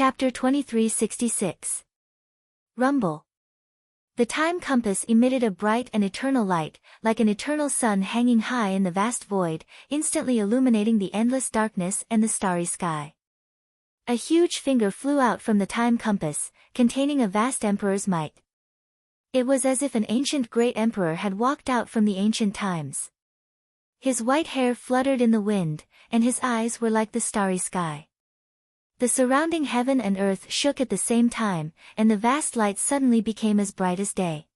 Chapter 2366. Rumble. The time compass emitted a bright and eternal light, like an eternal sun hanging high in the vast void, instantly illuminating the endless darkness and the starry sky. A huge finger flew out from the time compass, containing a vast emperor's might. It was as if an ancient great emperor had walked out from the ancient times. His white hair fluttered in the wind, and his eyes were like the starry sky. The surrounding heaven and earth shook at the same time, and the vast light suddenly became as bright as day.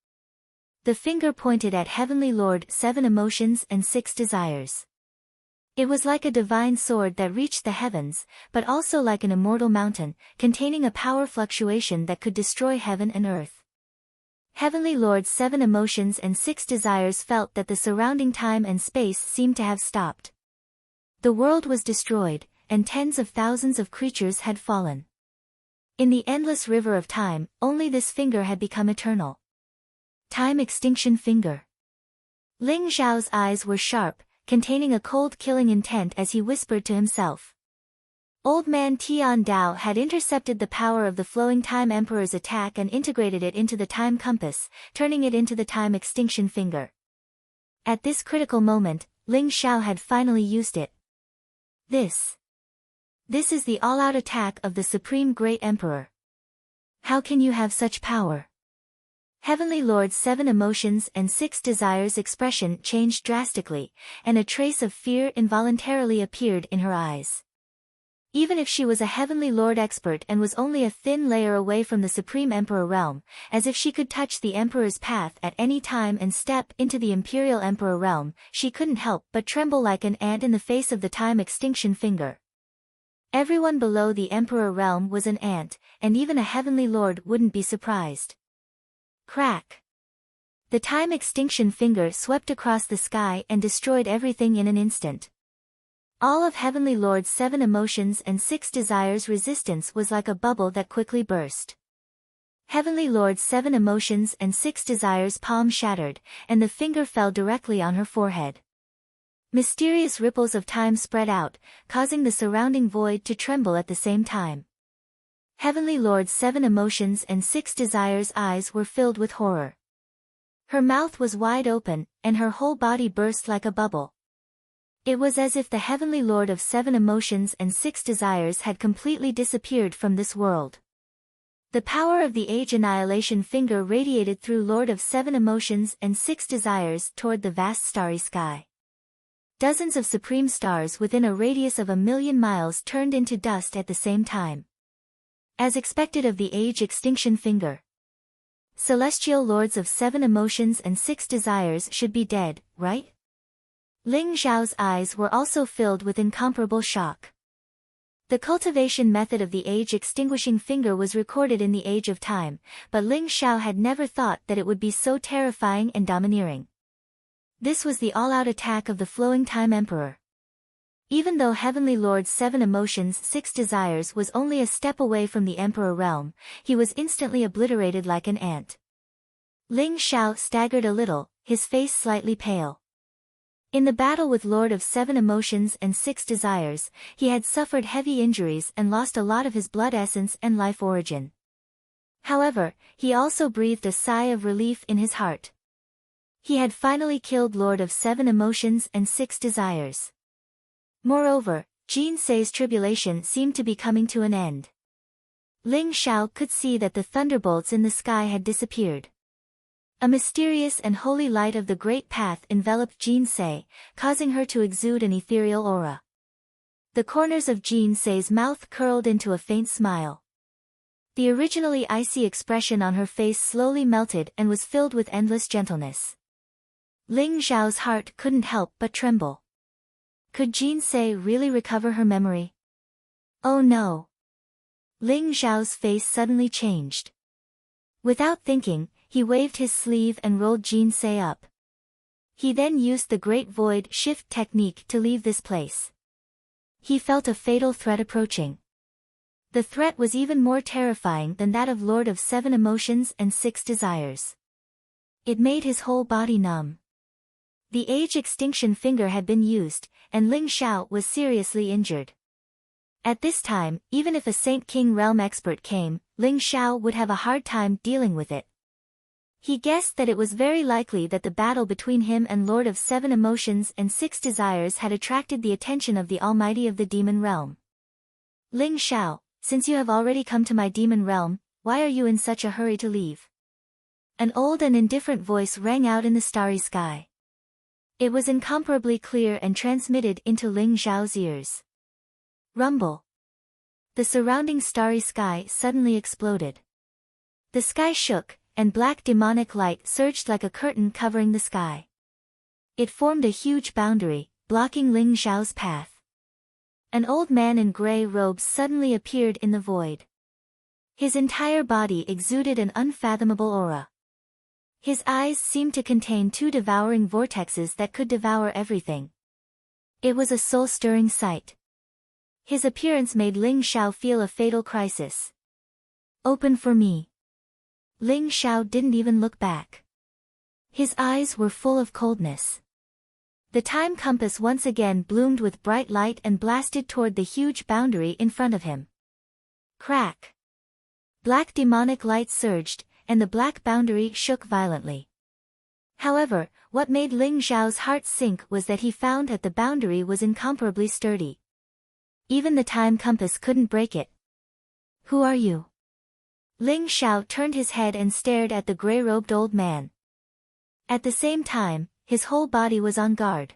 The finger pointed at Heavenly Lord 7 Emotions and 6 Desires. It was like a divine sword that reached the heavens, but also like an immortal mountain, containing a power fluctuation that could destroy heaven and earth. Heavenly Lord's 7 Emotions and 6 Desires felt that the surrounding time and space seemed to have stopped. The world was destroyed, and tens of thousands of creatures had fallen. In the endless river of time, only this finger had become eternal. Time Extinction Finger. Ling Xiao's eyes were sharp, containing a cold killing intent as he whispered to himself. Old man Tian Dao had intercepted the power of the flowing time emperor's attack and integrated it into the time compass, turning it into the time extinction finger. At this critical moment, Ling Xiao had finally used it. This is the all-out attack of the Supreme Great Emperor. How can you have such power? Heavenly Lord's 7 Emotions and 6 Desires expression changed drastically, and a trace of fear involuntarily appeared in her eyes. Even if she was a Heavenly Lord expert and was only a thin layer away from the Supreme Emperor realm, as if she could touch the Emperor's path at any time and step into the Imperial Emperor realm, she couldn't help but tremble like an ant in the face of the time extinction finger. Everyone below the Emperor realm was an ant, and even a Heavenly Lord wouldn't be surprised. Crack! The time extinction finger swept across the sky and destroyed everything in an instant. All of Heavenly Lord's 7 Emotions and 6 Desires resistance was like a bubble that quickly burst. Heavenly Lord's 7 Emotions and 6 Desires palm shattered, and the finger fell directly on her forehead. Mysterious ripples of time spread out, causing the surrounding void to tremble at the same time. Heavenly Lord's 7 Emotions and 6 Desires eyes were filled with horror. Her mouth was wide open, and her whole body burst like a bubble. It was as if the Heavenly Lord of 7 Emotions and 6 Desires had completely disappeared from this world. The power of the Age Annihilation Finger radiated through Lord of 7 Emotions and 6 Desires toward the vast starry sky. Dozens of supreme stars within a radius of 1,000,000 miles turned into dust at the same time. As expected of the Age Extinction Finger. Celestial Lords of 7 Emotions and 6 Desires should be dead, right? Ling Xiao's eyes were also filled with incomparable shock. The cultivation method of the Age Extinguishing Finger was recorded in the Age of Time, but Ling Xiao had never thought that it would be so terrifying and domineering. This was the all-out attack of the Flowing Time Emperor. Even though Heavenly Lord's 7 Emotions 6 Desires was only a step away from the Emperor realm, he was instantly obliterated like an ant. Ling Xiao staggered a little, his face slightly pale. In the battle with Lord of 7 Emotions and 6 Desires, he had suffered heavy injuries and lost a lot of his blood essence and life origin. However, he also breathed a sigh of relief in his heart. He had finally killed Lord of 7 Emotions and 6 Desires. Moreover, Jin Sei's tribulation seemed to be coming to an end. Ling Xiao could see that the thunderbolts in the sky had disappeared. A mysterious and holy light of the great path enveloped Jin Sei, causing her to exude an ethereal aura. The corners of Jin Sei's mouth curled into a faint smile. The originally icy expression on her face slowly melted and was filled with endless gentleness. Ling Xiao's heart couldn't help but tremble. Could Jin Sei really recover her memory? Oh no! Ling Xiao's face suddenly changed. Without thinking, he waved his sleeve and rolled Jin Sei up. He then used the Great Void Shift technique to leave this place. He felt a fatal threat approaching. The threat was even more terrifying than that of Lord of 7 Emotions and 6 Desires. It made his whole body numb. The Age Extinction Finger had been used, and Ling Xiao was seriously injured. At this time, even if a Saint King realm expert came, Ling Xiao would have a hard time dealing with it. He guessed that it was very likely that the battle between him and Lord of 7 Emotions and 6 Desires had attracted the attention of the Almighty of the Demon Realm. Ling Xiao, since you have already come to my demon realm, why are you in such a hurry to leave? An old and indifferent voice rang out in the starry sky. It was incomparably clear and transmitted into Ling Xiao's ears. Rumble. The surrounding starry sky suddenly exploded. The sky shook, and black demonic light surged like a curtain covering the sky. It formed a huge boundary, blocking Ling Xiao's path. An old man in gray robes suddenly appeared in the void. His entire body exuded an unfathomable aura. His eyes seemed to contain 2 devouring vortexes that could devour everything. It was a soul-stirring sight. His appearance made Ling Xiao feel a fatal crisis. Open for me. Ling Xiao didn't even look back. His eyes were full of coldness. The time compass once again bloomed with bright light and blasted toward the huge boundary in front of him. Crack! Black demonic light surged, and the black boundary shook violently. However, what made Ling Xiao's heart sink was that he found that the boundary was incomparably sturdy. Even the time compass couldn't break it. Who are you? Ling Xiao turned his head and stared at the gray-robed old man. At the same time, his whole body was on guard.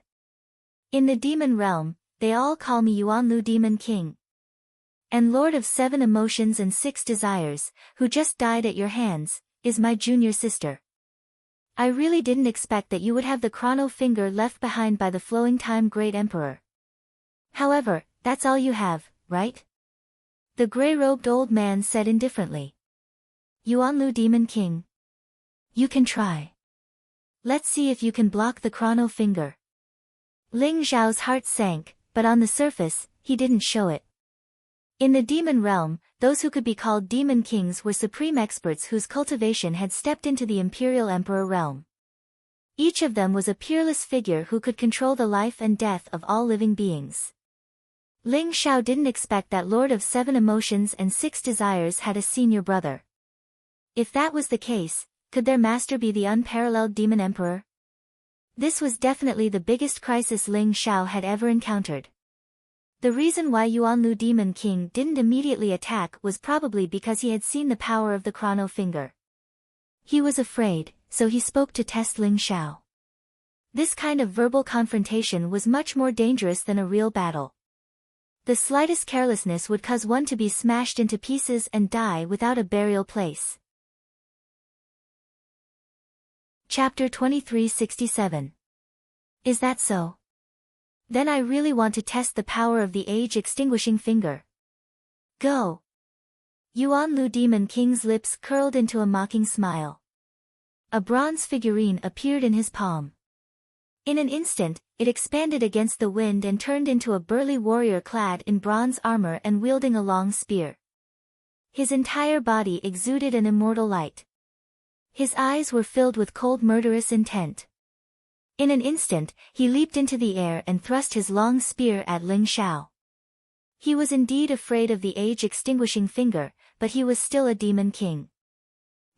In the demon realm, they all call me Yuanlu Demon King. And Lord of 7 Emotions and 6 Desires, who just died at your hands, is my junior sister. I really didn't expect that you would have the chrono finger left behind by the flowing time Great Emperor. However, that's all you have, right? The gray-robed old man said indifferently. Yuanlu Demon King. You can try. Let's see if you can block the chrono finger. Ling Xiao's heart sank, but on the surface, he didn't show it. In the demon realm, those who could be called demon kings were supreme experts whose cultivation had stepped into the imperial emperor realm. Each of them was a peerless figure who could control the life and death of all living beings. Ling Xiao didn't expect that Lord of 7 Emotions and 6 Desires had a senior brother. If that was the case, could their master be the unparalleled demon emperor? This was definitely the biggest crisis Ling Xiao had ever encountered. The reason why Yuanlu Demon King didn't immediately attack was probably because he had seen the power of the chrono finger. He was afraid, so he spoke to test Ling Xiao. This kind of verbal confrontation was much more dangerous than a real battle. The slightest carelessness would cause one to be smashed into pieces and die without a burial place. Chapter 2367. Is that so? Then I really want to test the power of the age-extinguishing finger. Go! Yuanlu Demon King's lips curled into a mocking smile. A bronze figurine appeared in his palm. In an instant, it expanded against the wind and turned into a burly warrior clad in bronze armor and wielding a long spear. His entire body exuded an immortal light. His eyes were filled with cold murderous intent. In an instant, he leaped into the air and thrust his long spear at Ling Xiao. He was indeed afraid of the age-extinguishing finger, but he was still a demon king.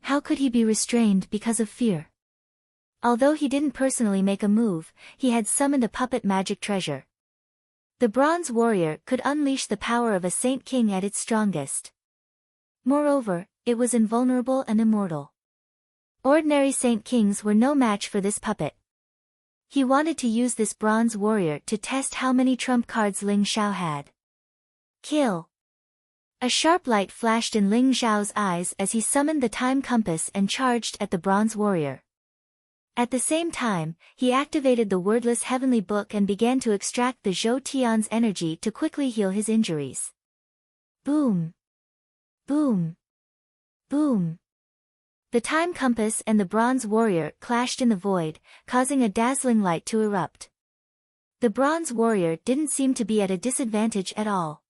How could he be restrained because of fear? Although he didn't personally make a move, he had summoned a puppet magic treasure. The bronze warrior could unleash the power of a saint king at its strongest. Moreover, it was invulnerable and immortal. Ordinary saint kings were no match for this puppet. He wanted to use this bronze warrior to test how many trump cards Ling Xiao had. Kill! A sharp light flashed in Ling Xiao's eyes as he summoned the time compass and charged at the bronze warrior. At the same time, he activated the wordless heavenly book and began to extract the Zhou Tian's energy to quickly heal his injuries. Boom! Boom! Boom! The time compass and the bronze warrior clashed in the void, causing a dazzling light to erupt. The bronze warrior didn't seem to be at a disadvantage at all.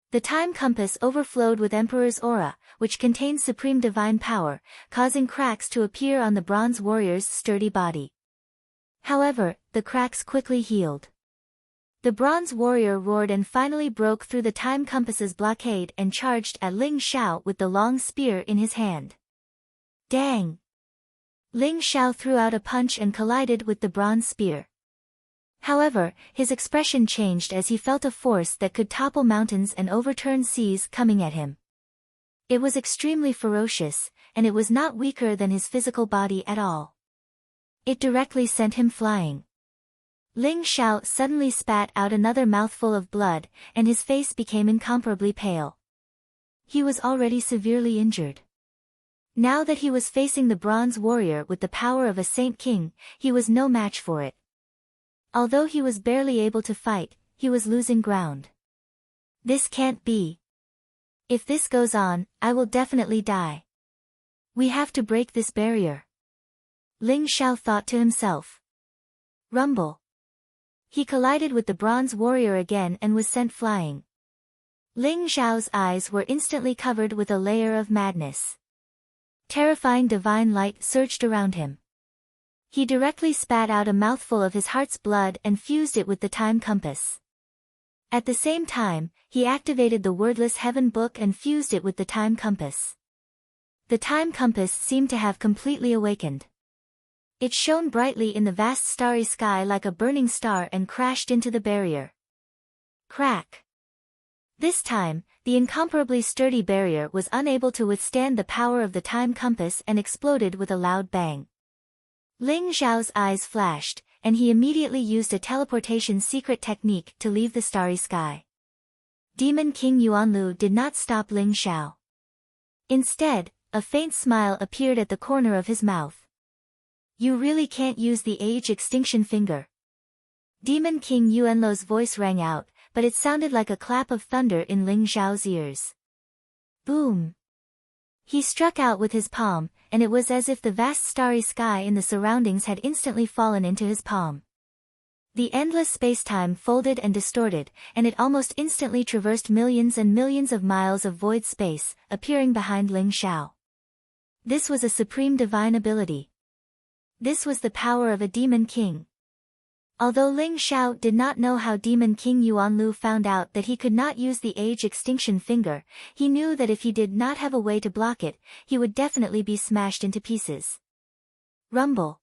The time compass overflowed with Emperor's aura, which contained supreme divine power, causing cracks to appear on the bronze warrior's sturdy body. However, the cracks quickly healed. The bronze warrior roared and finally broke through the time compass's blockade and charged at Ling Xiao with the long spear in his hand. Dang! Ling Xiao threw out a punch and collided with the bronze spear. However, his expression changed as he felt a force that could topple mountains and overturn seas coming at him. It was extremely ferocious, and it was not weaker than his physical body at all. It directly sent him flying. Ling Xiao suddenly spat out another mouthful of blood, and his face became incomparably pale. He was already severely injured. Now that he was facing the bronze warrior with the power of a saint king, he was no match for it. Although he was barely able to fight, he was losing ground. This can't be. If this goes on, I will definitely die. We have to break this barrier. Ling Xiao thought to himself. Rumble. He collided with the bronze warrior again and was sent flying. Ling Xiao's eyes were instantly covered with a layer of madness. Terrifying divine light surged around him. He directly spat out a mouthful of his heart's blood and fused it with the time compass. At the same time, he activated the wordless heaven book and fused it with the time compass. The time compass seemed to have completely awakened. It shone brightly in the vast starry sky like a burning star and crashed into the barrier. Crack! This time, the incomparably sturdy barrier was unable to withstand the power of the time compass and exploded with a loud bang. Ling Xiao's eyes flashed, and he immediately used a teleportation secret technique to leave the starry sky. Demon King Yuanlu did not stop Ling Xiao. Instead, a faint smile appeared at the corner of his mouth. You really can't use the age extinction finger. Demon King Yuanlu's voice rang out, but it sounded like a clap of thunder in Ling Xiao's ears. Boom! He struck out with his palm, and it was as if the vast starry sky in the surroundings had instantly fallen into his palm. The endless spacetime folded and distorted, and it almost instantly traversed millions and millions of miles of void space, appearing behind Ling Xiao. This was a supreme divine ability. This was the power of a demon king. Although Ling Xiao did not know how Demon King Yuanlu found out that he could not use the age extinction finger, he knew that if he did not have a way to block it, he would definitely be smashed into pieces. Rumble.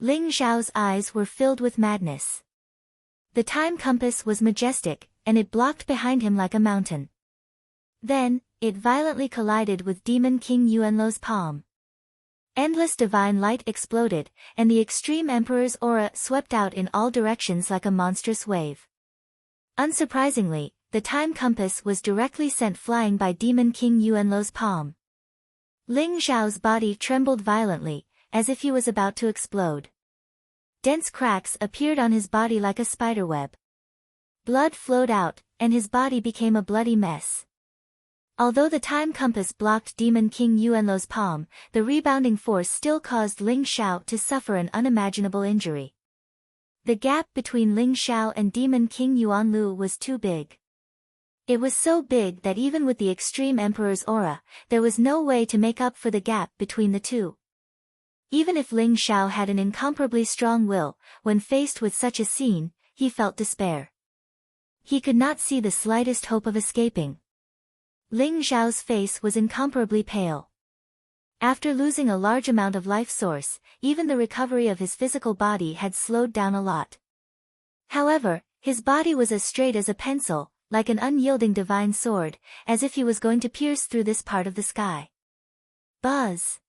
Ling Xiao's eyes were filled with madness. The time compass was majestic, and it blocked behind him like a mountain. Then, it violently collided with Demon King Yuanlu's palm. Endless divine light exploded, and the Extreme Emperor's aura swept out in all directions like a monstrous wave. Unsurprisingly, the time compass was directly sent flying by Demon King Yuanlu's palm. Ling Xiao's body trembled violently, as if he was about to explode. Dense cracks appeared on his body like a spiderweb. Blood flowed out, and his body became a bloody mess. Although the time compass blocked Demon King Yuanlu's palm, the rebounding force still caused Ling Xiao to suffer an unimaginable injury. The gap between Ling Xiao and Demon King Yuanlu was too big. It was so big that even with the Extreme Emperor's aura, there was no way to make up for the gap between the two. Even if Ling Xiao had an incomparably strong will, when faced with such a scene, he felt despair. He could not see the slightest hope of escaping. Ling Xiao's face was incomparably pale. After losing a large amount of life source, even the recovery of his physical body had slowed down a lot. However, his body was as straight as a pencil, like an unyielding divine sword, as if he was going to pierce through this part of the sky. Buzz!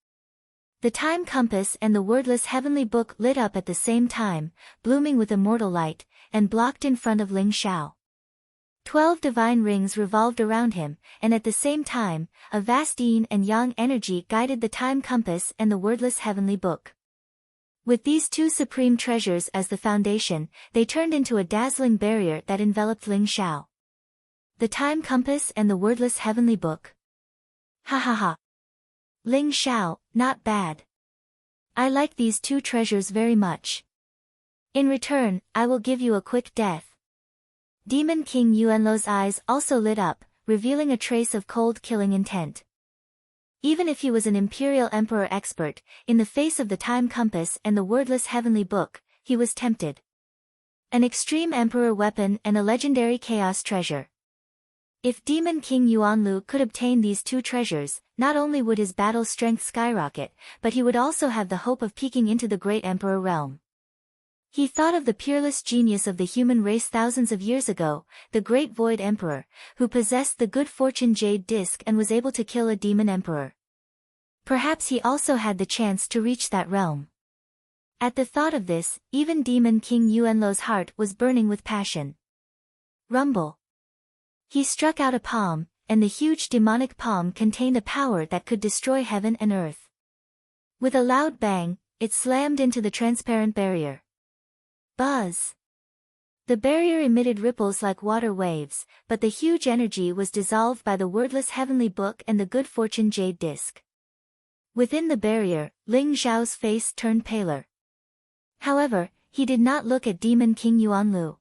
The time compass and the wordless heavenly book lit up at the same time, blooming with immortal light, and blocked in front of Ling Xiao. 12 divine rings revolved around him, and at the same time, a vast yin and yang energy guided the time compass and the wordless heavenly book. With these two supreme treasures as the foundation, they turned into a dazzling barrier that enveloped Ling Xiao. The time compass and the wordless heavenly book. Ha ha ha. Ling Xiao, not bad. I like these two treasures very much. In return, I will give you a quick death. Demon King Yuanlu's eyes also lit up, revealing a trace of cold killing intent. Even if he was an imperial emperor expert, in the face of the time compass and the wordless heavenly book, he was tempted. An extreme emperor weapon and a legendary chaos treasure. If Demon King Yuanlu could obtain these two treasures, not only would his battle strength skyrocket, but he would also have the hope of peeking into the great emperor realm. He thought of the peerless genius of the human race thousands of years ago, the great Void Emperor, who possessed the good fortune jade disc and was able to kill a demon emperor. Perhaps he also had the chance to reach that realm. At the thought of this, even Demon King Yuanlu's heart was burning with passion. Rumble. He struck out a palm, and the huge demonic palm contained a power that could destroy heaven and earth. With a loud bang, it slammed into the transparent barrier. Buzz! The barrier emitted ripples like water waves, but the huge energy was dissolved by the wordless heavenly book and the good fortune jade disc. Within the barrier, Ling Zhao's face turned paler. However, he did not look at Demon King Yuanlu.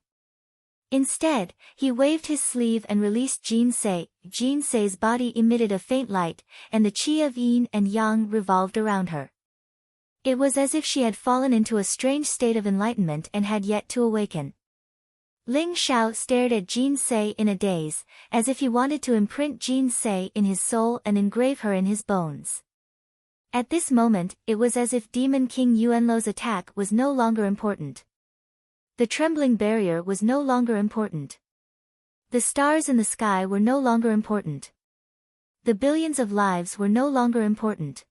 Instead, he waved his sleeve and released Jin Se. Jin Se's body emitted a faint light, and the qi of yin and yang revolved around her. It was as if she had fallen into a strange state of enlightenment and had yet to awaken. Ling Zhao stared at Jin Se in a daze, as if he wanted to imprint Jin Se in his soul and engrave her in his bones. At this moment, it was as if Demon King Yuanlu's attack was no longer important. The trembling barrier was no longer important. The stars in the sky were no longer important. The billions of lives were no longer important.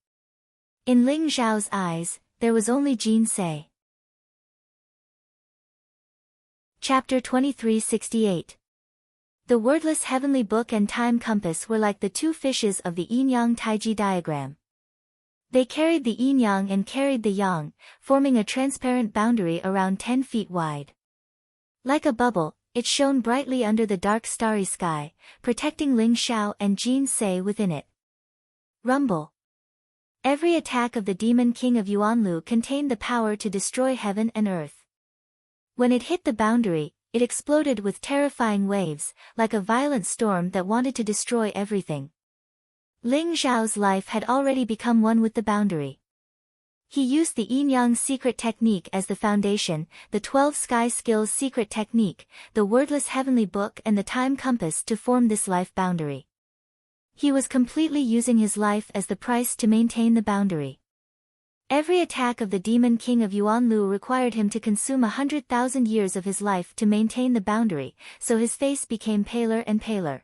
In Ling Zhao's eyes, there was only Jin Se. Chapter 2368. The wordless heavenly book and time compass were like the two fishes of the yin-yang taiji diagram. They carried the yin-yang and carried the yang, forming a transparent boundary around 10 feet wide. Like a bubble, it shone brightly under the dark starry sky, protecting Ling Zhao and Jin Se within it. Rumble. Every attack of the Demon King of Yuanlu contained the power to destroy heaven and earth. When it hit the boundary, it exploded with terrifying waves, like a violent storm that wanted to destroy everything. Ling Zhao's life had already become one with the boundary. He used the yin-yang secret technique as the foundation, the 12 sky skills secret technique, the wordless heavenly book and the time compass to form this life boundary. He was completely using his life as the price to maintain the boundary. Every attack of the Demon King of Yuanlu required him to consume 100,000 years of his life to maintain the boundary, so his face became paler and paler.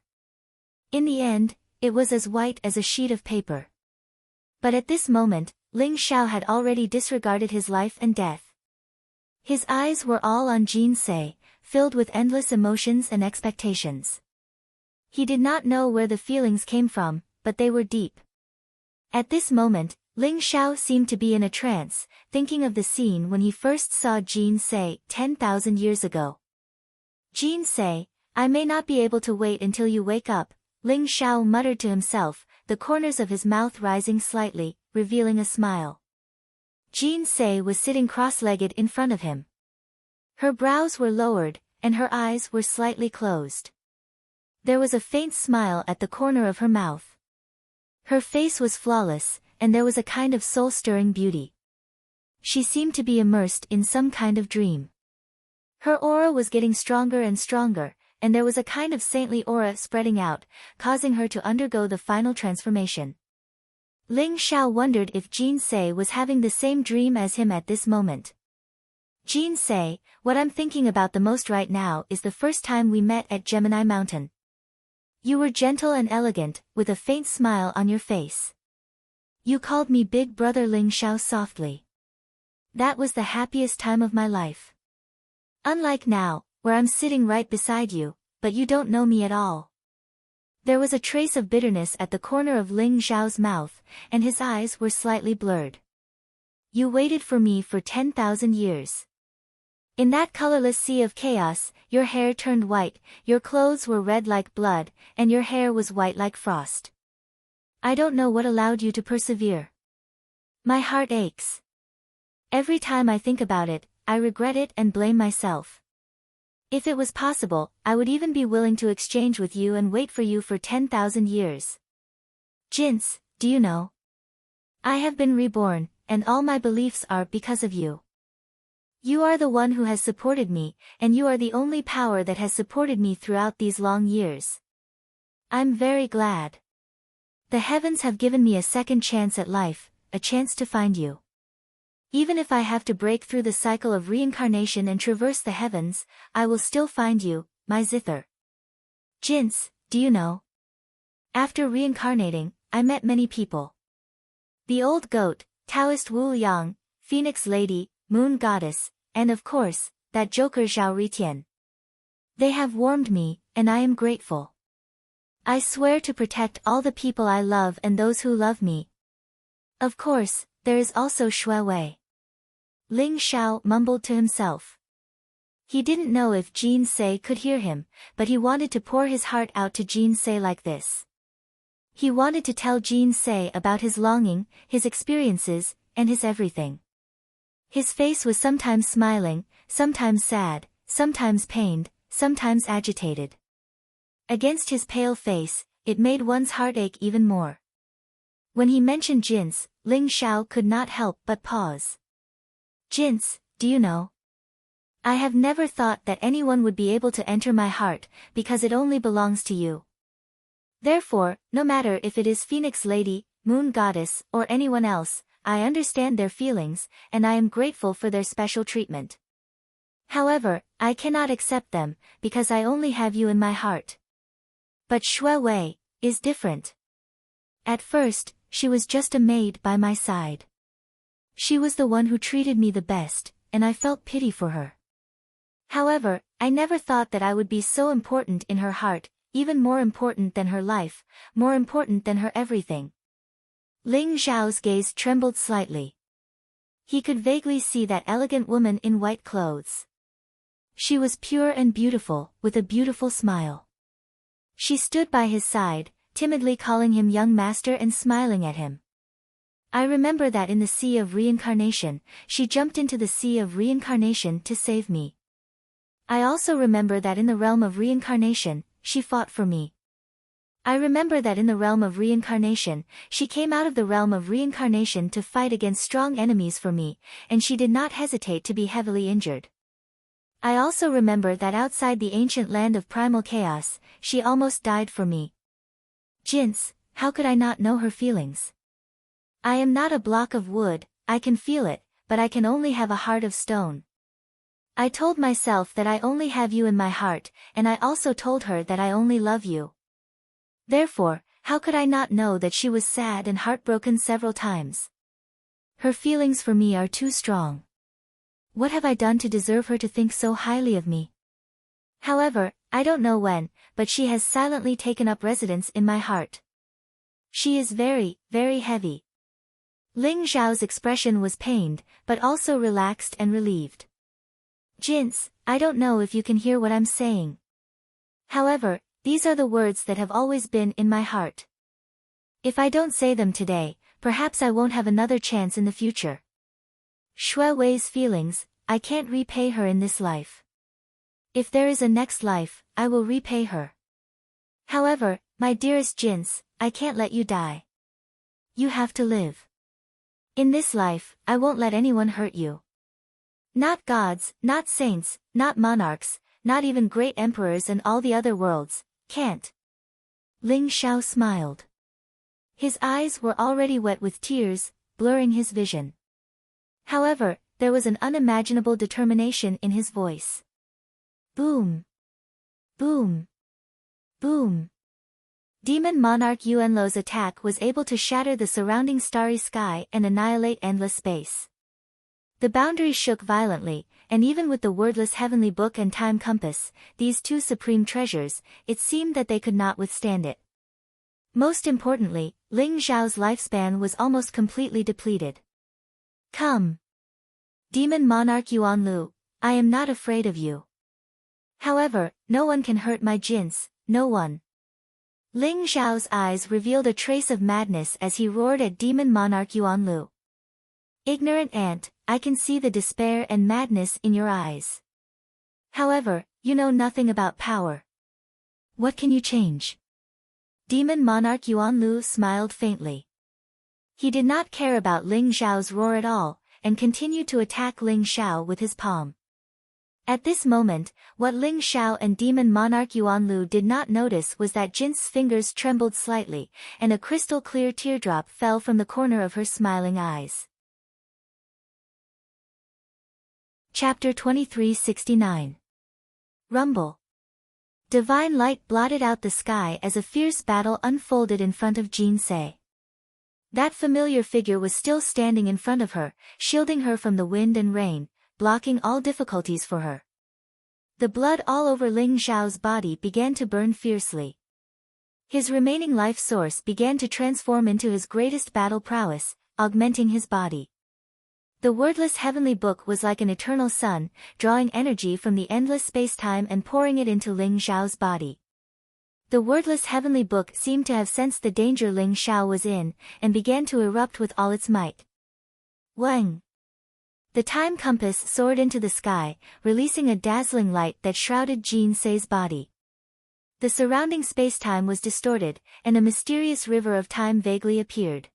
In the end, it was as white as a sheet of paper. But at this moment, Ling Zhao had already disregarded his life and death. His eyes were all on Jin Se, filled with endless emotions and expectations. He did not know where the feelings came from, but they were deep. At this moment, Ling Zhao seemed to be in a trance, thinking of the scene when he first saw Jin Se 10,000 years ago. Jin Se, I may not be able to wait until you wake up, Ling Zhao muttered to himself, the corners of his mouth rising slightly, revealing a smile. Jin Se was sitting cross-legged in front of him. Her brows were lowered, and her eyes were slightly closed. There was a faint smile at the corner of her mouth. Her face was flawless, and there was a kind of soul-stirring beauty. She seemed to be immersed in some kind of dream. Her aura was getting stronger and stronger, and there was a kind of saintly aura spreading out, causing her to undergo the final transformation. Ling Zhao wondered if Jin Se was having the same dream as him at this moment. Jin Se, what I'm thinking about the most right now is the first time we met at Gemini Mountain. You were gentle and elegant, with a faint smile on your face. You called me Big Brother, Ling Zhao softly. That was the happiest time of my life. Unlike now, where I'm sitting right beside you, but you don't know me at all. There was a trace of bitterness at the corner of Ling Zhao's mouth, and his eyes were slightly blurred. You waited for me for 10,000 years. In that colorless sea of chaos, your hair turned white, your clothes were red like blood, and your hair was white like frost. I don't know what allowed you to persevere. My heart aches. Every time I think about it, I regret it and blame myself. If it was possible, I would even be willing to exchange with you and wait for you for 10,000 years. Jins, do you know? I have been reborn, and all my beliefs are because of you. You are the one who has supported me, and you are the only power that has supported me throughout these long years. I'm very glad. The heavens have given me a second chance at life, a chance to find you. Even if I have to break through the cycle of reincarnation and traverse the heavens, I will still find you, my zither. Jinx, do you know? After reincarnating, I met many people. The old goat, Taoist Wu Yang, Phoenix Lady, Moon Goddess, and of course, that joker Zhao Ritian. They have warmed me, and I am grateful. I swear to protect all the people I love and those who love me. Of course, there is also Shui Wei. Ling Xiao mumbled to himself. He didn't know if Jin Sei could hear him, but he wanted to pour his heart out to Jin Sei like this. He wanted to tell Jin Sei about his longing, his experiences, and his everything. His face was sometimes smiling, sometimes sad, sometimes pained, sometimes agitated. Against his pale face, it made one's heart ache even more. When he mentioned Jin's, Ling Xiao could not help but pause. Jin's, do you know? I have never thought that anyone would be able to enter my heart, because it only belongs to you. Therefore, no matter if it is Phoenix Lady, Moon Goddess, or anyone else, I understand their feelings, and I am grateful for their special treatment. However, I cannot accept them, because I only have you in my heart. But Shui Wei is different. At first, she was just a maid by my side. She was the one who treated me the best, and I felt pity for her. However, I never thought that I would be so important in her heart, even more important than her life, more important than her everything. Ling Xiao's gaze trembled slightly. He could vaguely see that elegant woman in white clothes. She was pure and beautiful, with a beautiful smile. She stood by his side, timidly calling him young master and smiling at him. I remember that in the sea of reincarnation, she jumped into the sea of reincarnation to save me. I also remember that in the realm of reincarnation, she fought for me. I remember that in the realm of reincarnation, she came out of the realm of reincarnation to fight against strong enemies for me, and she did not hesitate to be heavily injured. I also remember that outside the ancient land of primal chaos, she almost died for me. Jin's, how could I not know her feelings? I am not a block of wood, I can feel it, but I can only have a heart of stone. I told myself that I only have you in my heart, and I also told her that I only love you. Therefore, how could I not know that she was sad and heartbroken several times? Her feelings for me are too strong. What have I done to deserve her to think so highly of me? However, I don't know when, but she has silently taken up residence in my heart. She is very, very heavy. Ling Xiao's expression was pained, but also relaxed and relieved. Jin's, I don't know if you can hear what I'm saying. However, these are the words that have always been in my heart. If I don't say them today, perhaps I won't have another chance in the future. Shui Wei's feelings, I can't repay her in this life. If there is a next life, I will repay her. However, my dearest Jin's, I can't let you die. You have to live. In this life, I won't let anyone hurt you. Not gods, not saints, not monarchs, not even great emperors and all the other worlds, can't. Ling Xiao smiled. His eyes were already wet with tears, blurring his vision. However, there was an unimaginable determination in his voice. Boom! Boom! Boom! Demon Monarch Yuanluo's attack was able to shatter the surrounding starry sky and annihilate endless space. The boundaries shook violently, and even with the wordless heavenly book and time compass, these two supreme treasures, it seemed that they could not withstand it. Most importantly, Ling Xiao's lifespan was almost completely depleted. Come! Demon Monarch Yuanlu, I am not afraid of you. However, no one can hurt my Jin's, no one. Ling Xiao's eyes revealed a trace of madness as he roared at Demon Monarch Yuanlu. Ignorant ant, I can see the despair and madness in your eyes. However, you know nothing about power. What can you change? Demon Monarch Yuanlu smiled faintly. He did not care about Ling Xiao's roar at all, and continued to attack Ling Xiao with his palm. At this moment, what Ling Xiao and demon monarch Yuanlu did not notice was that Jin's fingers trembled slightly, and a crystal-clear teardrop fell from the corner of her smiling eyes. Chapter 2369. Rumble. Divine light blotted out the sky as a fierce battle unfolded in front of Jin Se. That familiar figure was still standing in front of her, shielding her from the wind and rain, blocking all difficulties for her. The blood all over Ling Xiao's body began to burn fiercely. His remaining life source began to transform into his greatest battle prowess, augmenting his body. The wordless heavenly book was like an eternal sun, drawing energy from the endless space-time and pouring it into Ling Xiao's body. The wordless heavenly book seemed to have sensed the danger Ling Xiao was in, and began to erupt with all its might. Wang! The time compass soared into the sky, releasing a dazzling light that shrouded Jin Se's body. The surrounding space-time was distorted, and a mysterious river of time vaguely appeared.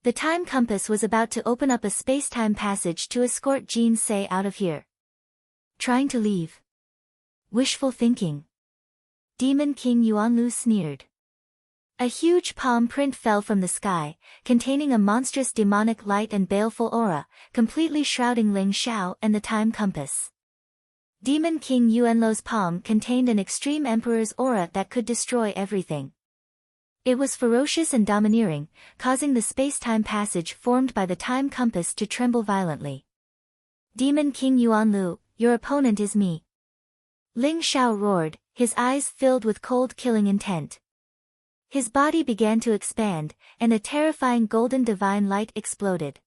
The time compass was about to open up a space-time passage to escort Jin Se out of here. Trying to leave. Wishful thinking. Demon King Yuanlu sneered. A huge palm print fell from the sky, containing a monstrous demonic light and baleful aura, completely shrouding Ling Xiao and the time compass. Demon King Yuanlu's palm contained an extreme emperor's aura that could destroy everything. It was ferocious and domineering, causing the space-time passage formed by the time compass to tremble violently. Demon King Yuanlu, your opponent is me. Ling Xiao roared, his eyes filled with cold killing intent. His body began to expand, and a terrifying golden divine light exploded.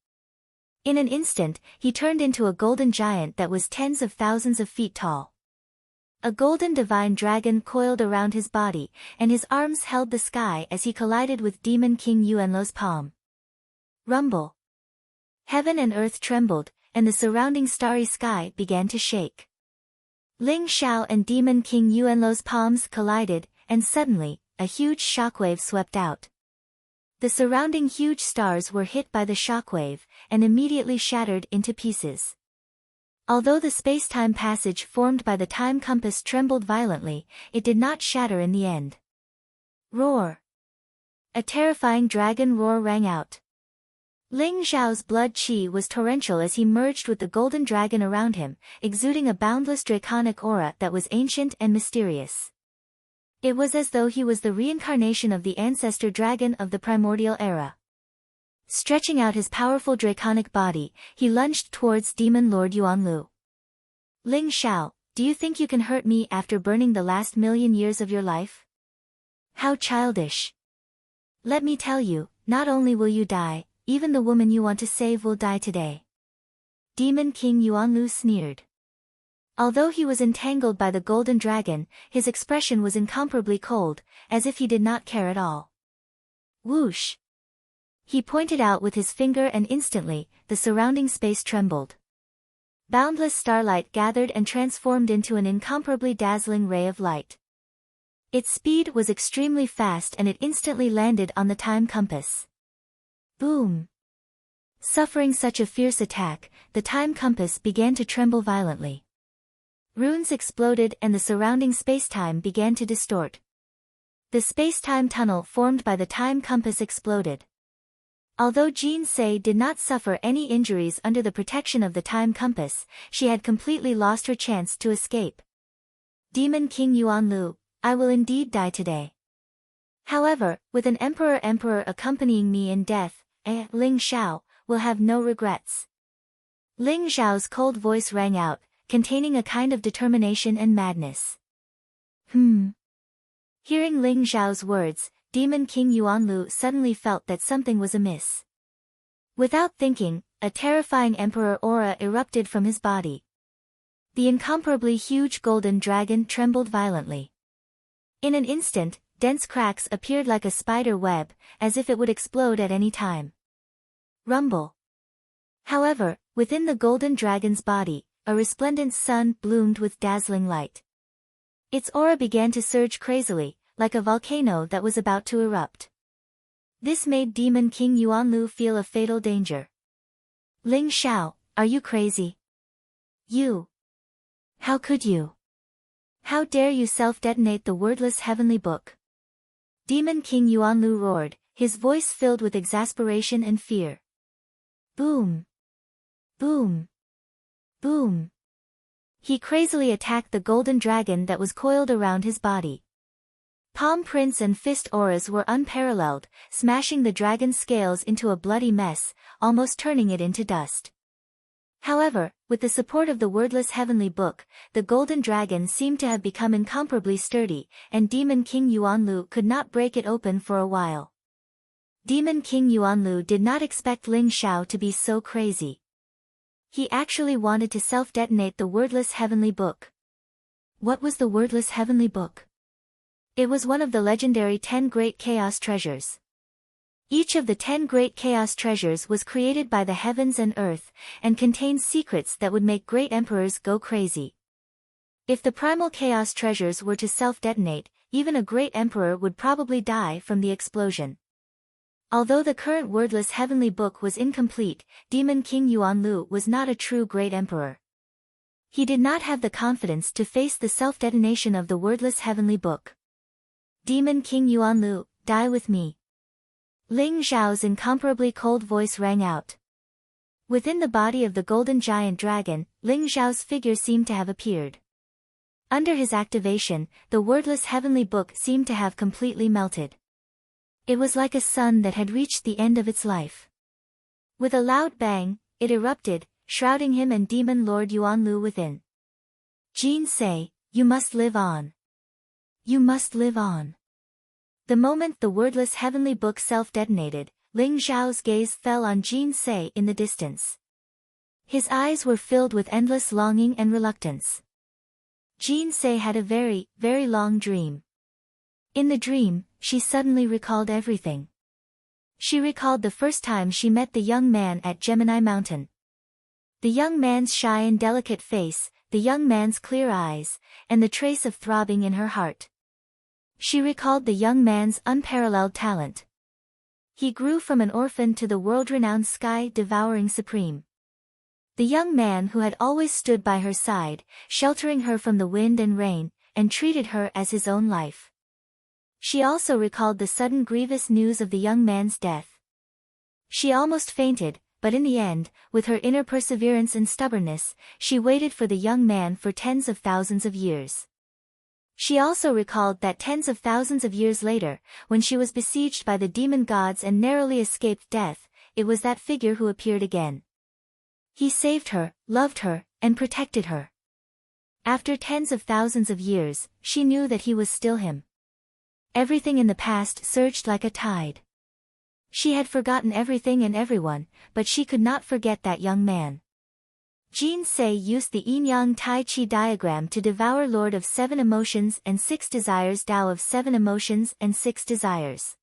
In an instant, he turned into a golden giant that was tens of thousands of feet tall. A golden divine dragon coiled around his body, and his arms held the sky as he collided with Demon King Yuanlu's palm. Rumble. Heaven and earth trembled, and the surrounding starry sky began to shake. Ling Xiao and Demon King Yuanlu's palms collided, and suddenly, a huge shockwave swept out. The surrounding huge stars were hit by the shockwave, and immediately shattered into pieces. Although the space-time passage formed by the time compass trembled violently, it did not shatter in the end. Roar! A terrifying dragon roar rang out. Ling Xiao's blood qi was torrential as he merged with the golden dragon around him, exuding a boundless draconic aura that was ancient and mysterious. It was as though he was the reincarnation of the ancestor dragon of the primordial era. Stretching out his powerful draconic body, he lunged towards Demon Lord Yuanlu. Ling Xiao, do you think you can hurt me after burning the last 1,000,000 years of your life? How childish. Let me tell you, not only will you die, even the woman you want to save will die today. Demon King Yuanlu sneered. Although he was entangled by the golden dragon, his expression was incomparably cold, as if he did not care at all. Whoosh! He pointed out with his finger and instantly, the surrounding space trembled. Boundless starlight gathered and transformed into an incomparably dazzling ray of light. Its speed was extremely fast and it instantly landed on the time compass. Boom! Suffering such a fierce attack, the time compass began to tremble violently. Runes exploded and the surrounding space-time began to distort. The space-time tunnel formed by the time compass exploded. Although Jin Se did not suffer any injuries under the protection of the time compass, she had completely lost her chance to escape. Demon King Yuanlu, I will indeed die today. However, with an emperor accompanying me in death, Ling Xiao will have no regrets. Ling Xiao's cold voice rang out, containing a kind of determination and madness. Hearing Ling Xiao's words, Demon King Yuanlu suddenly felt that something was amiss. Without thinking, a terrifying emperor aura erupted from his body. The incomparably huge golden dragon trembled violently. In an instant, dense cracks appeared like a spider web, as if it would explode at any time. Rumble. However, within the golden dragon's body, a resplendent sun bloomed with dazzling light. Its aura began to surge crazily, like a volcano that was about to erupt. This made Demon King Yuanlu feel a fatal danger. Ling Xiao, are you crazy? You. How could you? How dare you self-detonate the wordless heavenly book? Demon King Yuanlu roared, his voice filled with exasperation and fear. Boom! Boom! Boom! He crazily attacked the golden dragon that was coiled around his body. Palm prints and fist auras were unparalleled, smashing the dragon's scales into a bloody mess, almost turning it into dust. However, with the support of the wordless heavenly book, the golden dragon seemed to have become incomparably sturdy, and Demon King Yuanlu could not break it open for a while. Demon King Yuanlu did not expect Ling Xiao to be so crazy. He actually wanted to self-detonate the wordless heavenly book. What was the wordless heavenly book? It was one of the legendary 10 Great Chaos Treasures. Each of the 10 Great Chaos Treasures was created by the heavens and earth, and contained secrets that would make great emperors go crazy. If the primal chaos treasures were to self-detonate, even a great emperor would probably die from the explosion. Although the current wordless heavenly book was incomplete, Demon King Yuanlu was not a true great emperor. He did not have the confidence to face the self-detonation of the wordless heavenly book. Demon King Yuanlu, die with me. Ling Xiao's incomparably cold voice rang out. Within the body of the golden giant dragon, Ling Xiao's figure seemed to have appeared. Under his activation, the wordless heavenly book seemed to have completely melted. It was like a sun that had reached the end of its life. With a loud bang, it erupted, shrouding him and Demon Lord Yuanlu within. Jin Sei, you must live on. You must live on. The moment the wordless heavenly book self-detonated, Ling Xiao's gaze fell on Jin Sei in the distance. His eyes were filled with endless longing and reluctance. Jin Sei had a very, very long dream. In the dream, she suddenly recalled everything. She recalled the first time she met the young man at Gemini Mountain. The young man's shy and delicate face, the young man's clear eyes, and the trace of throbbing in her heart. She recalled the young man's unparalleled talent. He grew from an orphan to the world-renowned sky-devouring supreme. The young man who had always stood by her side, sheltering her from the wind and rain, and treated her as his own life. She also recalled the sudden grievous news of the young man's death. She almost fainted, but in the end, with her inner perseverance and stubbornness, she waited for the young man for tens of thousands of years. She also recalled that tens of thousands of years later, when she was besieged by the demon gods and narrowly escaped death, it was that figure who appeared again. He saved her, loved her, and protected her. After tens of thousands of years, she knew that he was still him. Everything in the past surged like a tide. She had forgotten everything and everyone, but she could not forget that young man. Jin Sei used the yin-yang Tai Chi diagram to devour Lord of 7 Emotions and 6 Desires Tao of 7 Emotions and 6 Desires.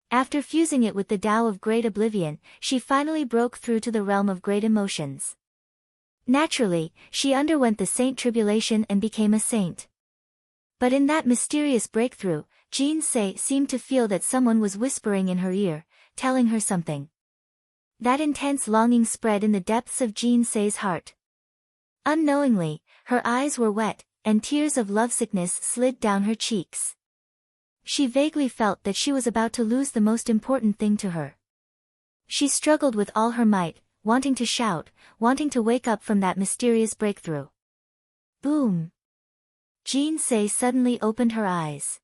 After fusing it with the Tao of Great Oblivion, she finally broke through to the realm of Great Emotions. Naturally, she underwent the saint tribulation and became a saint. But in that mysterious breakthrough, Jin Sei seemed to feel that someone was whispering in her ear, telling her something. That intense longing spread in the depths of Jin Sei's heart. Unknowingly, her eyes were wet, and tears of lovesickness slid down her cheeks. She vaguely felt that she was about to lose the most important thing to her. She struggled with all her might, wanting to shout, wanting to wake up from that mysterious breakthrough. Boom! Jin Sei suddenly opened her eyes.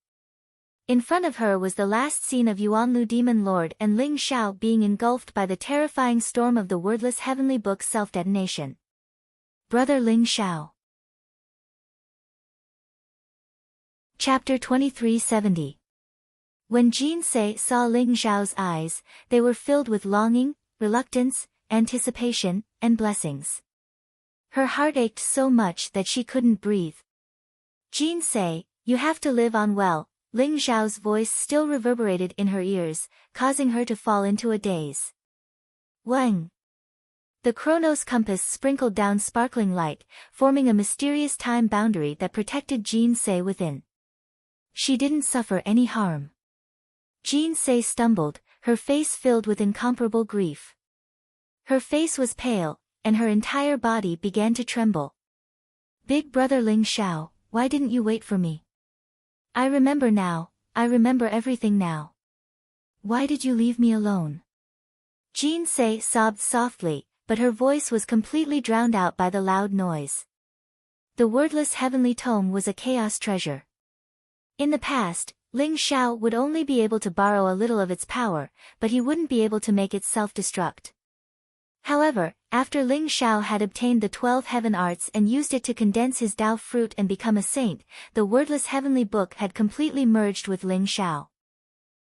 In front of her was the last scene of Yuanlu Demon Lord and Ling Xiao being engulfed by the terrifying storm of the wordless heavenly book's self-detonation. Brother Ling Xiao. Chapter 2370. When Jin Sei saw Ling Xiao's eyes, they were filled with longing, reluctance, anticipation, and blessings. Her heart ached so much that she couldn't breathe. Jin Sei, you have to live on well. Ling Xiao's voice still reverberated in her ears, causing her to fall into a daze. Wang! The Chronos compass sprinkled down sparkling light, forming a mysterious time boundary that protected Jin Sei within. She didn't suffer any harm. Jin Sei stumbled, her face filled with incomparable grief. Her face was pale, and her entire body began to tremble. Big brother Ling Xiao, why didn't you wait for me? I remember now, I remember everything now. Why did you leave me alone? Jean Sei sobbed softly, but her voice was completely drowned out by the loud noise. The wordless heavenly tome was a chaos treasure. In the past, Ling Xiao would only be able to borrow a little of its power, but he wouldn't be able to make it self-destruct. However, after Ling Xiao had obtained the 12 heaven arts and used it to condense his Tao fruit and become a saint, the wordless heavenly book had completely merged with Ling Xiao.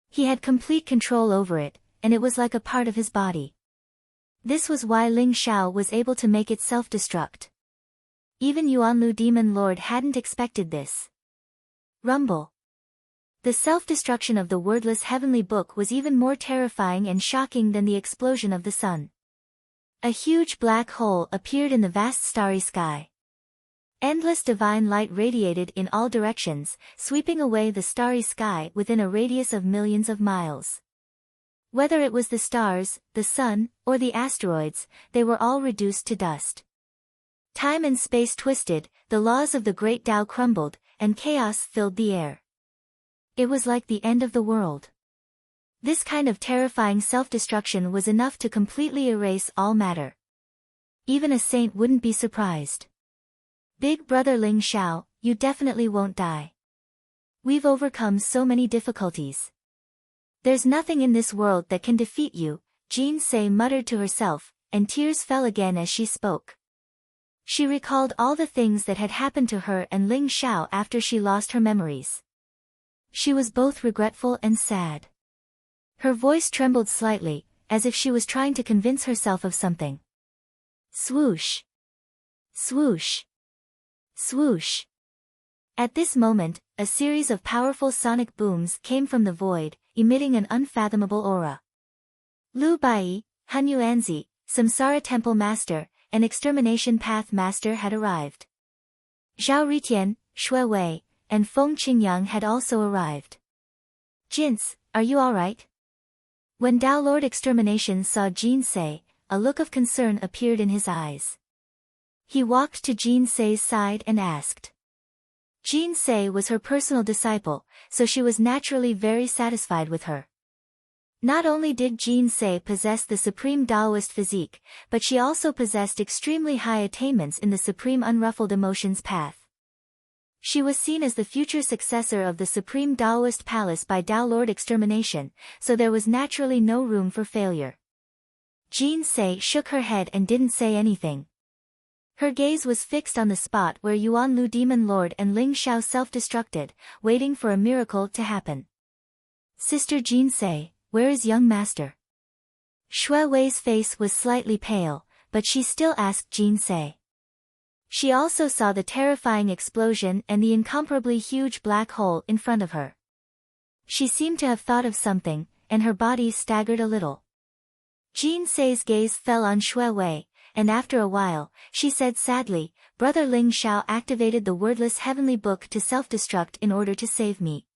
He had complete control over it, and it was like a part of his body. This was why Ling Xiao was able to make it self-destruct. Even Yuanlu Demon Lord hadn't expected this. Rumble. The self-destruction of the wordless heavenly book was even more terrifying and shocking than the explosion of the sun. A huge black hole appeared in the vast starry sky. Endless divine light radiated in all directions, sweeping away the starry sky within a radius of millions of miles. Whether it was the stars, the sun, or the asteroids, they were all reduced to dust. Time and space twisted, the laws of the great Tao crumbled, and chaos filled the air. It was like the end of the world. This kind of terrifying self-destruction was enough to completely erase all matter. Even a saint wouldn't be surprised. Big brother Ling Xiao, you definitely won't die. We've overcome so many difficulties. There's nothing in this world that can defeat you, Jean Sei muttered to herself, and tears fell again as she spoke. She recalled all the things that had happened to her and Ling Xiao after she lost her memories. She was both regretful and sad. Her voice trembled slightly, as if she was trying to convince herself of something. Swoosh! Swoosh! Swoosh! At this moment, a series of powerful sonic booms came from the void, emitting an unfathomable aura. Lu Bai, Han Yuanzi, Samsara Temple Master, and Extermination Path Master had arrived. Zhao Ritian, Shui Wei, and Feng Qingyang had also arrived. Jince, are you alright? When Tao Lord Extermination saw Jean Sei, a look of concern appeared in his eyes. He walked to Jean Sei's side and asked. Jean Sei was her personal disciple, so she was naturally very satisfied with her. Not only did Jean Sei possess the supreme Taoist physique, but she also possessed extremely high attainments in the supreme unruffled emotions path. She was seen as the future successor of the supreme Taoist palace by Tao Lord Extermination, so there was naturally no room for failure. Jean Sei shook her head and didn't say anything. Her gaze was fixed on the spot where Yuanlu Demon Lord and Ling Xiao self-destructed, waiting for a miracle to happen. Sister Jean Sei, where is young master? Shui Wei's face was slightly pale, but she still asked Jean Sei. She also saw the terrifying explosion and the incomparably huge black hole in front of her. She seemed to have thought of something, and her body staggered a little. Jean Sei's gaze fell on Shui Wei, and after a while, she said sadly, Brother Ling Xiao activated the wordless heavenly book to self-destruct in order to save me.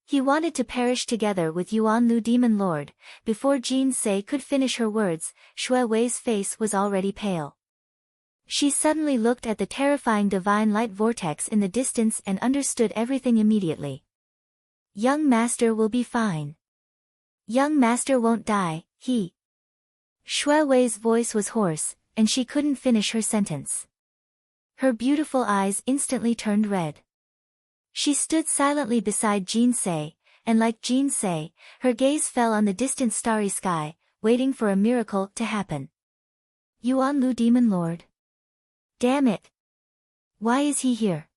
He wanted to perish together with Yuanlu Demon Lord. Before Jean Sei could finish her words, Shui Wei's face was already pale. She suddenly looked at the terrifying divine light vortex in the distance and understood everything immediately. Young master will be fine. Young master won't die, he. Shui Wei's voice was hoarse, and she couldn't finish her sentence. Her beautiful eyes instantly turned red. She stood silently beside Jean Sei, and like Jean Sei, her gaze fell on the distant starry sky, waiting for a miracle to happen. Yuanlu Demon Lord. Damn it! Why is he here?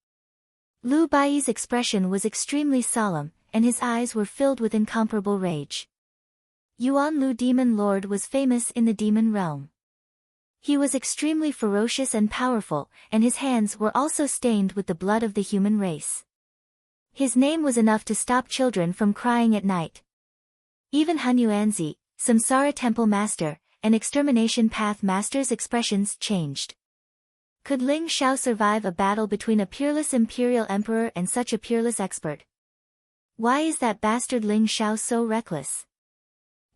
Lu Bai's expression was extremely solemn, and his eyes were filled with incomparable rage. Yuanlu Demon Lord was famous in the demon realm. He was extremely ferocious and powerful, and his hands were also stained with the blood of the human race. His name was enough to stop children from crying at night. Even Han Yuanzi, Samsara Temple Master, and Extermination Path Master's expressions changed. Could Ling Xiao survive a battle between a peerless imperial emperor and such a peerless expert? Why is that bastard Ling Xiao so reckless?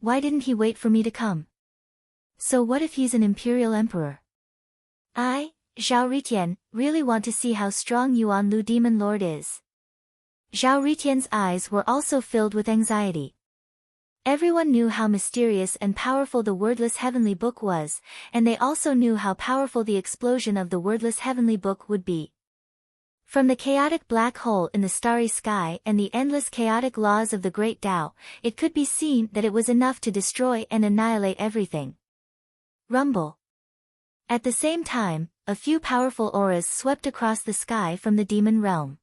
Why didn't he wait for me to come? So what if he's an imperial emperor? I, Zhao Ritian, really want to see how strong Yuanlu Demon Lord is. Zhao Ritian's eyes were also filled with anxiety. Everyone knew how mysterious and powerful the wordless heavenly book was, and they also knew how powerful the explosion of the wordless heavenly book would be. From the chaotic black hole in the starry sky and the endless chaotic laws of the great Tao, it could be seen that it was enough to destroy and annihilate everything. Rumble. At the same time, a few powerful auras swept across the sky from the demon realm.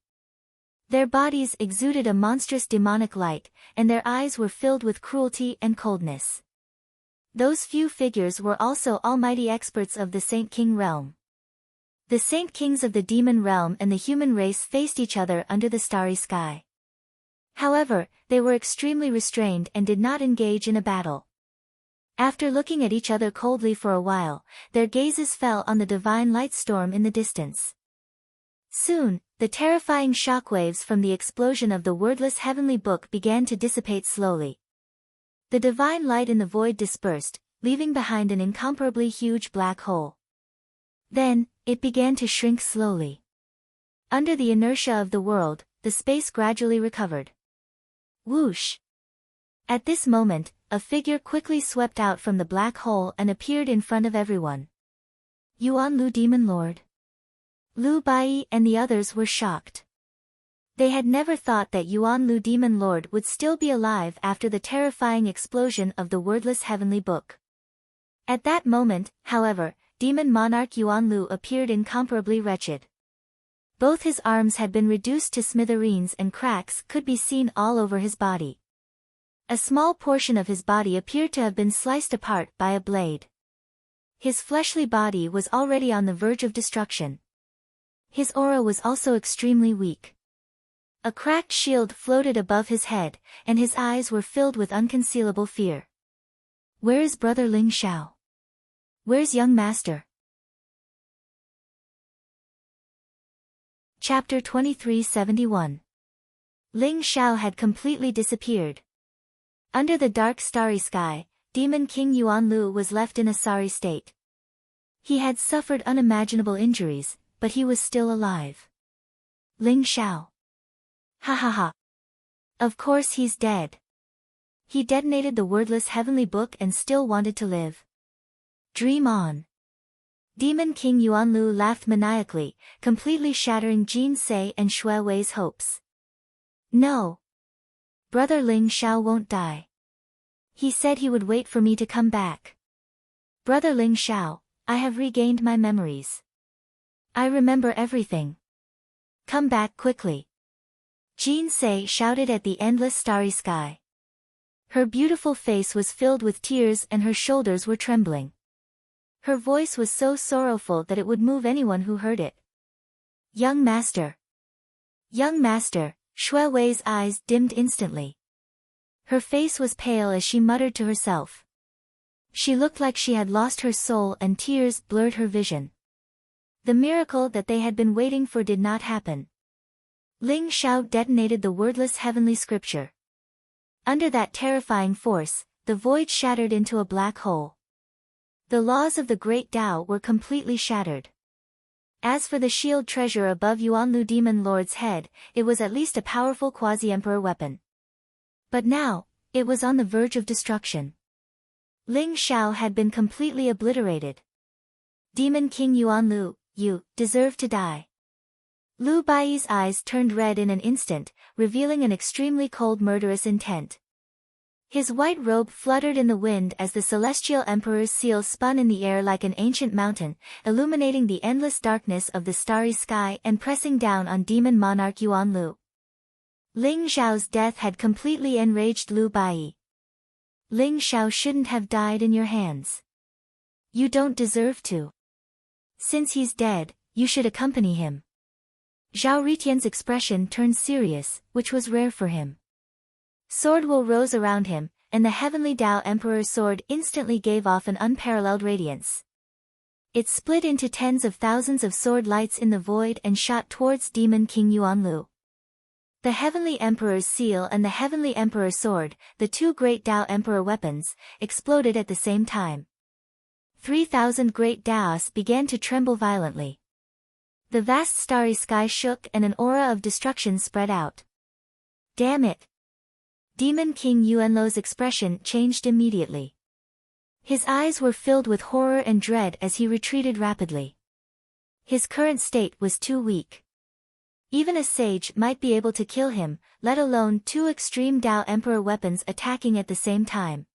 Their bodies exuded a monstrous demonic light, and their eyes were filled with cruelty and coldness. Those few figures were also almighty experts of the Saint King realm. The Saint Kings of the demon realm and the human race faced each other under the starry sky. However, they were extremely restrained and did not engage in a battle. After looking at each other coldly for a while, their gazes fell on the divine light storm in the distance. Soon, the terrifying shockwaves from the explosion of the wordless heavenly book began to dissipate slowly. The divine light in the void dispersed, leaving behind an incomparably huge black hole. Then, it began to shrink slowly. Under the inertia of the world, the space gradually recovered. Whoosh! At this moment, a figure quickly swept out from the black hole and appeared in front of everyone. Yuanlu Demon Lord. Lu Bai and the others were shocked. They had never thought that Yuanlu Demon Lord would still be alive after the terrifying explosion of the wordless heavenly book. At that moment, however, Demon Monarch Yuanlu appeared incomparably wretched. Both his arms had been reduced to smithereens and cracks could be seen all over his body. A small portion of his body appeared to have been sliced apart by a blade. His fleshly body was already on the verge of destruction. His aura was also extremely weak. A cracked shield floated above his head, and his eyes were filled with unconcealable fear. Where is Brother Ling Xiao? Where's young master? Chapter 2371. Ling Xiao had completely disappeared. Under the dark starry sky, Demon King Yuanlu was left in a sorry state. He had suffered unimaginable injuries, but he was still alive. Ling Xiao. Ha ha ha. Of course he's dead. He detonated the wordless heavenly book and still wanted to live. Dream on. Demon King Yuanlu laughed maniacally, completely shattering Jin Sei and Shui Wei's hopes. No. Brother Ling Xiao won't die. He said he would wait for me to come back. Brother Ling Xiao, I have regained my memories. I remember everything. Come back quickly. Jin Sei shouted at the endless starry sky. Her beautiful face was filled with tears and her shoulders were trembling. Her voice was so sorrowful that it would move anyone who heard it. Young master. Young master, Shui Wei's eyes dimmed instantly. Her face was pale as she muttered to herself. She looked like she had lost her soul and tears blurred her vision. The miracle that they had been waiting for did not happen. Ling Xiao detonated the wordless heavenly scripture. Under that terrifying force, the void shattered into a black hole. The laws of the great Tao were completely shattered. As for the shield treasure above Yuanlu Demon Lord's head, it was at least a powerful quasi-emperor weapon. But now, it was on the verge of destruction. Ling Xiao had been completely obliterated. Demon King Yuanlu, you deserve to die. Lu Bai's eyes turned red in an instant, revealing an extremely cold murderous intent. His white robe fluttered in the wind as the celestial emperor's seal spun in the air like an ancient mountain, illuminating the endless darkness of the starry sky and pressing down on demon monarch Yuanlu. Ling Xiao's death had completely enraged Lu Bai. Ling Xiao shouldn't have died in your hands. You don't deserve to. Since he's dead, you should accompany him. Zhao Ritian's expression turned serious, which was rare for him. Sword will rose around him, and the heavenly Tao Emperor's sword instantly gave off an unparalleled radiance. It split into tens of thousands of sword lights in the void and shot towards Demon King Yuanlu. The Heavenly Emperor's seal and the Heavenly Emperor's sword, the two great Tao Emperor weapons, exploded at the same time. 3,000 great Daos began to tremble violently. The vast starry sky shook and an aura of destruction spread out. Damn it! Demon King Yuanluo's expression changed immediately. His eyes were filled with horror and dread as he retreated rapidly. His current state was too weak. Even a sage might be able to kill him, let alone two extreme Dao Emperor weapons attacking at the same time.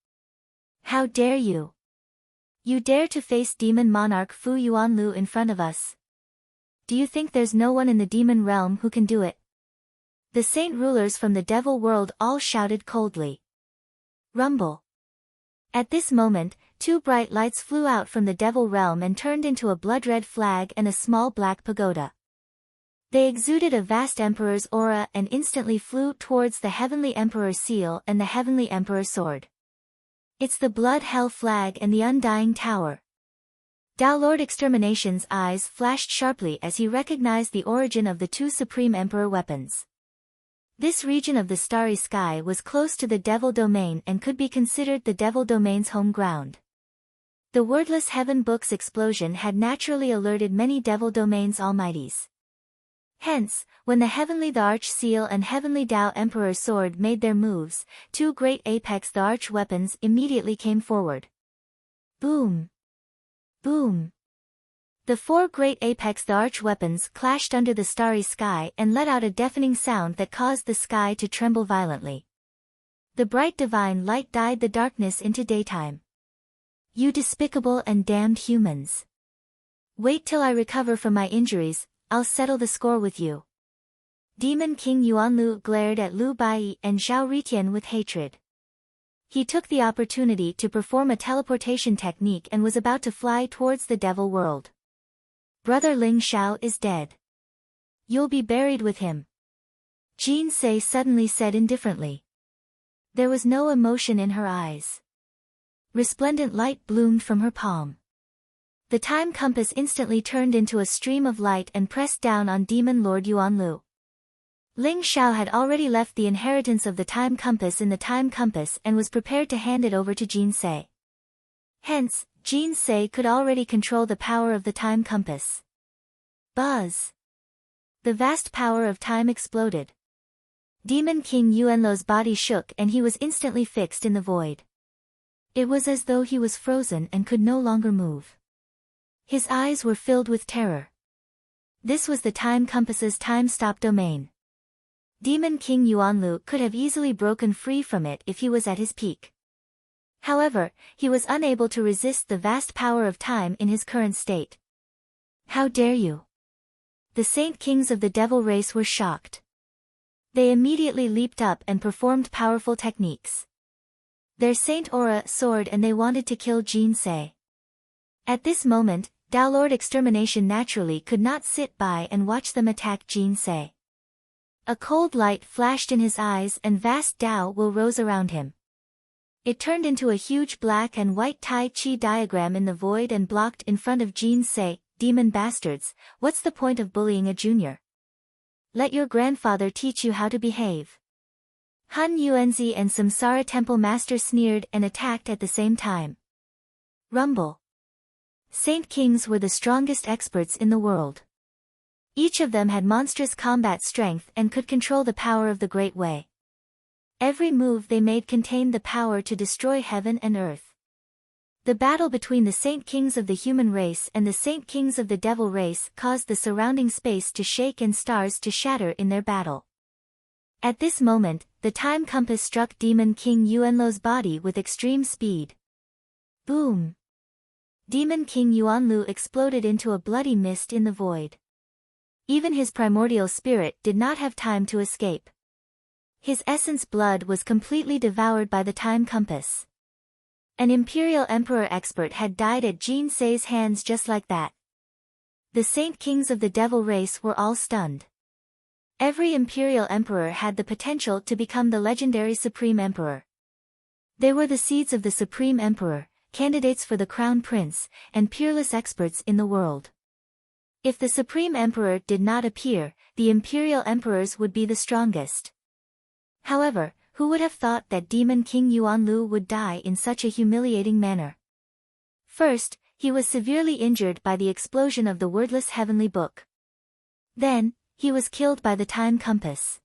How dare you? You dare to face Demon Monarch Fu Yuanlu in front of us? Do you think there's no one in the demon realm who can do it? The saint rulers from the devil world all shouted coldly. Rumble. At this moment, two bright lights flew out from the devil realm and turned into a blood-red flag and a small black pagoda. They exuded a vast emperor's aura and instantly flew towards the Heavenly Emperor seal and the Heavenly Emperor sword. It's the Blood Hell flag and the Undying Tower. Dao Lord Extermination's eyes flashed sharply as he recognized the origin of the two Supreme Emperor weapons. This region of the starry sky was close to the Devil Domain and could be considered the Devil Domain's home ground. The wordless Heaven Book's explosion had naturally alerted many Devil Domain's almighties. Hence, when the Heavenly the Arch Seal and Heavenly Dao Emperor Sword made their moves, two great Apex the Arch weapons immediately came forward. Boom! Boom! The four great Apex the Arch weapons clashed under the starry sky and let out a deafening sound that caused the sky to tremble violently. The bright divine light dyed the darkness into daytime. You despicable and damned humans! Wait till I recover from my injuries, I'll settle the score with you. Demon King Yuanlu glared at Lu Bai and Zhao Ritian with hatred. He took the opportunity to perform a teleportation technique and was about to fly towards the devil world. Brother Ling Xiao is dead. You'll be buried with him. Jin Sei suddenly said indifferently. There was no emotion in her eyes. Resplendent light bloomed from her palm. The time compass instantly turned into a stream of light and pressed down on Demon Lord Yuanlu. Ling Xiao had already left the inheritance of the time compass in the time compass and was prepared to hand it over to Jin Sei. Hence, Jin Sei could already control the power of the time compass. Buzz! The vast power of time exploded. Demon King Yuanluo's body shook and he was instantly fixed in the void. It was as though he was frozen and could no longer move. His eyes were filled with terror. This was the time compass's time-stop domain. Demon King Yuanlu could have easily broken free from it if he was at his peak. However, he was unable to resist the vast power of time in his current state. How dare you? The Saint Kings of the Devil race were shocked. They immediately leaped up and performed powerful techniques. Their Saint Aura soared and they wanted to kill Jin Sei. At this moment, Dao Lord Extermination naturally could not sit by and watch them attack Jin Sei. A cold light flashed in his eyes and vast Dao will rose around him. It turned into a huge black and white Tai Chi diagram in the void and blocked in front of Jin Sei. Demon bastards, what's the point of bullying a junior? Let your grandfather teach you how to behave. Hun Yuanzi and Samsara Temple Master sneered and attacked at the same time. Rumble. Saint Kings were the strongest experts in the world. Each of them had monstrous combat strength and could control the power of the Great Way. Every move they made contained the power to destroy heaven and earth. The battle between the Saint Kings of the human race and the Saint Kings of the devil race caused the surrounding space to shake and stars to shatter in their battle. At this moment, the time compass struck Demon King Yuanluo's body with extreme speed. Boom! Demon King Yuanlu exploded into a bloody mist in the void. Even his primordial spirit did not have time to escape. His essence blood was completely devoured by the time compass. An Imperial Emperor expert had died at Jin Sei's hands just like that. The Saint Kings of the Devil race were all stunned. Every Imperial Emperor had the potential to become the legendary Supreme Emperor. They were the seeds of the Supreme Emperor, candidates for the Crown Prince, and peerless experts in the world. If the Supreme Emperor did not appear, the Imperial Emperors would be the strongest. However, who would have thought that Demon King Yuanlu would die in such a humiliating manner? First, he was severely injured by the explosion of the wordless heavenly book. Then, he was killed by the time compass.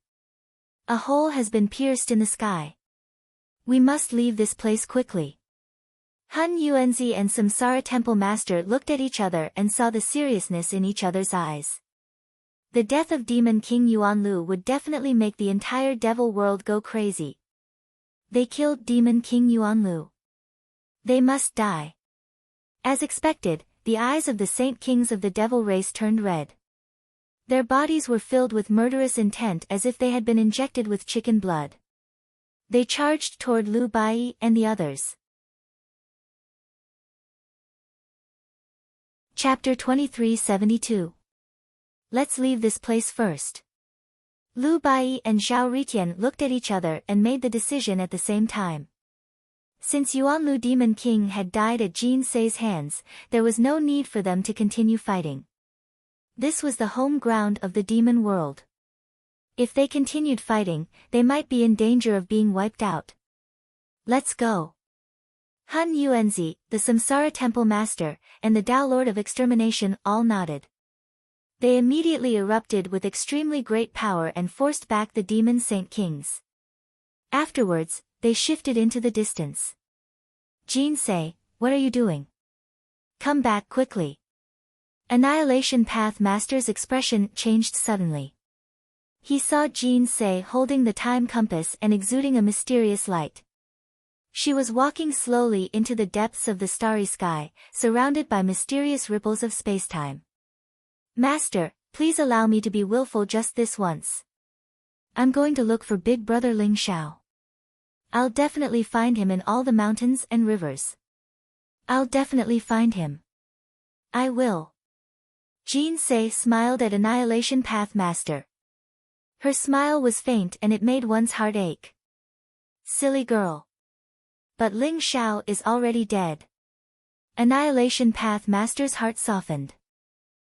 A hole has been pierced in the sky. We must leave this place quickly. Hun Yuanzi and Samsara Temple Master looked at each other and saw the seriousness in each other's eyes. The death of Demon King Yuanlu would definitely make the entire devil world go crazy. They killed Demon King Yuanlu. They must die. As expected, the eyes of the Saint Kings of the devil race turned red. Their bodies were filled with murderous intent as if they had been injected with chicken blood. They charged toward Lu Bai and the others. Chapter 2372. Let's leave this place first. Lu Bai and Zhao Ritian looked at each other and made the decision at the same time. Since Yuanlu Demon King had died at Jin Sei's hands, there was no need for them to continue fighting. This was the home ground of the demon world. If they continued fighting, they might be in danger of being wiped out. Let's go. Hun Yuanzi, the Samsara Temple Master, and the Tao Lord of Extermination all nodded. They immediately erupted with extremely great power and forced back the demon Saint Kings. Afterwards, they shifted into the distance. Jin Sei, what are you doing? Come back quickly. Annihilation Path Master's expression changed suddenly. He saw Jin Sei holding the time compass and exuding a mysterious light. She was walking slowly into the depths of the starry sky, surrounded by mysterious ripples of spacetime. Master, please allow me to be willful just this once. I'm going to look for Big Brother Ling Xiao. I'll definitely find him in all the mountains and rivers. I'll definitely find him. I will. Jin Sei smiled at Annihilation Path Master. Her smile was faint and it made one's heart ache. Silly girl. But Ling Xiao is already dead. Annihilation Path Master's heart softened.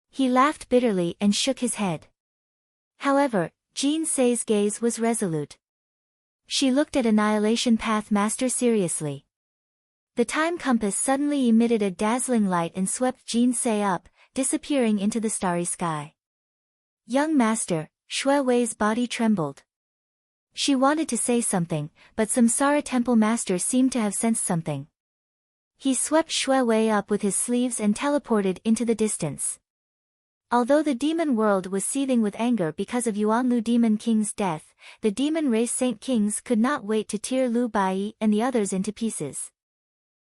He laughed bitterly and shook his head. However, Jin Sei's gaze was resolute. She looked at Annihilation Path Master seriously. The time compass suddenly emitted a dazzling light and swept Jin Sei up, disappearing into the starry sky. Young Master, Shui Wei's body trembled. She wanted to say something, but Samsara Temple Master seemed to have sensed something. He swept Shui Wei up with his sleeves and teleported into the distance. Although the demon world was seething with anger because of Yuanlu Demon King's death, the demon race Saint Kings could not wait to tear Lu Bai and the others into pieces.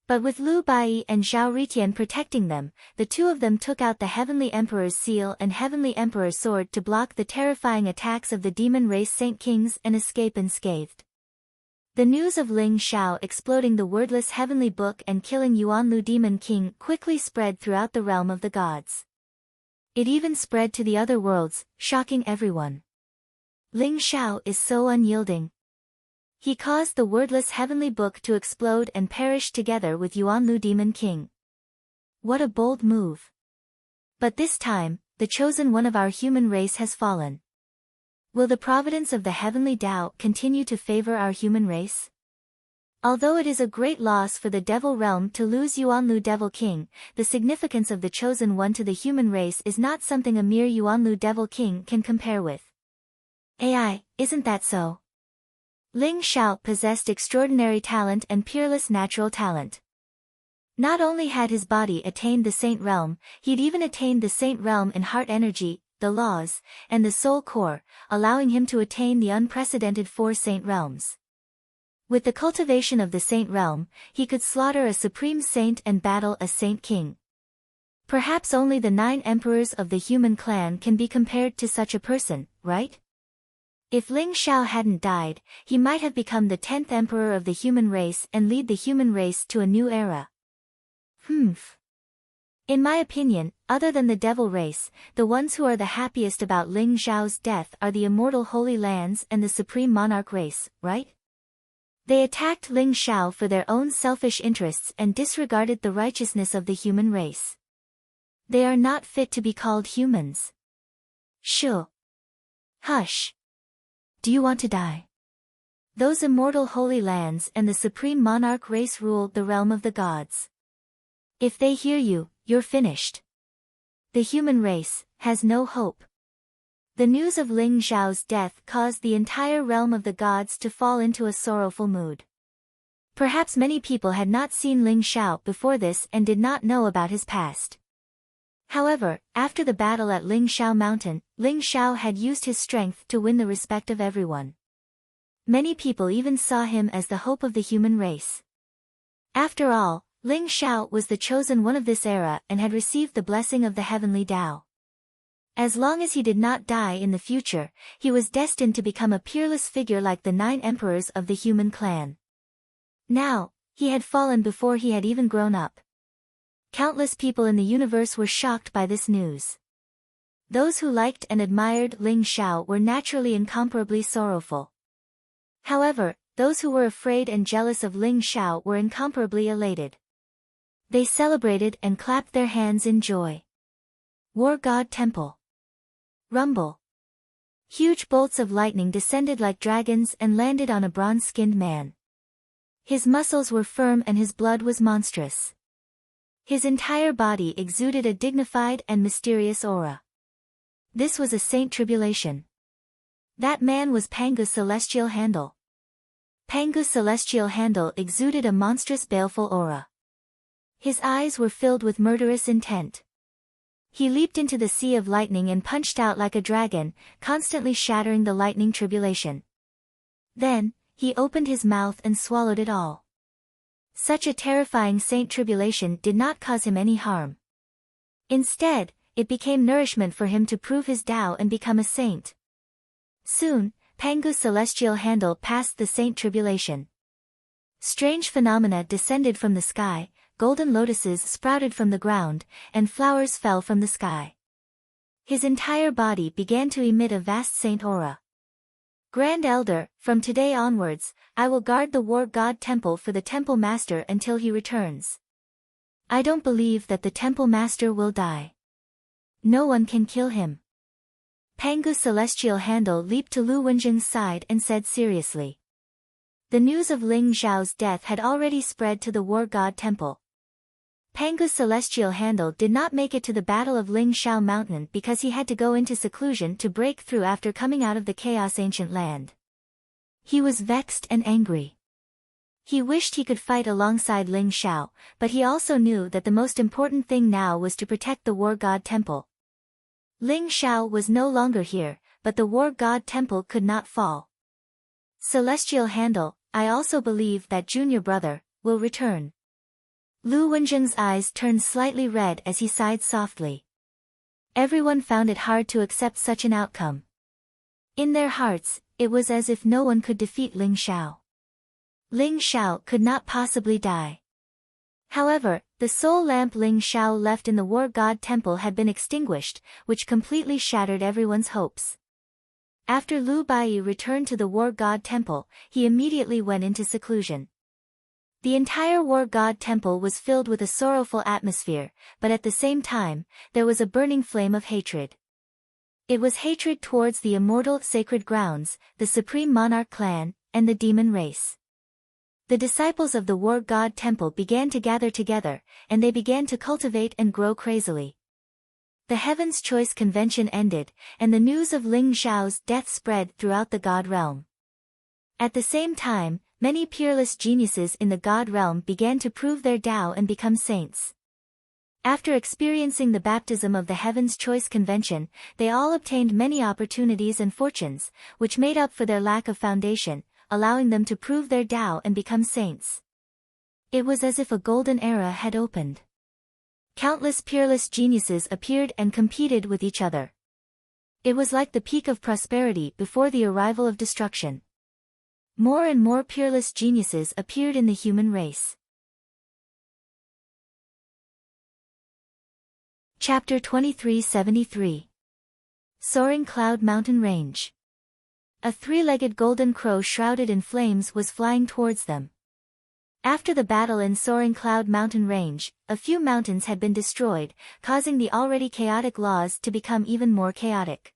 But with Lu Bai and Zhao Ritian protecting them, the two of them took out the Heavenly Emperor's seal and Heavenly Emperor's sword to block the terrifying attacks of the demon race Saint Kings and escape unscathed. The news of Ling Xiao exploding the wordless heavenly book and killing Yuanlu Demon King quickly spread throughout the realm of the gods. It even spread to the other worlds, shocking everyone. Ling Xiao is so unyielding. He caused the wordless heavenly book to explode and perish together with Yuanlu Demon King. What a bold move. But this time, the chosen one of our human race has fallen. Will the providence of the heavenly Tao continue to favor our human race? Although it is a great loss for the devil realm to lose Yuanlu Devil King, the significance of the chosen one to the human race is not something a mere Yuanlu Devil King can compare with. AI, isn't that so? Ling Xiao possessed extraordinary talent and peerless natural talent. Not only had his body attained the saint realm, he'd even attained the saint realm in heart energy, the laws, and the soul core, allowing him to attain the unprecedented 4 saint realms. With the cultivation of the saint realm, he could slaughter a supreme saint and battle a saint king. Perhaps only the 9 emperors of the human clan can be compared to such a person, right? If Ling Xiao hadn't died, he might have become the 10th emperor of the human race and lead the human race to a new era. In my opinion, other than the devil race, the ones who are the happiest about Ling Xiao's death are the immortal Holy Lands and the supreme monarch race, right? They attacked Ling Xiao for their own selfish interests and disregarded the righteousness of the human race. They are not fit to be called humans. Shoo. Hush. Do you want to die? Those immortal holy lands and the supreme monarch race ruled the realm of the gods. If they hear you, you're finished. The human race has no hope. The news of Ling Xiao's death caused the entire realm of the gods to fall into a sorrowful mood. Perhaps many people had not seen Ling Xiao before this and did not know about his past. However, after the battle at Ling Xiao Mountain, Ling Xiao had used his strength to win the respect of everyone. Many people even saw him as the hope of the human race. After all, Ling Xiao was the chosen one of this era and had received the blessing of the heavenly Tao. As long as he did not die in the future, he was destined to become a peerless figure like the 9 emperors of the human clan. Now, he had fallen before he had even grown up. Countless people in the universe were shocked by this news. Those who liked and admired Ling Xiao were naturally incomparably sorrowful. However, those who were afraid and jealous of Ling Xiao were incomparably elated. They celebrated and clapped their hands in joy. War God Temple. Rumble. Huge bolts of lightning descended like dragons and landed on a bronze-skinned man. His muscles were firm and his blood was monstrous. His entire body exuded a dignified and mysterious aura. This was a saint tribulation. That man was Pangu's celestial handle. Pangu's celestial handle exuded a monstrous baleful aura. His eyes were filled with murderous intent. He leaped into the sea of lightning and punched out like a dragon, constantly shattering the lightning tribulation. Then, he opened his mouth and swallowed it all. Such a terrifying saint tribulation did not cause him any harm. Instead, it became nourishment for him to prove his Tao and become a saint. Soon, Pangu's celestial handle passed the saint tribulation. Strange phenomena descended from the sky, golden lotuses sprouted from the ground, and flowers fell from the sky. His entire body began to emit a vast saint aura. Grand Elder, from today onwards, I will guard the War God Temple for the Temple Master until he returns. I don't believe that the Temple Master will die. No one can kill him. Pangu's celestial handle leaped to Lu Wenjing's side and said seriously. The news of Ling Xiao's death had already spread to the War God Temple. Pangu's celestial handle did not make it to the Battle of Ling Xiao Mountain because he had to go into seclusion to break through after coming out of the Chaos Ancient Land. He was vexed and angry. He wished he could fight alongside Ling Xiao, but he also knew that the most important thing now was to protect the War God Temple. Ling Xiao was no longer here, but the War God Temple could not fall. Celestial handle, I also believe that junior brother will return. Lu Wenjing's eyes turned slightly red as he sighed softly. Everyone found it hard to accept such an outcome. In their hearts, it was as if no one could defeat Ling Xiao. Ling Xiao could not possibly die. However, the soul lamp Ling Xiao left in the War God Temple had been extinguished, which completely shattered everyone's hopes. After Lu Bai returned to the War God Temple, he immediately went into seclusion. The entire War God Temple was filled with a sorrowful atmosphere, but at the same time, there was a burning flame of hatred. It was hatred towards the immortal sacred grounds, the supreme monarch clan, and the demon race. The disciples of the War God Temple began to gather together, and they began to cultivate and grow crazily. The Heaven's Choice Convention ended, and the news of Ling Xiao's death spread throughout the God realm. At the same time, many peerless geniuses in the God realm began to prove their Tao and become saints. After experiencing the baptism of the Heaven's Choice Convention, they all obtained many opportunities and fortunes, which made up for their lack of foundation, allowing them to prove their Tao and become saints. It was as if a golden era had opened. Countless peerless geniuses appeared and competed with each other. It was like the peak of prosperity before the arrival of destruction. More and more peerless geniuses appeared in the human race. Chapter 2373. Soaring Cloud Mountain Range. A three-legged golden crow shrouded in flames was flying towards them. After the battle in Soaring Cloud Mountain Range, a few mountains had been destroyed, causing the already chaotic laws to become even more chaotic.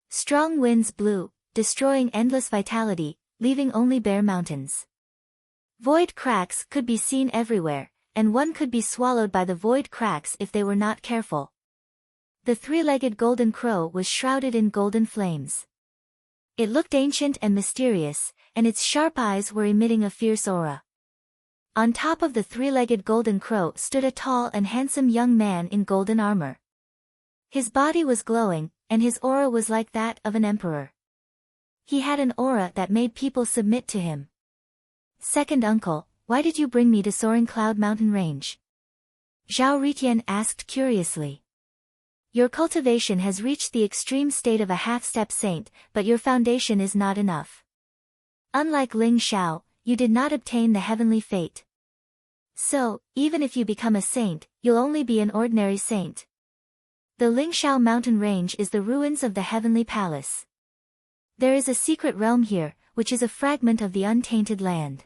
Strong winds blew, destroying endless vitality, leaving only bare mountains. Void cracks could be seen everywhere, and one could be swallowed by the void cracks if they were not careful. The three-legged golden crow was shrouded in golden flames. It looked ancient and mysterious, and its sharp eyes were emitting a fierce aura. On top of the three-legged golden crow stood a tall and handsome young man in golden armor. His body was glowing, and his aura was like that of an emperor. He had an aura that made people submit to him. "Second uncle, why did you bring me to Soaring Cloud Mountain Range?" Zhao Ritian asked curiously. "Your cultivation has reached the extreme state of a half-step saint, but your foundation is not enough. Unlike Ling Xiao, you did not obtain the heavenly fate. So, even if you become a saint, you'll only be an ordinary saint. The Lingxiao mountain range is the ruins of the heavenly palace. There is a secret realm here, which is a fragment of the untainted land.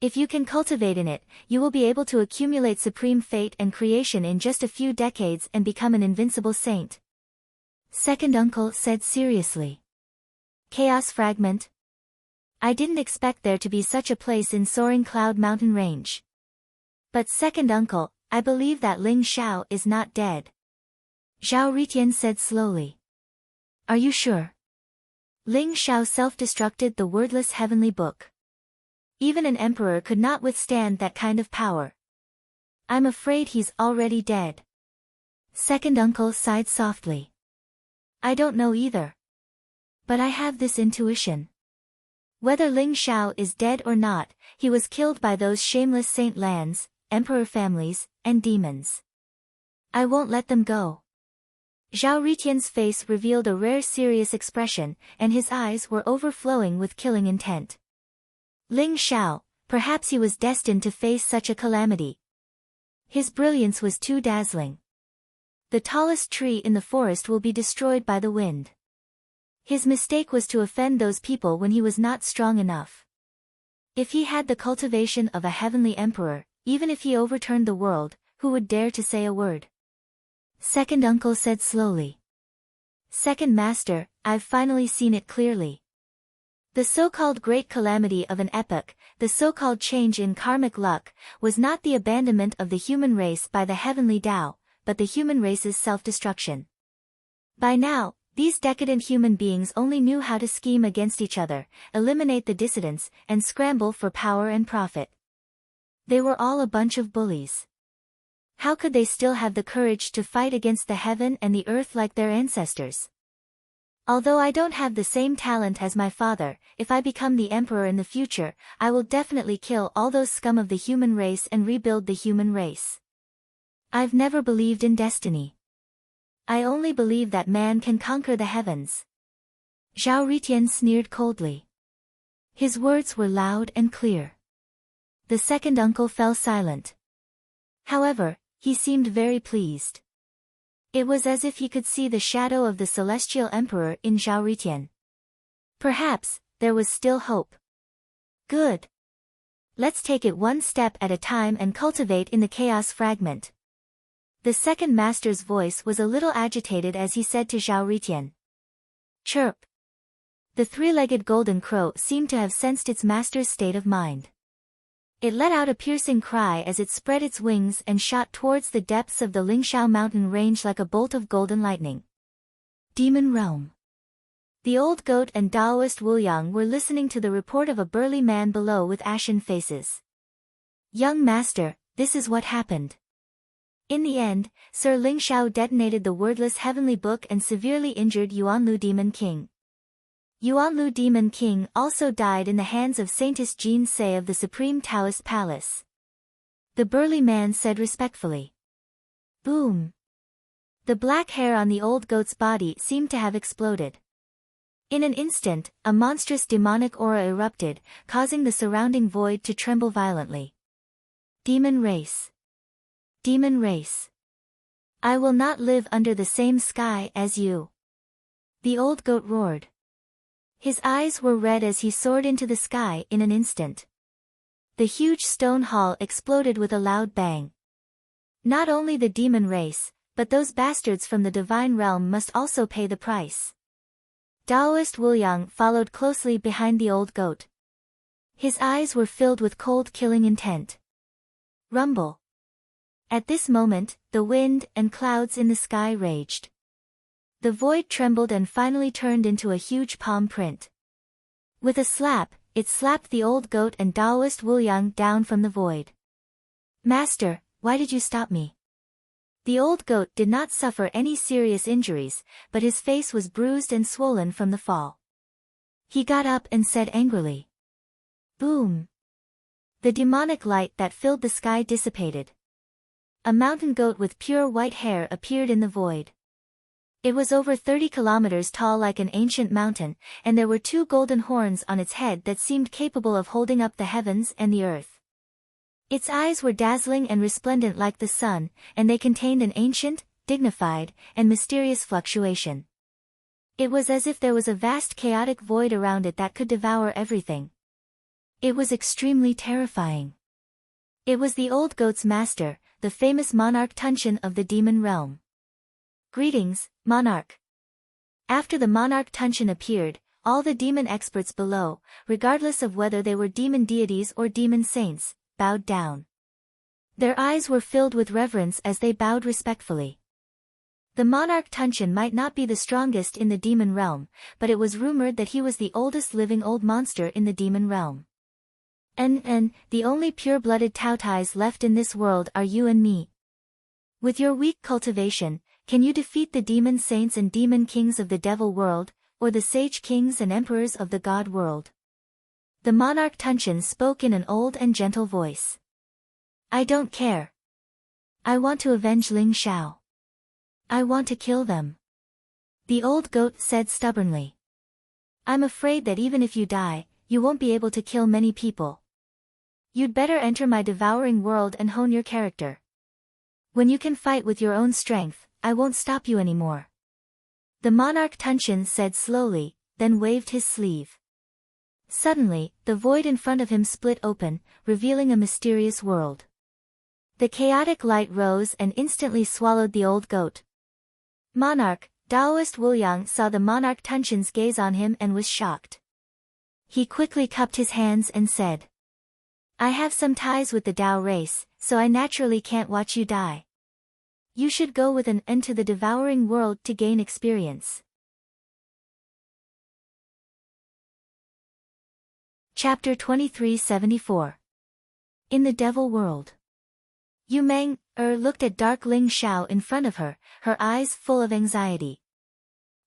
If you can cultivate in it, you will be able to accumulate supreme fate and creation in just a few decades and become an invincible saint." Second uncle said seriously. "Chaos fragment? I didn't expect there to be such a place in Soaring Cloud Mountain Range. But second uncle, I believe that Ling Xiao is not dead." Zhao Ritian said slowly. "Are you sure?" Ling Xiao self-destructed the wordless heavenly book. Even an emperor could not withstand that kind of power. "I'm afraid he's already dead." Second uncle sighed softly. "I don't know either. But I have this intuition. Whether Ling Xiao is dead or not, he was killed by those shameless saint lands, emperor families, and demons. I won't let them go." Zhao Ritian's face revealed a rare serious expression, and his eyes were overflowing with killing intent. Ling Xiao, perhaps he was destined to face such a calamity. His brilliance was too dazzling. The tallest tree in the forest will be destroyed by the wind. His mistake was to offend those people when he was not strong enough. If he had the cultivation of a heavenly emperor, even if he overturned the world, who would dare to say a word? Second uncle said slowly. "Second master, I've finally seen it clearly. The so-called great calamity of an epoch, the so-called change in karmic luck, was not the abandonment of the human race by the heavenly Tao, but the human race's self-destruction. By now, these decadent human beings only knew how to scheme against each other, eliminate the dissidents, and scramble for power and profit. They were all a bunch of bullies. How could they still have the courage to fight against the heaven and the earth like their ancestors? Although I don't have the same talent as my father, if I become the emperor in the future, I will definitely kill all those scum of the human race and rebuild the human race. I've never believed in destiny. I only believe that man can conquer the heavens." Zhao Ritian sneered coldly. His words were loud and clear. The second uncle fell silent. However, he seemed very pleased. It was as if he could see the shadow of the celestial emperor in Zhao Ritian. Perhaps, there was still hope. "Good. Let's take it one step at a time and cultivate in the chaos fragment." The second master's voice was a little agitated as he said to Zhao Ritian. "Chirp." The three-legged golden crow seemed to have sensed its master's state of mind. It let out a piercing cry as it spread its wings and shot towards the depths of the Lingxiao mountain range like a bolt of golden lightning. Demon Realm. The old goat and Taoist Wuyang were listening to the report of a burly man below with ashen faces. "Young master, this is what happened. In the end, Sir Lingxiao detonated the wordless heavenly book and severely injured Yuanlu Demon King. Yuanlu Demon King also died in the hands of Saintess Jin Se of the Supreme Taoist Palace." The burly man said respectfully. Boom! The black hair on the old goat's body seemed to have exploded. In an instant, a monstrous demonic aura erupted, causing the surrounding void to tremble violently. Demon race. Demon race. I will not live under the same sky as you. The old goat roared. His eyes were red as he soared into the sky in an instant. The huge stone hall exploded with a loud bang. Not only the demon race, but those bastards from the divine realm must also pay the price. Taoist Wuyang followed closely behind the old goat. His eyes were filled with cold killing intent. Rumble. At this moment, the wind and clouds in the sky raged. The void trembled and finally turned into a huge palm print. With a slap, it slapped the old goat and Taoist Wuliang down from the void. Master, why did you stop me? The old goat did not suffer any serious injuries, but his face was bruised and swollen from the fall. He got up and said angrily. Boom! The demonic light that filled the sky dissipated. A mountain goat with pure white hair appeared in the void. It was over 30 kilometers tall like an ancient mountain, and there were 2 golden horns on its head that seemed capable of holding up the heavens and the earth. Its eyes were dazzling and resplendent like the sun, and they contained an ancient, dignified, and mysterious fluctuation. It was as if there was a vast chaotic void around it that could devour everything. It was extremely terrifying. It was the old goat's master, the famous monarch Tunshin of the demon realm. Greetings, monarch. After the monarch Tunshin appeared, all the demon experts below, regardless of whether they were demon deities or demon saints, bowed down. Their eyes were filled with reverence as they bowed respectfully. The monarch Tunshin might not be the strongest in the demon realm, but it was rumored that he was the oldest living old monster in the demon realm. And the only pure-blooded Tautais left in this world are you and me. With your weak cultivation, can you defeat the demon saints and demon kings of the devil world, or the sage kings and emperors of the god world? The monarch Tunshin spoke in an old and gentle voice. I don't care. I want to avenge Ling Xiao. I want to kill them. The old goat said stubbornly. I'm afraid that even if you die, you won't be able to kill many people. You'd better enter my devouring world and hone your character. When you can fight with your own strength, I won't stop you anymore. The monarch Tunshin said slowly, then waved his sleeve. Suddenly, the void in front of him split open, revealing a mysterious world. The chaotic light rose and instantly swallowed the old goat. Monarch, Taoist Wuliang saw the monarch Tunshin's gaze on him and was shocked. He quickly cupped his hands and said, I have some ties with the Tao race, so I naturally can't watch you die. You should go with an end to the devouring world to gain experience. Chapter 2374. In the Devil World. Yu Meng looked at dark Ling Xiao in front of her, her eyes full of anxiety.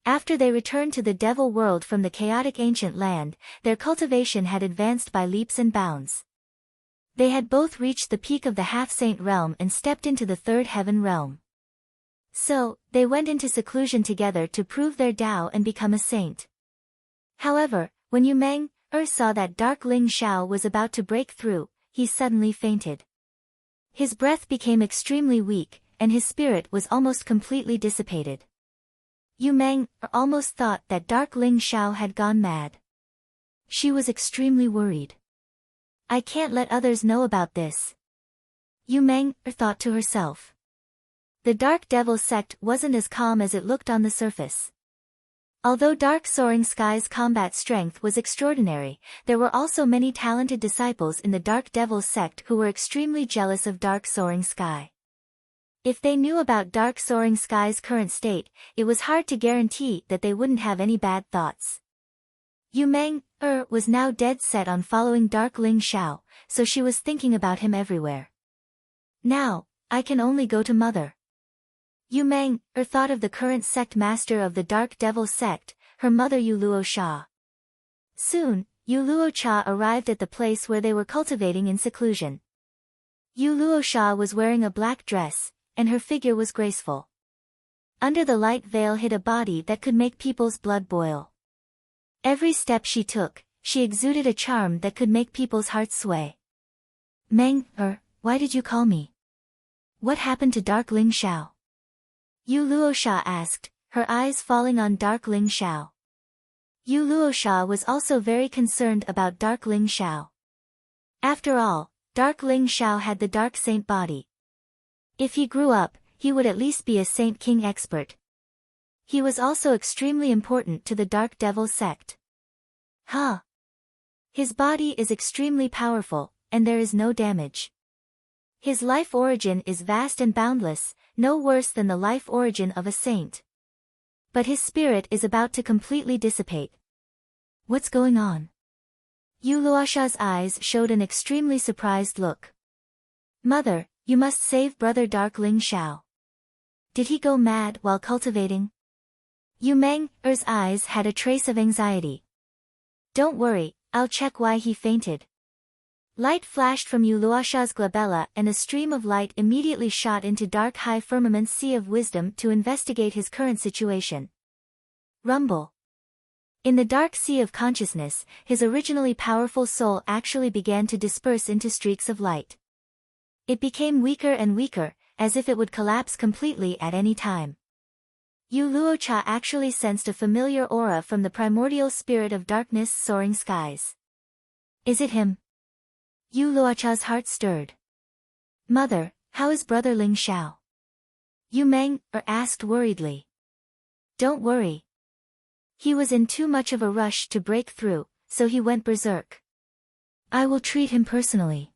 After they returned to the Devil World from the chaotic ancient land, their cultivation had advanced by leaps and bounds. They had both reached the peak of the half-saint realm and stepped into the third heaven realm. So, they went into seclusion together to prove their Tao and become a saint. However, when Yu Meng saw that dark Ling Xiao was about to break through, he suddenly fainted. His breath became extremely weak, and his spirit was almost completely dissipated. Yu Meng almost thought that dark Ling Xiao had gone mad. She was extremely worried. I can't let others know about this. Yu Meng thought to herself. The Dark Devil sect wasn't as calm as it looked on the surface. Although Dark Soaring Sky's combat strength was extraordinary, there were also many talented disciples in the Dark Devil sect who were extremely jealous of Dark Soaring Sky. If they knew about Dark Soaring Sky's current state, it was hard to guarantee that they wouldn't have any bad thoughts. Yu Meng was now dead set on following Dark Ling Xiao, so she was thinking about him everywhere. Now, I can only go to Mother. Yu Meng thought of the current sect master of the Dark Devil sect, her mother Yu Luo Sha. Soon, Yu Luo Cha arrived at the place where they were cultivating in seclusion. Yu Luo Sha was wearing a black dress, and her figure was graceful. Under the light veil hid a body that could make people's blood boil. Every step she took, she exuded a charm that could make people's hearts sway. Meng, why did you call me? What happened to Dark Ling Xiao? Yu Luo Sha asked, her eyes falling on Dark Ling Xiao. Yu Luo Sha was also very concerned about Dark Ling Xiao. After all, Dark Ling Xiao had the Dark Saint body. If he grew up, he would at least be a Saint King expert. He was also extremely important to the Dark Devil sect. His body is extremely powerful, and there is no damage. His life origin is vast and boundless, no worse than the life origin of a saint. But his spirit is about to completely dissipate. What's going on? Yu Luosha's eyes showed an extremely surprised look. Mother, you must save brother Dark Ling Xiao. Did he go mad while cultivating? Yu Meng's eyes had a trace of anxiety. Don't worry, I'll check why he fainted. Light flashed from Yu Luosha's glabella and a stream of light immediately shot into Dark High Firmament's sea of wisdom to investigate his current situation. Rumble. In the dark sea of consciousness, his originally powerful soul actually began to disperse into streaks of light. It became weaker and weaker, as if it would collapse completely at any time. Yu Luocha actually sensed a familiar aura from the primordial spirit of darkness soaring skies. Is it him? Yu Luocha's heart stirred. Mother, how is brother Ling Xiao? Yu Meng asked worriedly. Don't worry. He was in too much of a rush to break through, so he went berserk. I will treat him personally.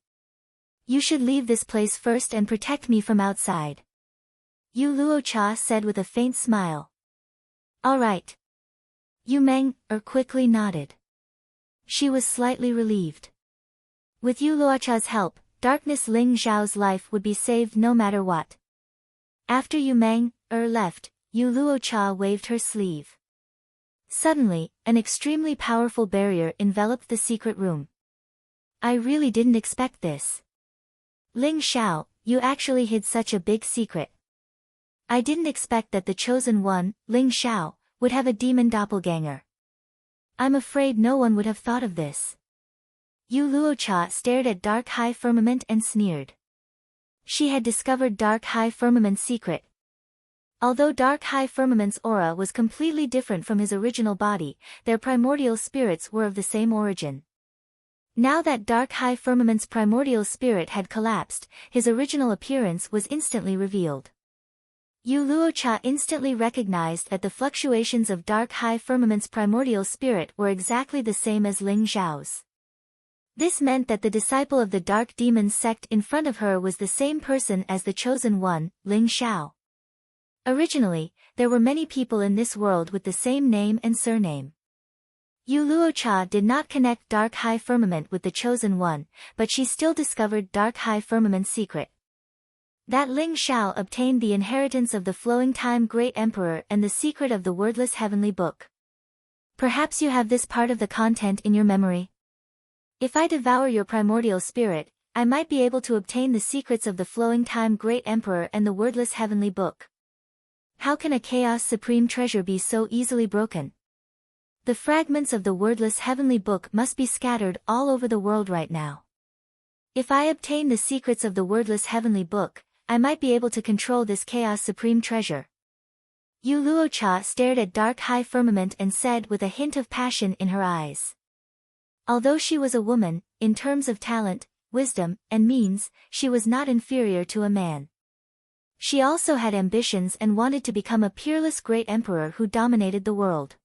You should leave this place first and protect me from outside. Yu Luocha said with a faint smile. All right. Yu Meng quickly nodded. She was slightly relieved. With Yu Luocha's help, Darkness Ling Xiao's life would be saved no matter what. After Yu Meng left, Yu Luocha waved her sleeve. Suddenly, an extremely powerful barrier enveloped the secret room. I really didn't expect this. Ling Xiao, you actually hid such a big secret. I didn't expect that the chosen one, Ling Xiao, would have a demon doppelganger. I'm afraid no one would have thought of this. Yu Luocha stared at Dark High Firmament and sneered. She had discovered Dark High Firmament's secret. Although Dark High Firmament's aura was completely different from his original body, their primordial spirits were of the same origin. Now that Dark High Firmament's primordial spirit had collapsed, his original appearance was instantly revealed. Yu Luocha instantly recognized that the fluctuations of Dark High Firmament's primordial spirit were exactly the same as Ling Xiao's. This meant that the disciple of the Dark Demon sect in front of her was the same person as the chosen one, Ling Xiao. Originally, there were many people in this world with the same name and surname. Yu Luocha did not connect Dark High Firmament with the chosen one, but she still discovered Dark High Firmament's secret. That Ling Xiao obtained the inheritance of the Flowing Time Great Emperor and the secret of the wordless heavenly book. Perhaps you have this part of the content in your memory. If I devour your primordial spirit, I might be able to obtain the secrets of the Flowing Time Great Emperor and the wordless heavenly book. How can a Chaos Supreme treasure be so easily broken? The fragments of the wordless heavenly book must be scattered all over the world right now. If I obtain the secrets of the wordless heavenly book, I might be able to control this Chaos Supreme treasure. Yu Luocha stared at Dark High Firmament and said with a hint of passion in her eyes. Although she was a woman, in terms of talent, wisdom, and means, she was not inferior to a man. She also had ambitions and wanted to become a peerless great emperor who dominated the world.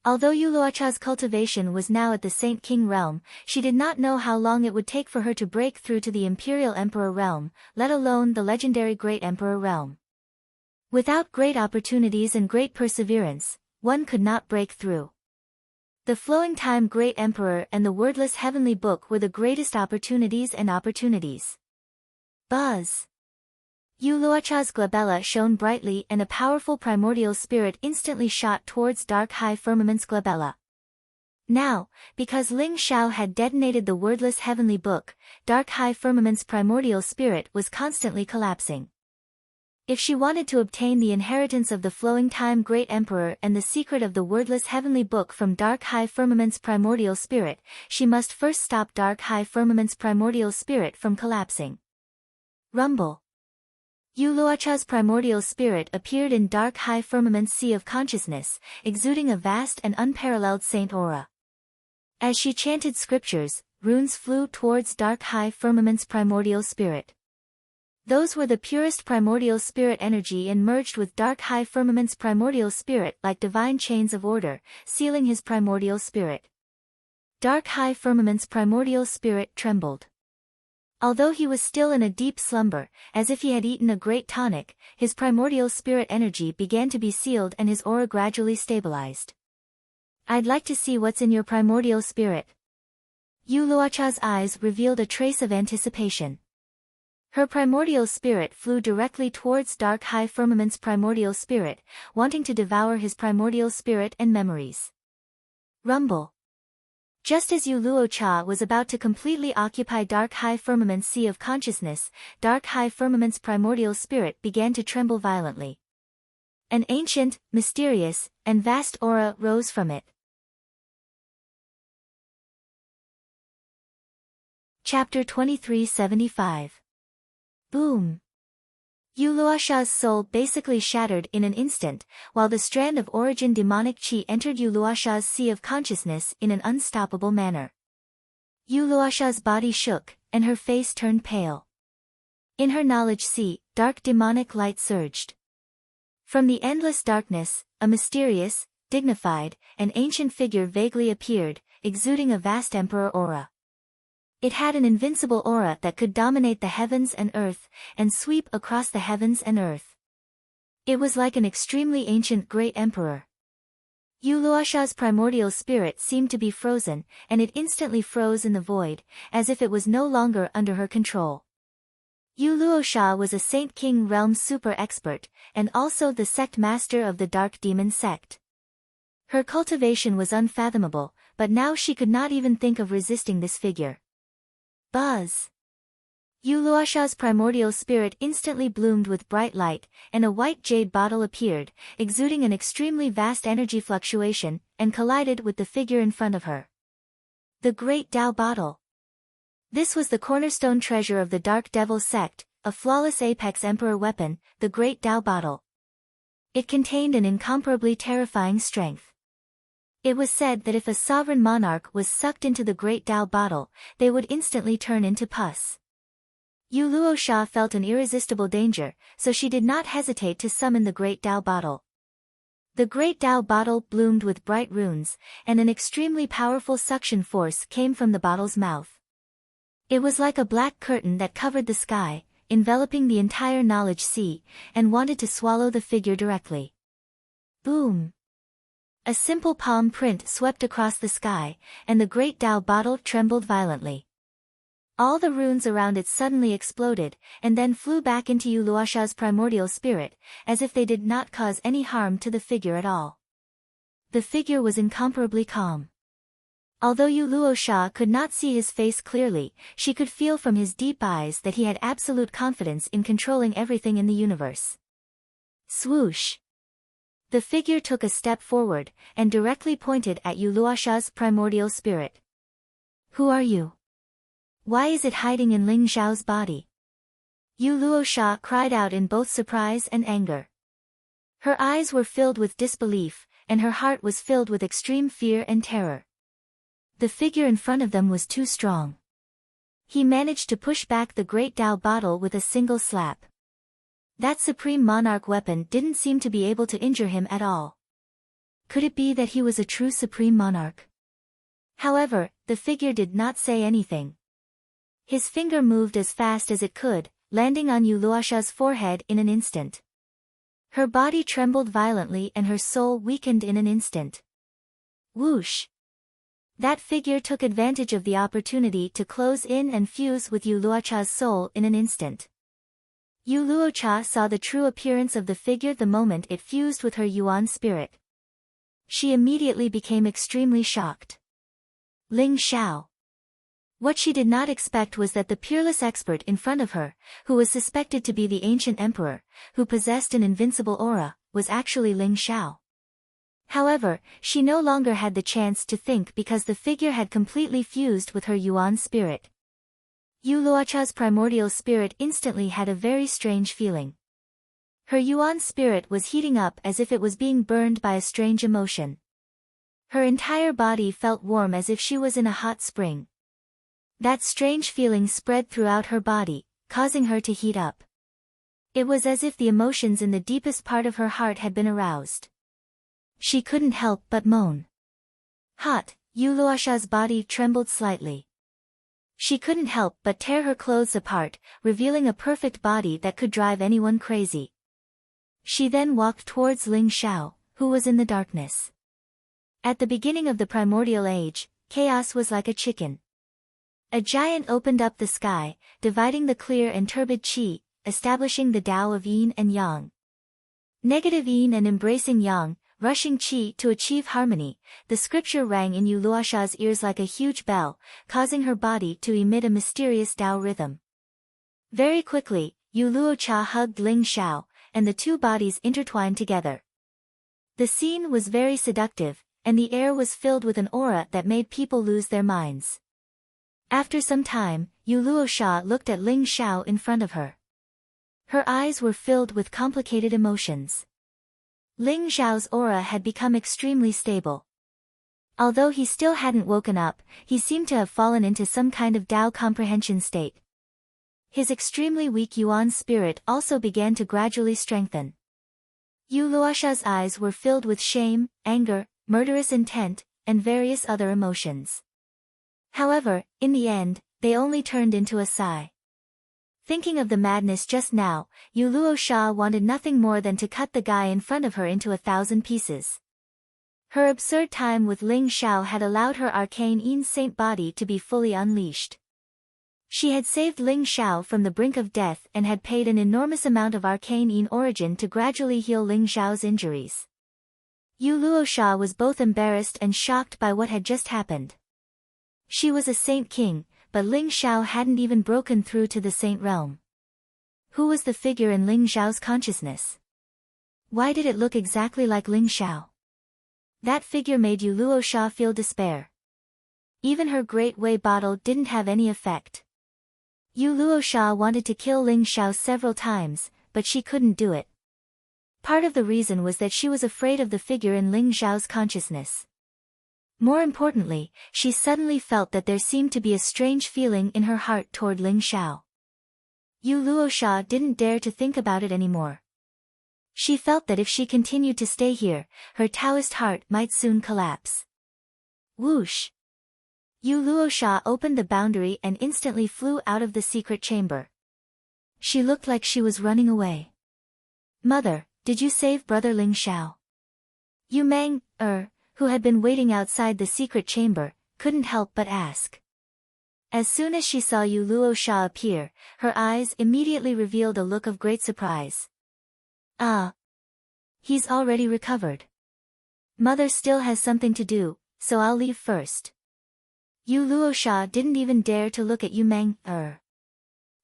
Although Yu Luocha's cultivation was now at the Saint King realm, she did not know how long it would take for her to break through to the Imperial Emperor realm, let alone the legendary Great Emperor realm. Without great opportunities and great perseverance, one could not break through. The Flowing Time Great Emperor and the wordless heavenly book were the greatest opportunities and opportunities. Buzz! Yu Luocha's glabella shone brightly and a powerful primordial spirit instantly shot towards Dark High Firmament's glabella. Now, because Ling Xiao had detonated the wordless heavenly book, Dark High Firmament's primordial spirit was constantly collapsing. If she wanted to obtain the inheritance of the Flowing Time Great Emperor and the secret of the wordless heavenly book from Dark High Firmament's primordial spirit, she must first stop Dark High Firmament's primordial spirit from collapsing. Rumble. Yu Luocha's primordial spirit appeared in Dark High Firmament's sea of consciousness, exuding a vast and unparalleled saint aura. As she chanted scriptures, runes flew towards Dark High Firmament's primordial spirit. Those were the purest primordial spirit energy and merged with Dark High Firmament's primordial spirit like divine chains of order, sealing his primordial spirit. Dark High Firmament's primordial spirit trembled. Although he was still in a deep slumber, as if he had eaten a great tonic, his primordial spirit energy began to be sealed and his aura gradually stabilized. I'd like to see what's in your primordial spirit. Yu Luocha's eyes revealed a trace of anticipation. Her primordial spirit flew directly towards Dark High Firmament's primordial spirit, wanting to devour his primordial spirit and memories. Rumble. Just as Yu Luocha was about to completely occupy Dark High Firmament's sea of consciousness, Dark High Firmament's primordial spirit began to tremble violently. An ancient, mysterious, and vast aura rose from it. Chapter 2375. Boom. Yu Luocha's soul basically shattered in an instant, while the strand of origin demonic chi entered Yu Luocha's sea of consciousness in an unstoppable manner. Yu Luocha's body shook, and her face turned pale. In her knowledge sea, dark demonic light surged. From the endless darkness, a mysterious, dignified, and ancient figure vaguely appeared, exuding a vast emperor aura. It had an invincible aura that could dominate the heavens and earth, and sweep across the heavens and earth. It was like an extremely ancient great emperor. Yu Luocha's primordial spirit seemed to be frozen, and it instantly froze in the void, as if it was no longer under her control. Yu Luocha was a Saint King realm super expert, and also the sect master of the Dark Demon sect. Her cultivation was unfathomable, but now she could not even think of resisting this figure. Buzz. Yu Luocha's primordial spirit instantly bloomed with bright light, and a white jade bottle appeared, exuding an extremely vast energy fluctuation, and collided with the figure in front of her. The Great Tao Bottle. This was the cornerstone treasure of the Dark Devil sect, a flawless apex emperor weapon, the Great Tao Bottle. It contained an incomparably terrifying strength. It was said that if a sovereign monarch was sucked into the Great Tao Bottle, they would instantly turn into pus. Yu Luocha felt an irresistible danger, so she did not hesitate to summon the Great Tao Bottle. The Great Tao Bottle bloomed with bright runes, and an extremely powerful suction force came from the bottle's mouth. It was like a black curtain that covered the sky, enveloping the entire knowledge sea, and wanted to swallow the figure directly. Boom. A simple palm print swept across the sky, and the Great Tao Bottle trembled violently. All the runes around it suddenly exploded, and then flew back into Yu Luocha's primordial spirit, as if they did not cause any harm to the figure at all. The figure was incomparably calm. Although Yu Luocha could not see his face clearly, she could feel from his deep eyes that he had absolute confidence in controlling everything in the universe. Swoosh! The figure took a step forward, and directly pointed at Yu Luocha's primordial spirit. Who are you? Why is it hiding in Ling Xiao's body? Yu Luocha cried out in both surprise and anger. Her eyes were filled with disbelief, and her heart was filled with extreme fear and terror. The figure in front of them was too strong. He managed to push back the Great Tao Bottle with a single slap. That supreme monarch weapon didn't seem to be able to injure him at all. Could it be that he was a true supreme monarch? However, the figure did not say anything. His finger moved as fast as it could, landing on Yu Luocha's forehead in an instant. Her body trembled violently and her soul weakened in an instant. Whoosh! That figure took advantage of the opportunity to close in and fuse with Yu Luocha's soul in an instant. Yu Luocha saw the true appearance of the figure the moment it fused with her Yuan spirit. She immediately became extremely shocked. Ling Xiao. What she did not expect was that the peerless expert in front of her, who was suspected to be the ancient emperor, who possessed an invincible aura, was actually Ling Xiao. However, she no longer had the chance to think because the figure had completely fused with her Yuan spirit. Yu Luocha's primordial spirit instantly had a very strange feeling. Her Yuan spirit was heating up as if it was being burned by a strange emotion. Her entire body felt warm as if she was in a hot spring. That strange feeling spread throughout her body, causing her to heat up. It was as if the emotions in the deepest part of her heart had been aroused. She couldn't help but moan. Hot, Yu Luocha's body trembled slightly. She couldn't help but tear her clothes apart, revealing a perfect body that could drive anyone crazy. She then walked towards Ling Xiao, who was in the darkness. At the beginning of the primordial age, chaos was like a chicken. A giant opened up the sky, dividing the clear and turbid qi, establishing the Tao of yin and yang. Negative yin and embracing yang, rushing qi to achieve harmony, the scripture rang in Yu Luosha's ears like a huge bell, causing her body to emit a mysterious Tao rhythm. Very quickly, Yu Luocha hugged Ling Xiao, and the two bodies intertwined together. The scene was very seductive, and the air was filled with an aura that made people lose their minds. After some time, Yu Luosha looked at Ling Xiao in front of her. Her eyes were filled with complicated emotions. Ling Xiao's aura had become extremely stable. Although he still hadn't woken up, he seemed to have fallen into some kind of Tao comprehension state. His extremely weak Yuan spirit also began to gradually strengthen. Yu Luosha's eyes were filled with shame, anger, murderous intent, and various other emotions. However, in the end, they only turned into a sigh. Thinking of the madness just now, Yu Luosha wanted nothing more than to cut the guy in front of her into 1,000 pieces. Her absurd time with Ling Xiao had allowed her arcane yin saint body to be fully unleashed. She had saved Ling Xiao from the brink of death and had paid an enormous amount of arcane yin origin to gradually heal Ling Xiao's injuries. Yu Luosha was both embarrassed and shocked by what had just happened. She was a saint king, but Ling Xiao hadn't even broken through to the saint realm. Who was the figure in Ling Xiao's consciousness? Why did it look exactly like Ling Xiao? That figure made Yu Luosha feel despair. Even her Great Wei bottle didn't have any effect. Yu Luosha wanted to kill Ling Xiao several times, but she couldn't do it. Part of the reason was that she was afraid of the figure in Ling Xiao's consciousness. More importantly, she suddenly felt that there seemed to be a strange feeling in her heart toward Ling Xiao. Yu Luosha didn't dare to think about it anymore. She felt that if she continued to stay here, her Taoist heart might soon collapse. Whoosh! Yu Luosha opened the boundary and instantly flew out of the secret chamber. She looked like she was running away. Mother, did you save brother Ling Xiao? Yu Meng, who had been waiting outside the secret chamber, couldn't help but ask. As soon as she saw Yu Luosha appear, her eyes immediately revealed a look of great surprise. Ah! He's already recovered. Mother still has something to do, so I'll leave first. Yu Luosha didn't even dare to look at Yu Meng.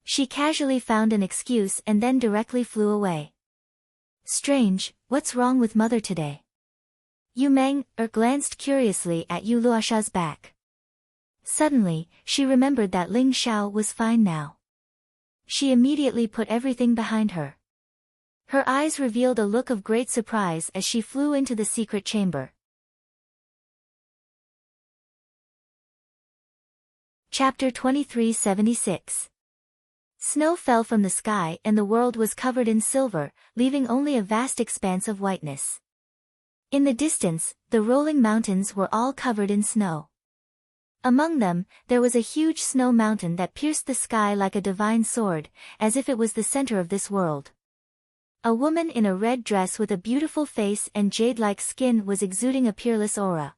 She casually found an excuse and then directly flew away. Strange, what's wrong with mother today? Yu Meng glanced curiously at Yu Luosha's back. Suddenly, she remembered that Ling Xiao was fine now. She immediately put everything behind her. Her eyes revealed a look of great surprise as she flew into the secret chamber. Chapter 2376. Snow fell from the sky and the world was covered in silver, leaving only a vast expanse of whiteness. In the distance, the rolling mountains were all covered in snow. Among them, there was a huge snow mountain that pierced the sky like a divine sword, as if it was the center of this world. A woman in a red dress with a beautiful face and jade-like skin was exuding a peerless aura.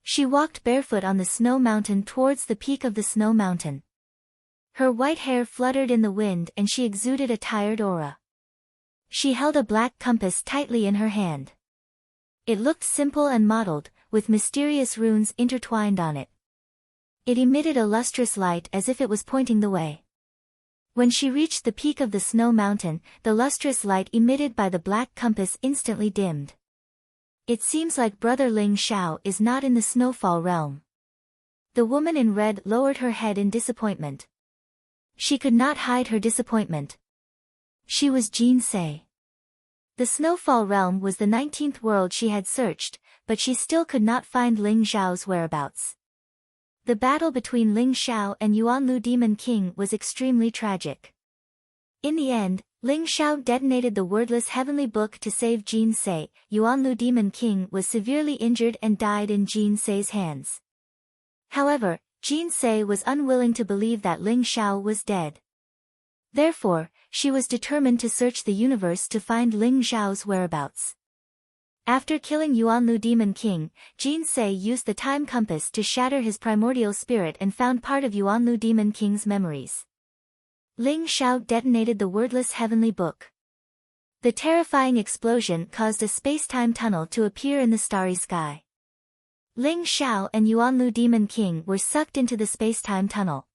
She walked barefoot on the snow mountain towards the peak of the snow mountain. Her white hair fluttered in the wind and she exuded a tired aura. She held a black compass tightly in her hand. It looked simple and mottled, with mysterious runes intertwined on it. It emitted a lustrous light as if it was pointing the way. When she reached the peak of the snow mountain, the lustrous light emitted by the black compass instantly dimmed. It seems like brother Ling Xiao is not in the snowfall realm. The woman in red lowered her head in disappointment. She could not hide her disappointment. She was Jin Se. The snowfall realm was the 19th world she had searched, but she still could not find Ling Xiao's whereabouts. The battle between Ling Xiao and Yuanlu Demon King was extremely tragic. In the end, Ling Xiao detonated the wordless heavenly book to save Jin Se. Yuanlu Demon King was severely injured and died in Jin Se's hands. However, Jinsei was unwilling to believe that Ling Xiao was dead. Therefore, she was determined to search the universe to find Ling Xiao's whereabouts. After killing Yuanlu Demon King, Jinsei used the time compass to shatter his primordial spirit and found part of Yuanlu Demon King's memories. Ling Xiao detonated the wordless heavenly book. The terrifying explosion caused a space-time tunnel to appear in the starry sky. Ling Xiao and Yuanlu Demon King were sucked into the space-time tunnel.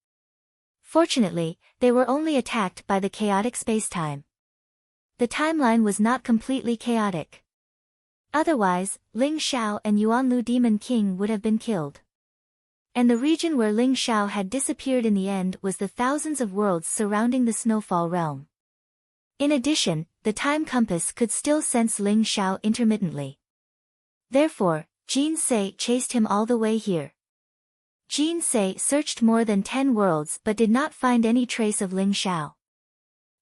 Fortunately, they were only attacked by the chaotic space-time. The timeline was not completely chaotic. Otherwise, Ling Xiao and Yuanlu Demon King would have been killed. And the region where Ling Xiao had disappeared in the end was the thousands of worlds surrounding the Snowfall realm. In addition, the time compass could still sense Ling Xiao intermittently. Therefore, Jinsei chased him all the way here. Jinsei searched more than 10 worlds but did not find any trace of Ling Xiao.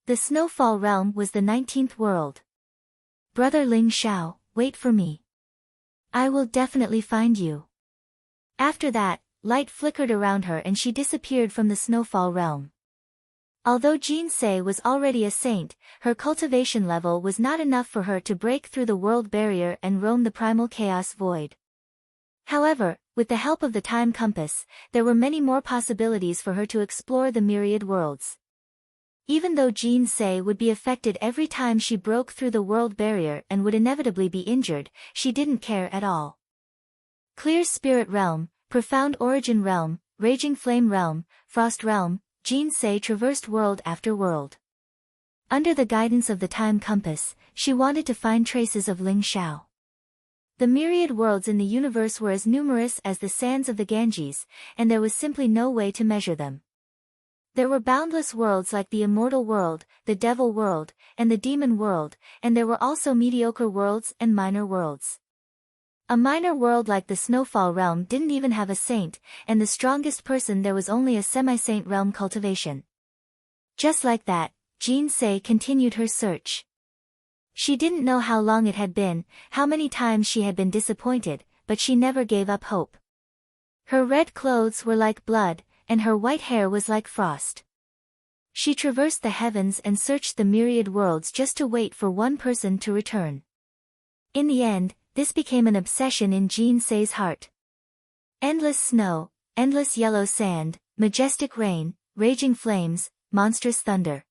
The Snowfall realm was the 19th world. Brother Ling Xiao, wait for me. I will definitely find you. After that, light flickered around her and she disappeared from the Snowfall realm. Although Jinsei was already a saint, her cultivation level was not enough for her to break through the world barrier and roam the primal chaos void. However, with the help of the time compass, there were many more possibilities for her to explore the myriad worlds. Even though Jinsei would be affected every time she broke through the world barrier and would inevitably be injured, she didn't care at all. Clear Spirit Realm, Profound Origin Realm, Raging Flame Realm, Frost Realm, Jinsei traversed world after world. Under the guidance of the time compass, she wanted to find traces of Ling Xiao. The myriad worlds in the universe were as numerous as the sands of the Ganges, and there was simply no way to measure them. There were boundless worlds like the immortal world, the devil world, and the demon world, and there were also mediocre worlds and minor worlds. A minor world like the Snowfall realm didn't even have a saint, and the strongest person there was only a semi-saint realm cultivation. Just like that, Jinsei continued her search. She didn't know how long it had been, how many times she had been disappointed, but she never gave up hope. Her red clothes were like blood, and her white hair was like frost. She traversed the heavens and searched the myriad worlds just to wait for one person to return. In the end, this became an obsession in Jinsei's heart. Endless snow, endless yellow sand, majestic rain, raging flames, monstrous thunder.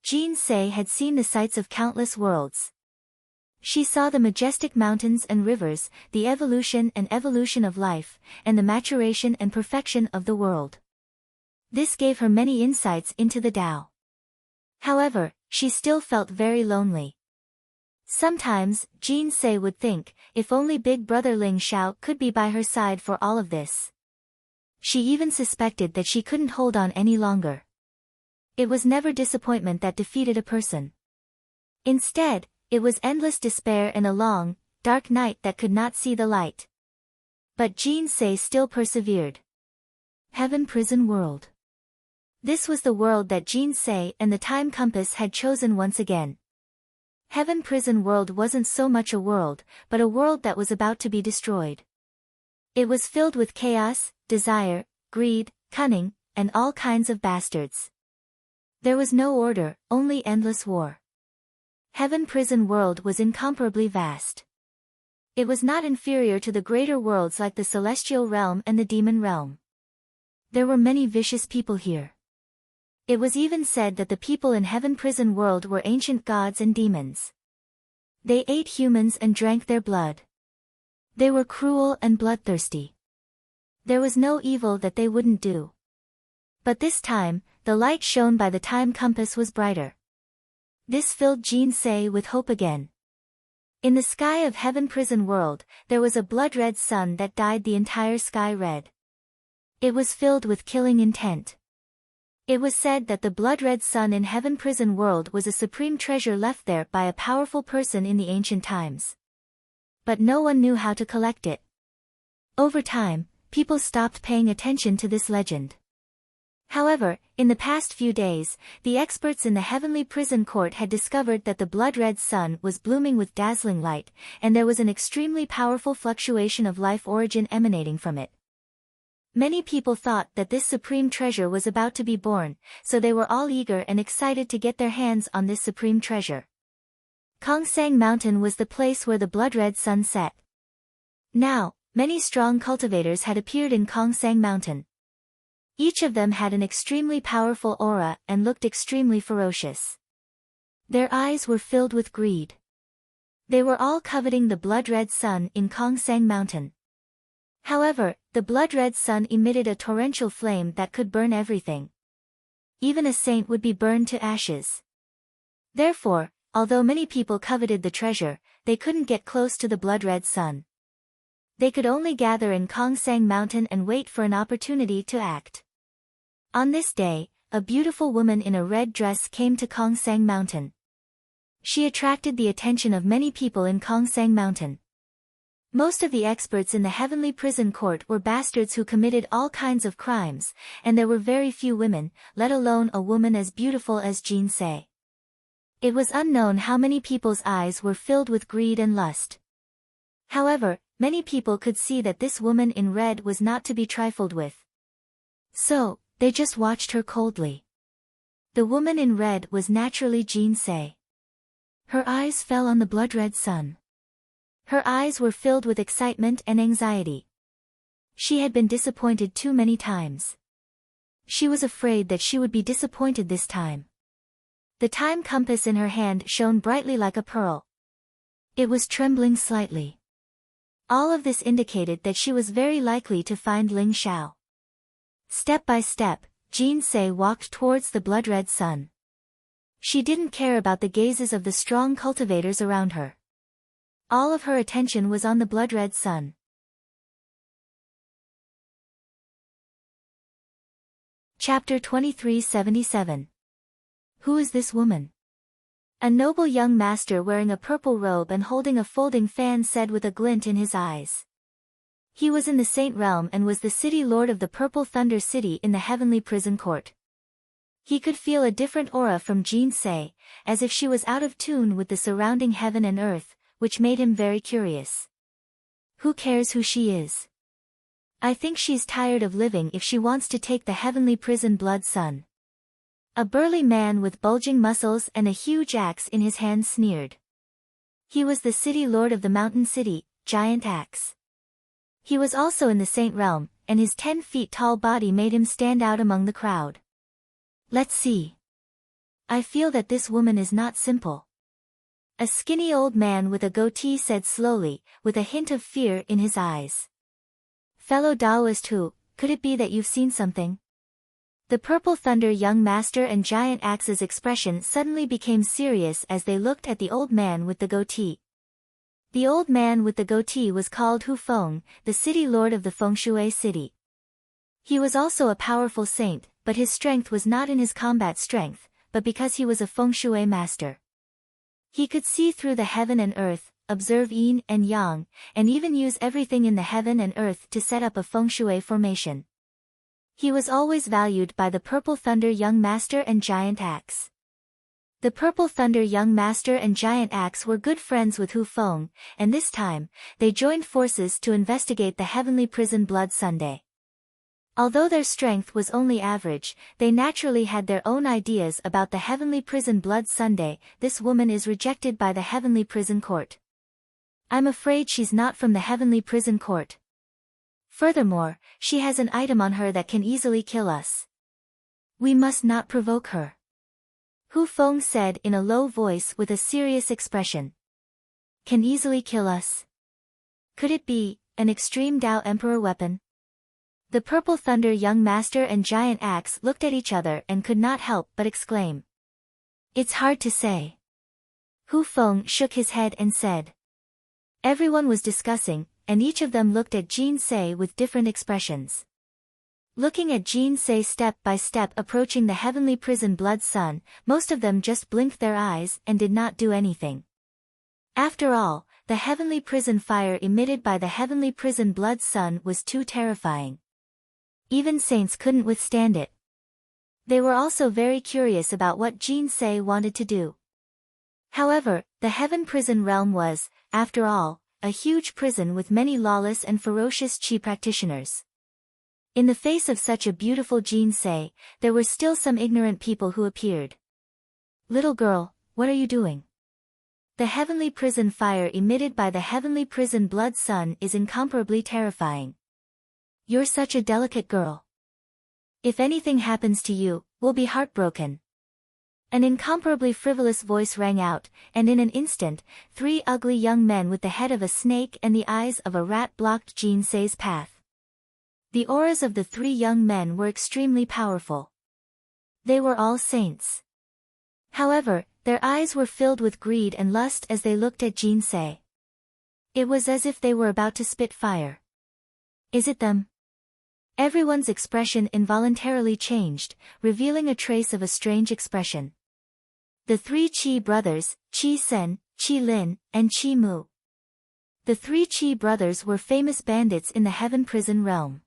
Jinsei had seen the sights of countless worlds. She saw the majestic mountains and rivers, the evolution and evolution of life, and the maturation and perfection of the world. This gave her many insights into the Tao. However, she still felt very lonely. Sometimes, Jinsei would think, if only big brother Ling Xiao could be by her side for all of this. She even suspected that she couldn't hold on any longer. It was never disappointment that defeated a person. Instead, it was endless despair and a long, dark night that could not see the light. But Jinsei still persevered. Heaven Prison World. This was the world that Jinsei and the time compass had chosen once again. Heaven Prison World wasn't so much a world, but a world that was about to be destroyed. It was filled with chaos, desire, greed, cunning, and all kinds of bastards. There was no order, only endless war. Heaven Prison World was incomparably vast. It was not inferior to the greater worlds like the Celestial Realm and the Demon Realm. There were many vicious people here. It was even said that the people in Heaven Prison World were ancient gods and demons. They ate humans and drank their blood. They were cruel and bloodthirsty. There was no evil that they wouldn't do. But this time, the light shown by the time compass was brighter. This filled Jinsei with hope again. In the sky of Heaven Prison World, there was a blood-red sun that dyed the entire sky red. It was filled with killing intent. It was said that the blood-red sun in Heaven Prison World was a supreme treasure left there by a powerful person in the ancient times. But no one knew how to collect it. Over time, people stopped paying attention to this legend. However, in the past few days, the experts in the Heavenly Prison Court had discovered that the blood-red sun was blooming with dazzling light, and there was an extremely powerful fluctuation of life origin emanating from it. Many people thought that this supreme treasure was about to be born, so they were all eager and excited to get their hands on this supreme treasure. Kongsang Mountain was the place where the blood-red sun set. Now, many strong cultivators had appeared in Kongsang Mountain. Each of them had an extremely powerful aura and looked extremely ferocious. Their eyes were filled with greed. They were all coveting the blood-red sun in Kongsang Mountain. However, the blood-red sun emitted a torrential flame that could burn everything. Even a saint would be burned to ashes. Therefore, although many people coveted the treasure, they couldn't get close to the blood-red sun. They could only gather in Kongsang Mountain and wait for an opportunity to act. On this day, a beautiful woman in a red dress came to Kongsang Mountain. She attracted the attention of many people in Kongsang Mountain. Most of the experts in the heavenly prison court were bastards who committed all kinds of crimes, and there were very few women, let alone a woman as beautiful as Jin Se. It was unknown how many people's eyes were filled with greed and lust. However, many people could see that this woman in red was not to be trifled with. So, they just watched her coldly. The woman in red was naturally Jin Se. Her eyes fell on the blood-red sun. Her eyes were filled with excitement and anxiety. She had been disappointed too many times. She was afraid that she would be disappointed this time. The time compass in her hand shone brightly like a pearl. It was trembling slightly. All of this indicated that she was very likely to find Ling Xiao. Step by step, Jin Se walked towards the blood-red sun. She didn't care about the gazes of the strong cultivators around her. All of her attention was on the blood-red sun. Chapter 2377. Who is this woman? A noble young master wearing a purple robe and holding a folding fan said with a glint in his eyes. He was in the Saint Realm and was the city lord of the Purple Thunder City in the heavenly prison court. He could feel a different aura from Jin Se, as if she was out of tune with the surrounding heaven and earth, which made him very curious. Who cares who she is? I think she's tired of living if she wants to take the heavenly prison blood sun. A burly man with bulging muscles and a huge axe in his hand sneered. He was the city lord of the mountain city, Giant Axe. He was also in the Saint Realm, and his 10 feet tall body made him stand out among the crowd. Let's see. I feel that this woman is not simple. A skinny old man with a goatee said slowly, with a hint of fear in his eyes. Fellow Taoist who, could it be that you've seen something? The Purple Thunder young master and Giant Axe's expression suddenly became serious as they looked at the old man with the goatee. The old man with the goatee was called Hu Feng, the city lord of the Fengshui city. He was also a powerful saint, but his strength was not in his combat strength, but because he was a Fengshui master. He could see through the heaven and earth, observe yin and yang, and even use everything in the heaven and earth to set up a Fengshui formation. He was always valued by the Purple Thunder young master and Giant Axe. The Purple Thunder young master and Giant Axe were good friends with Hu Feng, and this time, they joined forces to investigate the heavenly prison blood Sunday. Although their strength was only average, they naturally had their own ideas about the heavenly prison blood Sunday. This woman is rejected by the heavenly prison court. I'm afraid she's not from the heavenly prison court. Furthermore, she has an item on her that can easily kill us. We must not provoke her. Hu Feng said in a low voice with a serious expression. Can easily kill us? Could it be an extreme Tao Emperor weapon? The Purple Thunder young master and Giant Axe looked at each other and could not help but exclaim. It's hard to say. Hu Feng shook his head and said. Everyone was discussing, and each of them looked at Jin Se with different expressions. Looking at Jin Se step by step approaching the heavenly prison blood sun, most of them just blinked their eyes and did not do anything. After all, the heavenly prison fire emitted by the heavenly prison blood sun was too terrifying. Even saints couldn't withstand it. They were also very curious about what Jin Se wanted to do. However, the heaven prison realm was, after all, a huge prison with many lawless and ferocious chi practitioners. In the face of such a beautiful Jinsei, there were still some ignorant people who appeared. Little girl, what are you doing? The heavenly prison fire emitted by the heavenly prison blood sun is incomparably terrifying. You're such a delicate girl. If anything happens to you, we'll be heartbroken. An incomparably frivolous voice rang out, and in an instant, 3 ugly young men with the head of a snake and the eyes of a rat blocked Jinsei's path. The auras of the 3 young men were extremely powerful. They were all saints. However, their eyes were filled with greed and lust as they looked at Jinsei. It was as if they were about to spit fire. Is it them? Everyone's expression involuntarily changed, revealing a trace of a strange expression. The 3 Qi brothers, Qi Sen, Qi Lin, and Qi Mu. The 3 Qi brothers were famous bandits in the heaven prison realm.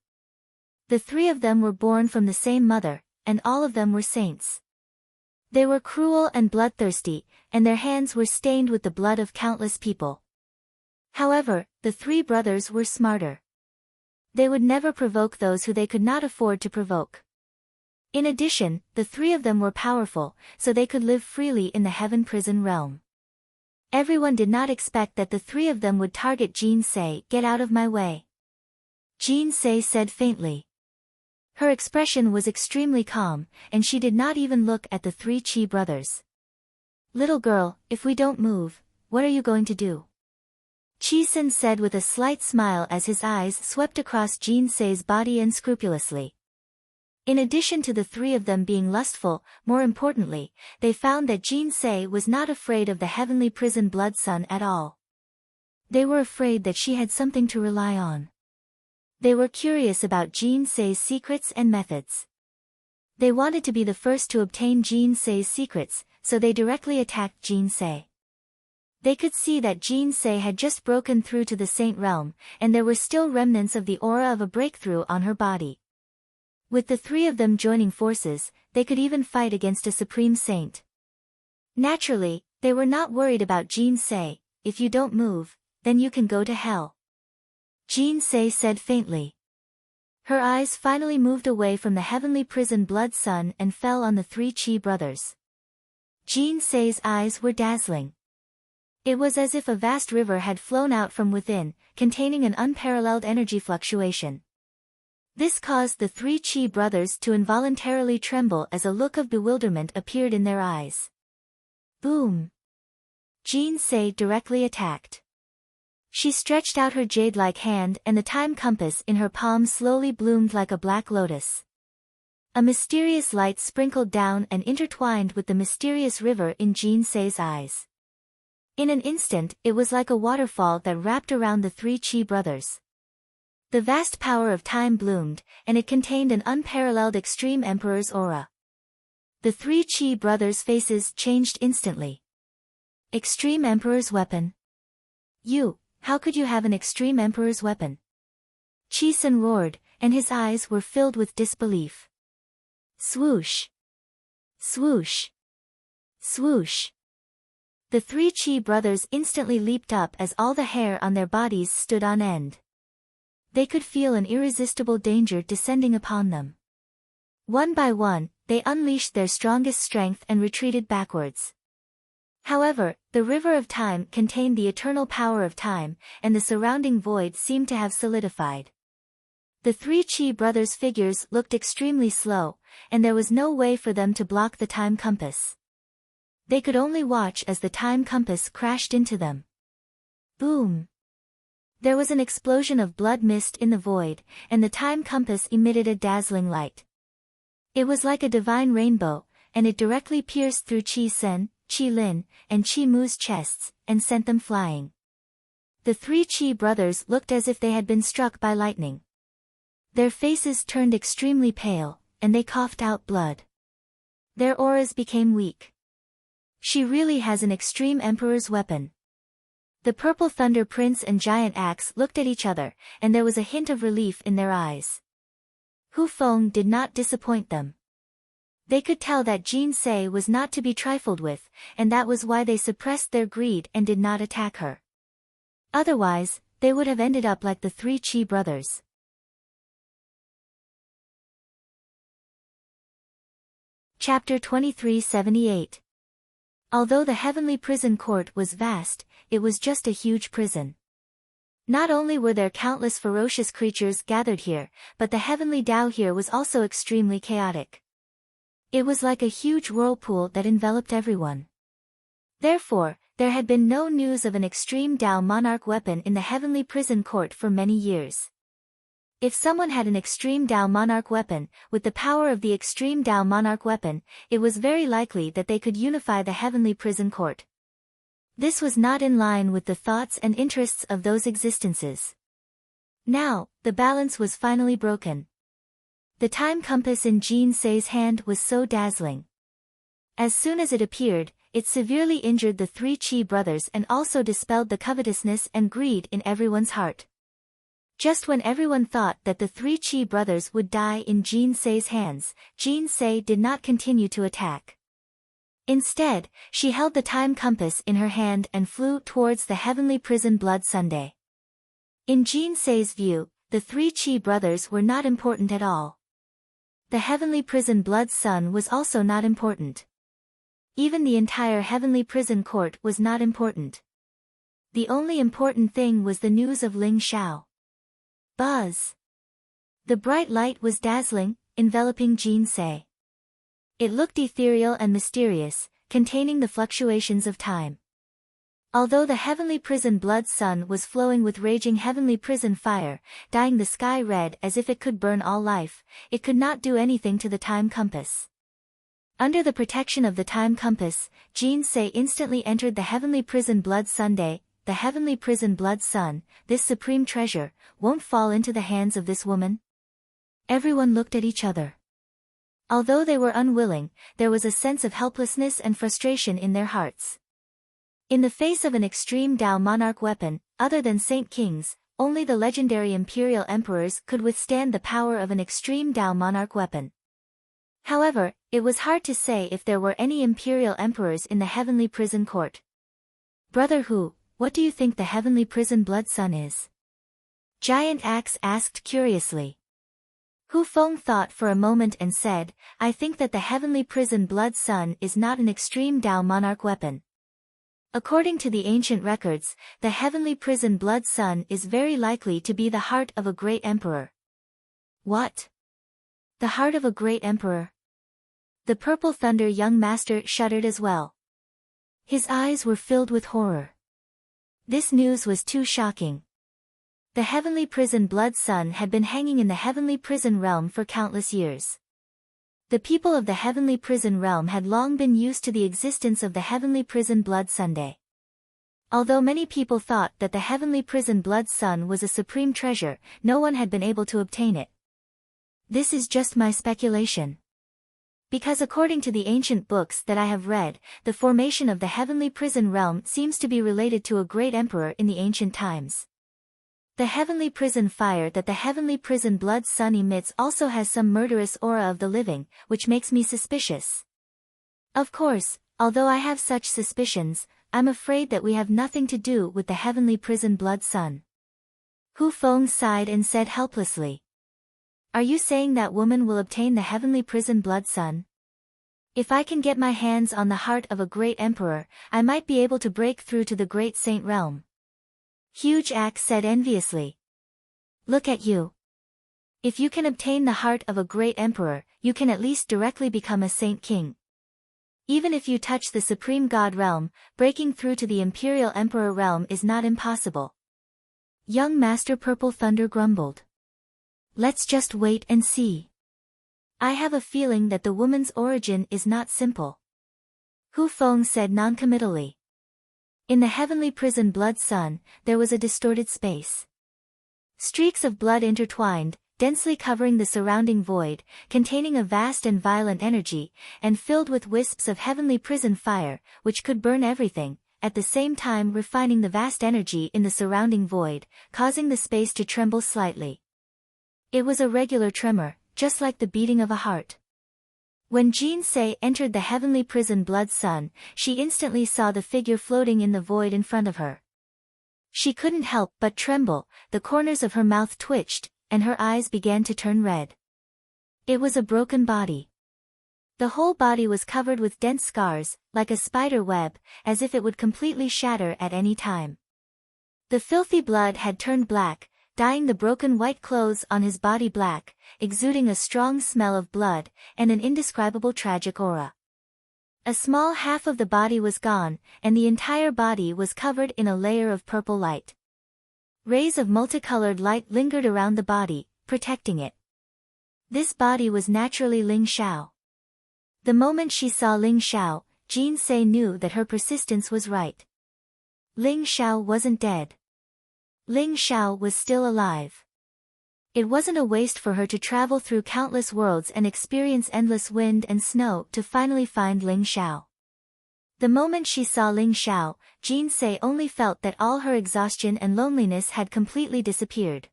The 3 of them were born from the same mother, and all of them were saints. They were cruel and bloodthirsty, and their hands were stained with the blood of countless people. However, the 3 brothers were smarter. They would never provoke those who they could not afford to provoke. In addition, the 3 of them were powerful, so they could live freely in the heaven prison realm. Everyone did not expect that the 3 of them would target Jinsei. Get out of my way. Jinsei said faintly. Her expression was extremely calm, and she did not even look at the 3 Qi brothers. Little girl, if we don't move, what are you going to do? Qi Sen said with a slight smile as his eyes swept across Jinsei's body unscrupulously. In addition to the 3 of them being lustful, more importantly, they found that Jinsei was not afraid of the heavenly prison blood sun at all. They were afraid that she had something to rely on. They were curious about Jinsei's secrets and methods. They wanted to be the first to obtain Jinsei's secrets, so they directly attacked Jinsei. They could see that Jinsei had just broken through to the saint realm, and there were still remnants of the aura of a breakthrough on her body. With the 3 of them joining forces, they could even fight against a supreme saint. Naturally, they were not worried about Jinsei. If you don't move, then you can go to hell. Jinsei said faintly. Her eyes finally moved away from the heavenly prison blood sun and fell on the 3 Qi brothers. Jinsei's eyes were dazzling. It was as if a vast river had flown out from within, containing an unparalleled energy fluctuation. This caused the 3 Qi brothers to involuntarily tremble as a look of bewilderment appeared in their eyes. Boom! Jinsei directly attacked. She stretched out her jade-like hand and the time compass in her palm slowly bloomed like a black lotus. A mysterious light sprinkled down and intertwined with the mysterious river in Jinsei's eyes. In an instant, it was like a waterfall that wrapped around the 3 Qi brothers. The vast power of time bloomed, and it contained an unparalleled Extreme Emperor's aura. The 3 Qi brothers' faces changed instantly. Extreme Emperor's weapon? How could you have an Extreme Emperor's weapon? Qi Sen roared, and his eyes were filled with disbelief. Swoosh! Swoosh! Swoosh! The 3 Qi brothers instantly leaped up as all the hair on their bodies stood on end. They could feel an irresistible danger descending upon them. One by one, they unleashed their strongest strength and retreated backwards. However, the river of time contained the eternal power of time, and the surrounding void seemed to have solidified. The 3 Qi brothers' figures looked extremely slow, and there was no way for them to block the time compass. They could only watch as the time compass crashed into them. Boom! There was an explosion of blood mist in the void, and the time compass emitted a dazzling light. It was like a divine rainbow, and it directly pierced through Qi Sen, Qi Lin, and Qi Mu's chests, and sent them flying. The 3 Qi brothers looked as if they had been struck by lightning. Their faces turned extremely pale, and they coughed out blood. Their auras became weak. She really has an Extreme Emperor's weapon. The Purple Thunder Prince and Giant Axe looked at each other, and there was a hint of relief in their eyes. Hu Feng did not disappoint them. They could tell that Jinsei was not to be trifled with, and that was why they suppressed their greed and did not attack her. Otherwise, they would have ended up like the 3 Qi brothers. Chapter 2378. Although the heavenly prison court was vast, it was just a huge prison. Not only were there countless ferocious creatures gathered here, but the heavenly Tao here was also extremely chaotic. It was like a huge whirlpool that enveloped everyone. Therefore, there had been no news of an extreme Tao monarch weapon in the heavenly prison court for many years. If someone had an extreme Tao monarch weapon, with the power of the extreme Tao monarch weapon, it was very likely that they could unify the heavenly prison court. This was not in line with the thoughts and interests of those existences. Now, the balance was finally broken. The time compass in Jin Sei's hand was so dazzling. As soon as it appeared, it severely injured the three Qi brothers and also dispelled the covetousness and greed in everyone's heart. Just when everyone thought that the three Qi brothers would die in Jin Sei's hands, Jin Sei did not continue to attack. Instead, she held the time compass in her hand and flew towards the heavenly prison Blood Sunday. In Jin Sei's view, the three Qi brothers were not important at all. The heavenly prison Blood Sun was also not important. Even the entire heavenly prison court was not important. The only important thing was the news of Ling Xiao. Buzz! The bright light was dazzling, enveloping Jin Sei. It looked ethereal and mysterious, containing the fluctuations of time. Although the heavenly prison Blood Sun was flowing with raging heavenly prison fire, dyeing the sky red as if it could burn all life, it could not do anything to the time compass. Under the protection of the time compass, Jin Sei instantly entered the heavenly prison Blood Sunday. The heavenly prison Blood Sun, this supreme treasure, won't fall into the hands of this woman? Everyone looked at each other. Although they were unwilling, there was a sense of helplessness and frustration in their hearts. In the face of an extreme Tao monarch weapon, other than Saint Kings, only the legendary imperial emperors could withstand the power of an extreme Tao monarch weapon. However, it was hard to say if there were any imperial emperors in the heavenly prison court. Brother Hu, what do you think the heavenly prison Blood Sun is? Giant Axe asked curiously. Hu Feng thought for a moment and said, I think that the heavenly prison Blood Sun is not an extreme Tao monarch weapon. According to the ancient records, the heavenly prison Blood Sun is very likely to be the heart of a great emperor. What? The heart of a great emperor? The Purple Thunder young master shuddered as well. His eyes were filled with horror. This news was too shocking. The heavenly prison Blood Sun had been hanging in the heavenly prison realm for countless years. The people of the heavenly prison realm had long been used to the existence of the heavenly prison Blood Sunday. Although many people thought that the heavenly prison Blood Sun was a supreme treasure, no one had been able to obtain it. This is just my speculation. Because according to the ancient books that I have read, the formation of the heavenly prison realm seems to be related to a great emperor in the ancient times. The heavenly prison fire that the heavenly prison Blood Sun emits also has some murderous aura of the living, which makes me suspicious. Of course, although I have such suspicions, I'm afraid that we have nothing to do with the heavenly prison Blood Sun. Hu Feng sighed and said helplessly. Are you saying that woman will obtain the heavenly prison Blood Sun? If I can get my hands on the heart of a great emperor, I might be able to break through to the great saint realm. Huge Axe said enviously. Look at you. If you can obtain the heart of a great emperor, you can at least directly become a saint king. Even if you touch the supreme god realm, breaking through to the imperial emperor realm is not impossible. Young Master Purple Thunder grumbled. Let's just wait and see. I have a feeling that the woman's origin is not simple. Hu Feng said noncommittally. In the heavenly prison Blood Sun, there was a distorted space. Streaks of blood intertwined, densely covering the surrounding void, containing a vast and violent energy, and filled with wisps of heavenly prison fire, which could burn everything, at the same time refining the vast energy in the surrounding void, causing the space to tremble slightly. It was a regular tremor, just like the beating of a heart. When Jin Sei entered the heavenly prison Blood Sun, she instantly saw the figure floating in the void in front of her. She couldn't help but tremble, the corners of her mouth twitched, and her eyes began to turn red. It was a broken body. The whole body was covered with dense scars, like a spider web, as if it would completely shatter at any time. The filthy blood had turned black, dyeing the broken white clothes on his body black, exuding a strong smell of blood, and an indescribable tragic aura. A small half of the body was gone, and the entire body was covered in a layer of purple light. Rays of multicolored light lingered around the body, protecting it. This body was naturally Ling Xiao. The moment she saw Ling Xiao, Jin Se knew that her persistence was right. Ling Xiao wasn't dead. Ling Xiao was still alive. It wasn't a waste for her to travel through countless worlds and experience endless wind and snow to finally find Ling Xiao. The moment she saw Ling Xiao, Jin Se only felt that all her exhaustion and loneliness had completely disappeared.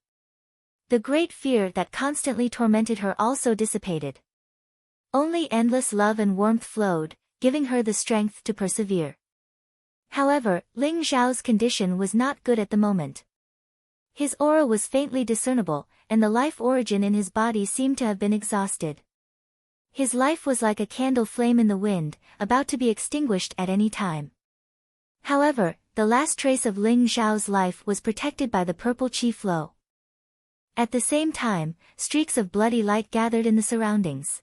The great fear that constantly tormented her also dissipated. Only endless love and warmth flowed, giving her the strength to persevere. However, Ling Xiao's condition was not good at the moment. His aura was faintly discernible, and the life origin in his body seemed to have been exhausted. His life was like a candle flame in the wind, about to be extinguished at any time. However, the last trace of Ling Xiao's life was protected by the purple qi flow. At the same time, streaks of bloody light gathered in the surroundings.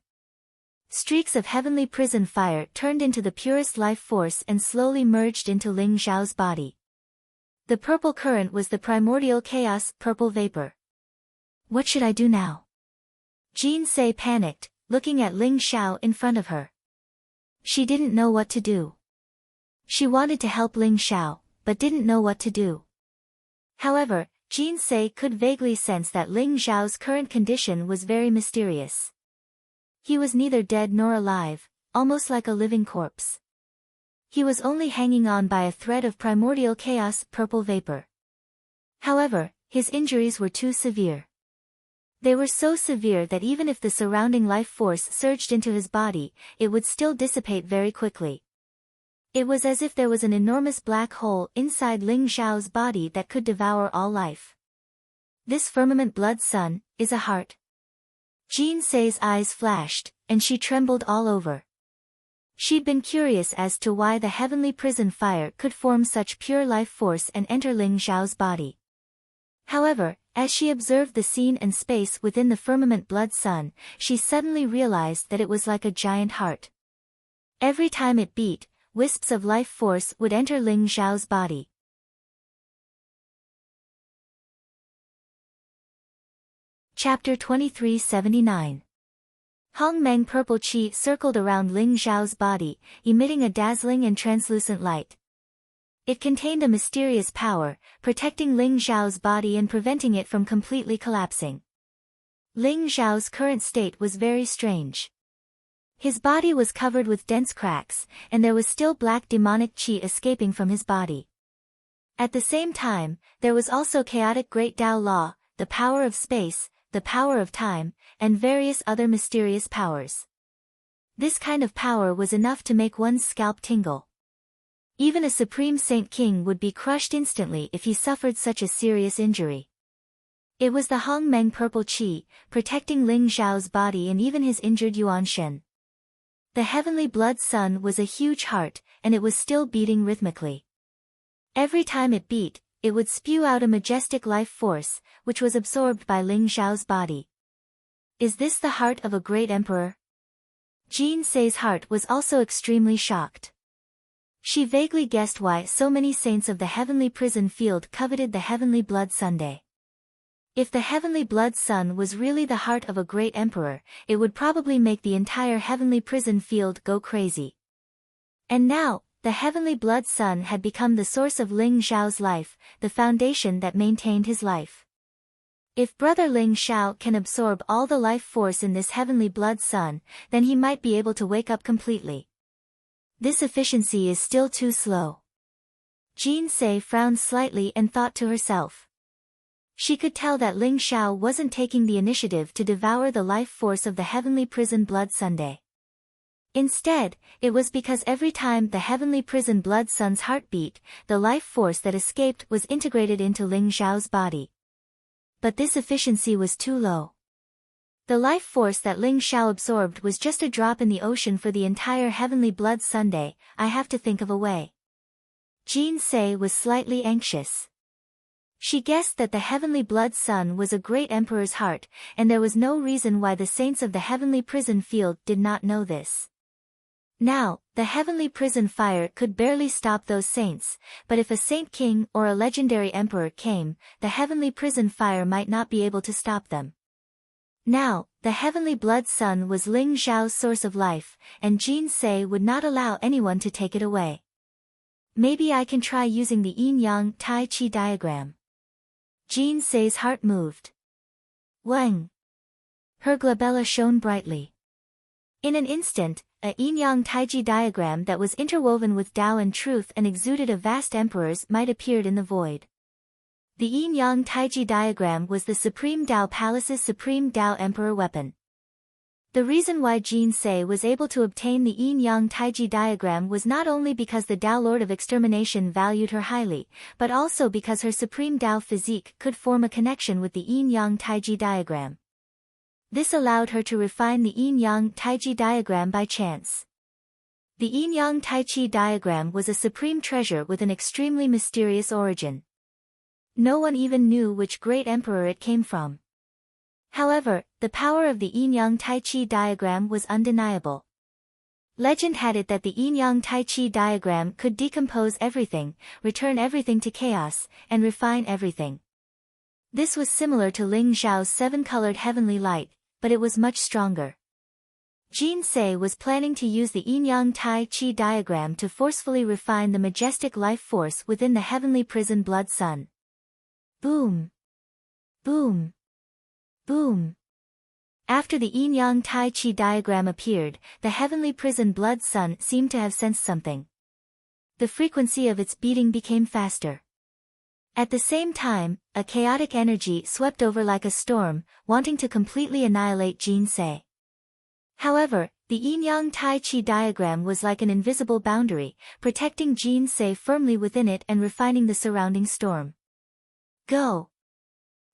Streaks of heavenly prison fire turned into the purest life force and slowly merged into Ling Xiao's body. The purple current was the primordial chaos purple vapor. What should I do now? Jin Se panicked, looking at Ling Xiao in front of her. She didn't know what to do. She wanted to help Ling Xiao, but didn't know what to do. However, Jin Se could vaguely sense that Ling Xiao's current condition was very mysterious. He was neither dead nor alive, almost like a living corpse. He was only hanging on by a thread of primordial chaos purple vapor. However, his injuries were too severe. They were so severe that even if the surrounding life force surged into his body, it would still dissipate very quickly. It was as if there was an enormous black hole inside Ling Xiao's body that could devour all life. This firmament blood sun is a heart. Jin Se's eyes flashed, and she trembled all over. She'd been curious as to why the heavenly prison fire could form such pure life force and enter Ling Xiao's body. However, as she observed the scene and space within the firmament blood sun, she suddenly realized that it was like a giant heart. Every time it beat, wisps of life force would enter Ling Xiao's body. Chapter 2379. Hongmeng purple qi circled around Ling Xiao's body, emitting a dazzling and translucent light. It contained a mysterious power, protecting Ling Xiao's body and preventing it from completely collapsing. Ling Xiao's current state was very strange. His body was covered with dense cracks, and there was still black demonic qi escaping from his body. At the same time, there was also chaotic great Tao law, the power of space, the power of time, and various other mysterious powers. This kind of power was enough to make one's scalp tingle. Even a supreme saint king would be crushed instantly if he suffered such a serious injury. It was the Hongmeng purple qi, protecting Ling Xiao's body and even his injured Yuan Shen. The heavenly blood sun was a huge heart, and it was still beating rhythmically. Every time it beat, it would spew out a majestic life force, which was absorbed by Ling Xiao's body. Is this the heart of a great emperor? Jin Se's heart was also extremely shocked. She vaguely guessed why so many saints of the heavenly prison field coveted the heavenly blood sundae. If the heavenly blood sun was really the heart of a great emperor, it would probably make the entire heavenly prison field go crazy. And now, the heavenly blood sun had become the source of Ling Xiao's life, the foundation that maintained his life. If brother Ling Xiao can absorb all the life force in this heavenly blood sun, then he might be able to wake up completely. This efficiency is still too slow. Jin Se frowned slightly and thought to herself. She could tell that Ling Xiao wasn't taking the initiative to devour the life force of the heavenly prison blood sundae. Instead, it was because every time the heavenly prison blood sun's heart beat, the life force that escaped was integrated into Ling Xiao's body. But this efficiency was too low. The life force that Ling Xiao absorbed was just a drop in the ocean for the entire Heavenly Blood Sunday. I have to think of a way. Jean Sei was slightly anxious. She guessed that the Heavenly Blood Sun was a great emperor's heart, and there was no reason why the saints of the Heavenly Prison Field did not know this. Now, the Heavenly Prison Fire could barely stop those saints, but if a Saint King or a legendary emperor came, the Heavenly Prison Fire might not be able to stop them. Now, the Heavenly Blood Sun was Ling Xiao's source of life, and Jean Sei would not allow anyone to take it away. Maybe I can try using the yin-yang Tai Chi diagram. Jean Sei's heart moved. Wang! Her glabella shone brightly. In an instant, a yin-yang taiji diagram that was interwoven with Tao and truth and exuded a vast emperor's might appeared in the void. The yin-yang taiji diagram was the Supreme Tao Palace's Supreme Tao Emperor weapon. The reason why Jean Sei was able to obtain the yin-yang taiji diagram was not only because the Tao Lord of Extermination valued her highly, but also because her Supreme Tao physique could form a connection with the yin-yang taiji diagram. This allowed her to refine the yin-yang taiji diagram by chance. The yin-yang taiji diagram was a supreme treasure with an extremely mysterious origin. No one even knew which great emperor it came from. However, the power of the yin-yang taiji diagram was undeniable. Legend had it that the yin-yang taiji diagram could decompose everything, return everything to chaos, and refine everything. This was similar to Ling Xiao's seven-colored heavenly light, but it was much stronger. Jean Sei was planning to use the yin-yang tai chi diagram to forcefully refine the majestic life force within the Heavenly Prison Blood Sun. Boom! Boom! Boom! After the yin-yang tai chi diagram appeared, the Heavenly Prison Blood Sun seemed to have sensed something. The frequency of its beating became faster. At the same time, a chaotic energy swept over like a storm, wanting to completely annihilate Jean Sei. However, the yin-yang tai chi diagram was like an invisible boundary, protecting Jean Sei firmly within it and refining the surrounding storm. Go!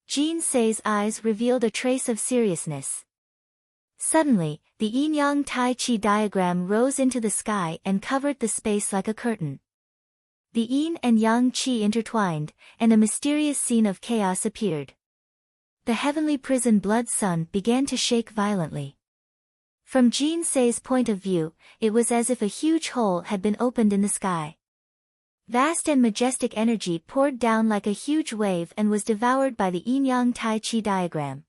Jean Sei's eyes revealed a trace of seriousness. Suddenly, the yin-yang tai chi diagram rose into the sky and covered the space like a curtain. The yin and yang chi intertwined, and a mysterious scene of chaos appeared. The Heavenly Prison Blood Sun began to shake violently. From Jean Sei's point of view, it was as if a huge hole had been opened in the sky. Vast and majestic energy poured down like a huge wave and was devoured by the yin-yang tai chi diagram.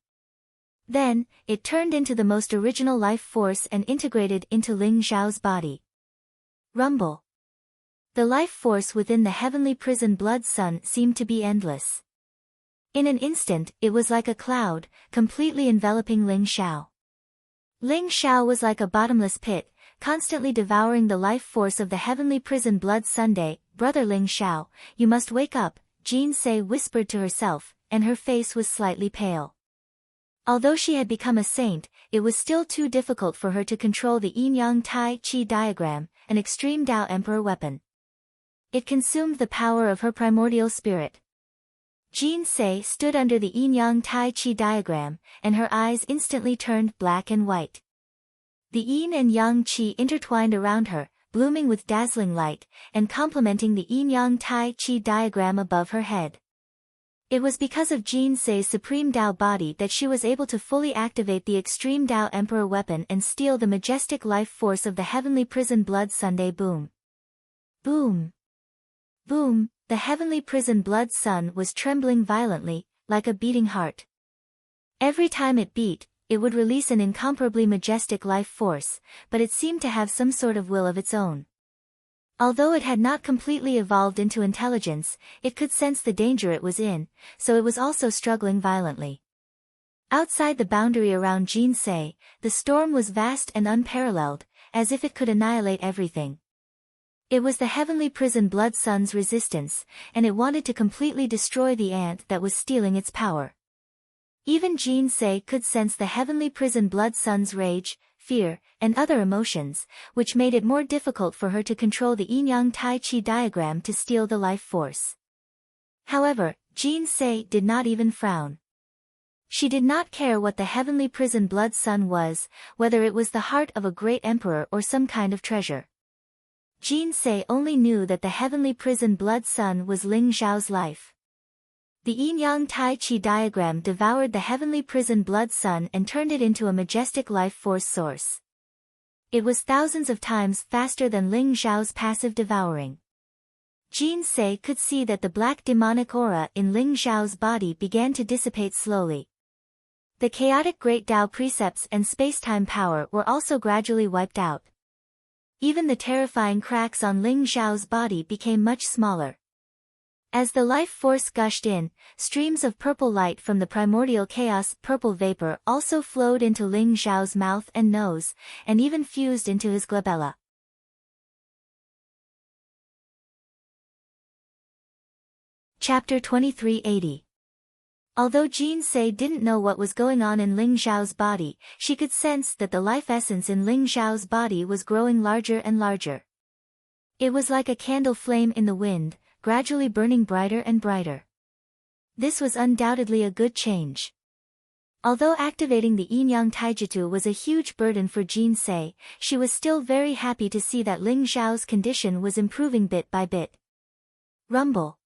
Then, it turned into the most original life force and integrated into Ling Xiao's body. Rumble. The life force within the Heavenly Prison Blood Sun seemed to be endless. In an instant, it was like a cloud, completely enveloping Ling Xiao. Ling Xiao was like a bottomless pit, constantly devouring the life force of the Heavenly Prison Blood Sunday. Brother Ling Xiao, you must wake up, Jean Sei whispered to herself, and her face was slightly pale. Although she had become a saint, it was still too difficult for her to control the yin-yang tai chi diagram, an extreme Tao Emperor weapon. It consumed the power of her primordial spirit. Jean Sei stood under the yin-yang tai chi diagram, and her eyes instantly turned black and white. The yin and yang chi intertwined around her, blooming with dazzling light, and complementing the yin-yang tai chi diagram above her head. It was because of Jean Sei's Supreme Tao body that she was able to fully activate the Extreme Tao Emperor weapon and steal the majestic life force of the Heavenly Prison Blood Sunday. Boom! Boom! Boom! The Heavenly Prison Blood Sun was trembling violently, like a beating heart. Every time it beat, it would release an incomparably majestic life force, but it seemed to have some sort of will of its own. Although it had not completely evolved into intelligence, it could sense the danger it was in, so it was also struggling violently. Outside the boundary around Jean Sei, the storm was vast and unparalleled, as if it could annihilate everything. It was the Heavenly Prison Blood Sun's resistance, and it wanted to completely destroy the ant that was stealing its power. Even Jean Sei could sense the Heavenly Prison Blood Sun's rage, fear, and other emotions, which made it more difficult for her to control the yin-yang tai chi diagram to steal the life force. However, Jean Sei did not even frown. She did not care what the heavenly prison blood sun was, whether it was the heart of a great emperor or some kind of treasure. Jin Se only knew that the heavenly prison blood sun was Ling Zhao's life. The yin-yang tai chi diagram devoured the heavenly prison blood sun and turned it into a majestic life force source. It was thousands of times faster than Ling Zhao's passive devouring. Jin Se could see that the black demonic aura in Ling Zhao's body began to dissipate slowly. The chaotic Great Tao precepts and space-time power were also gradually wiped out. Even the terrifying cracks on Ling Zhao's body became much smaller. As the life force gushed in, streams of purple light from the primordial chaos purple vapor also flowed into Ling Zhao's mouth and nose, and even fused into his glabella. Chapter 2380. Although Jin Se didn't know what was going on in Ling Zhao's body, she could sense that the life essence in Ling Zhao's body was growing larger and larger. It was like a candle flame in the wind, gradually burning brighter and brighter. This was undoubtedly a good change. Although activating the yin-yang taijutsu was a huge burden for Jin Se, she was still very happy to see that Ling Zhao's condition was improving bit by bit. Rumble.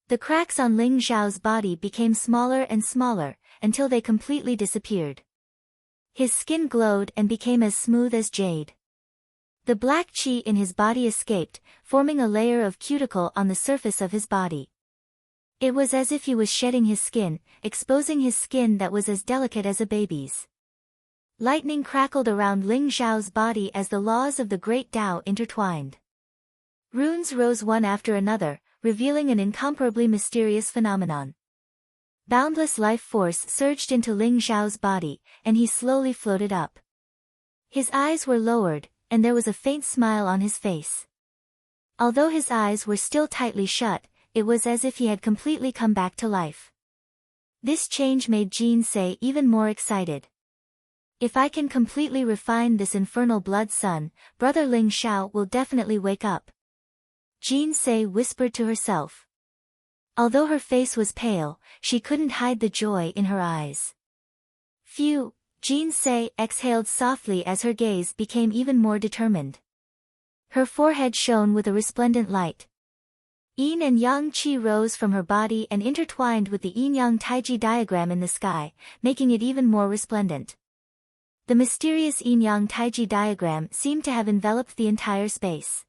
The cracks on Ling Zhao's body became smaller and smaller, until they completely disappeared. His skin glowed and became as smooth as jade. The black qi in his body escaped, forming a layer of cuticle on the surface of his body. It was as if he was shedding his skin, exposing his skin that was as delicate as a baby's. Lightning crackled around Ling Zhao's body as the laws of the Great Tao intertwined. Runes rose one after another, revealing an incomparably mysterious phenomenon. Boundless life force surged into Ling Zhao's body, and he slowly floated up. His eyes were lowered, and there was a faint smile on his face. Although his eyes were still tightly shut, it was as if he had completely come back to life. This change made Jin Se even more excited. If I can completely refine this infernal blood sun, brother Ling Zhao will definitely wake up. Jin Se whispered to herself. Although her face was pale, she couldn't hide the joy in her eyes. Phew, Jin Se exhaled softly as her gaze became even more determined. Her forehead shone with a resplendent light. Yin and yang qi rose from her body and intertwined with the yin-yang taiji diagram in the sky, making it even more resplendent. The mysterious yin-yang taiji diagram seemed to have enveloped the entire space.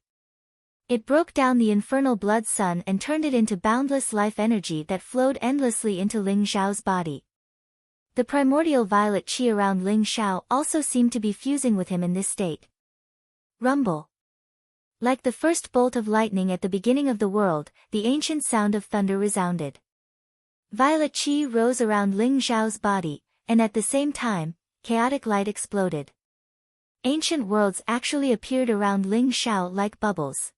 It broke down the infernal blood sun and turned it into boundless life energy that flowed endlessly into Ling Zhao's body. The primordial violet qi around Ling Zhao also seemed to be fusing with him in this state. Rumble. Like the first bolt of lightning at the beginning of the world, the ancient sound of thunder resounded. Violet qi rose around Ling Zhao's body, and at the same time, chaotic light exploded. Ancient worlds actually appeared around Ling Zhao like bubbles.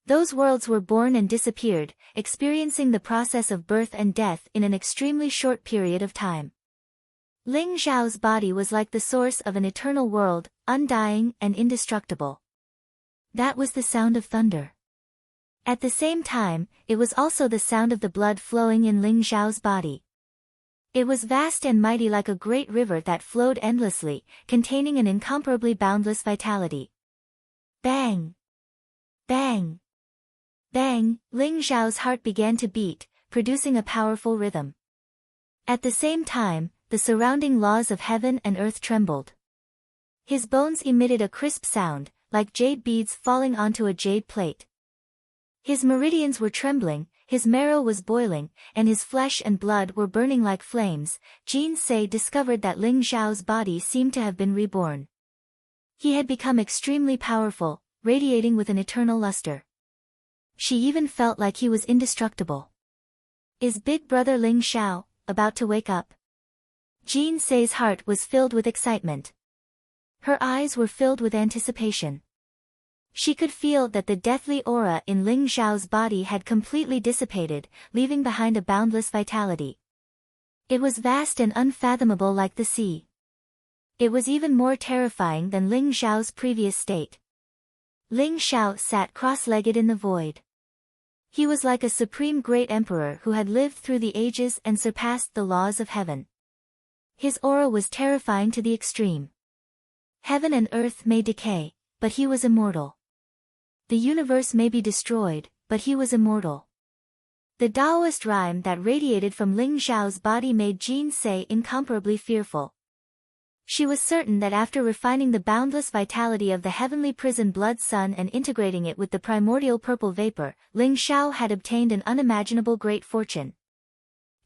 Those worlds were born and disappeared, experiencing the process of birth and death in an extremely short period of time. Ling Zhao's body was like the source of an eternal world, undying and indestructible. That was the sound of thunder. At the same time, it was also the sound of the blood flowing in Ling Zhao's body. It was vast and mighty like a great river that flowed endlessly, containing an incomparably boundless vitality. Bang! Bang! Bang! Ling Zhao's heart began to beat, producing a powerful rhythm. At the same time, the surrounding laws of heaven and earth trembled. His bones emitted a crisp sound, like jade beads falling onto a jade plate. His meridians were trembling, his marrow was boiling, and his flesh and blood were burning like flames. Jin Se discovered that Ling Zhao's body seemed to have been reborn. He had become extremely powerful, radiating with an eternal luster. She even felt like he was indestructible. Is big brother Ling Zhao about to wake up? Jin Se's heart was filled with excitement. Her eyes were filled with anticipation. She could feel that the deathly aura in Ling Zhao's body had completely dissipated, leaving behind a boundless vitality. It was vast and unfathomable like the sea. It was even more terrifying than Ling Zhao's previous state. Ling Zhao sat cross-legged in the void. He was like a supreme great emperor who had lived through the ages and surpassed the laws of heaven. His aura was terrifying to the extreme. Heaven and earth may decay, but he was immortal. The universe may be destroyed, but he was immortal. The Taoist rhyme that radiated from Ling Xiao's body made Jin Se incomparably fearful. She was certain that after refining the boundless vitality of the heavenly prison blood sun and integrating it with the primordial purple vapor, Ling Xiao had obtained an unimaginable great fortune.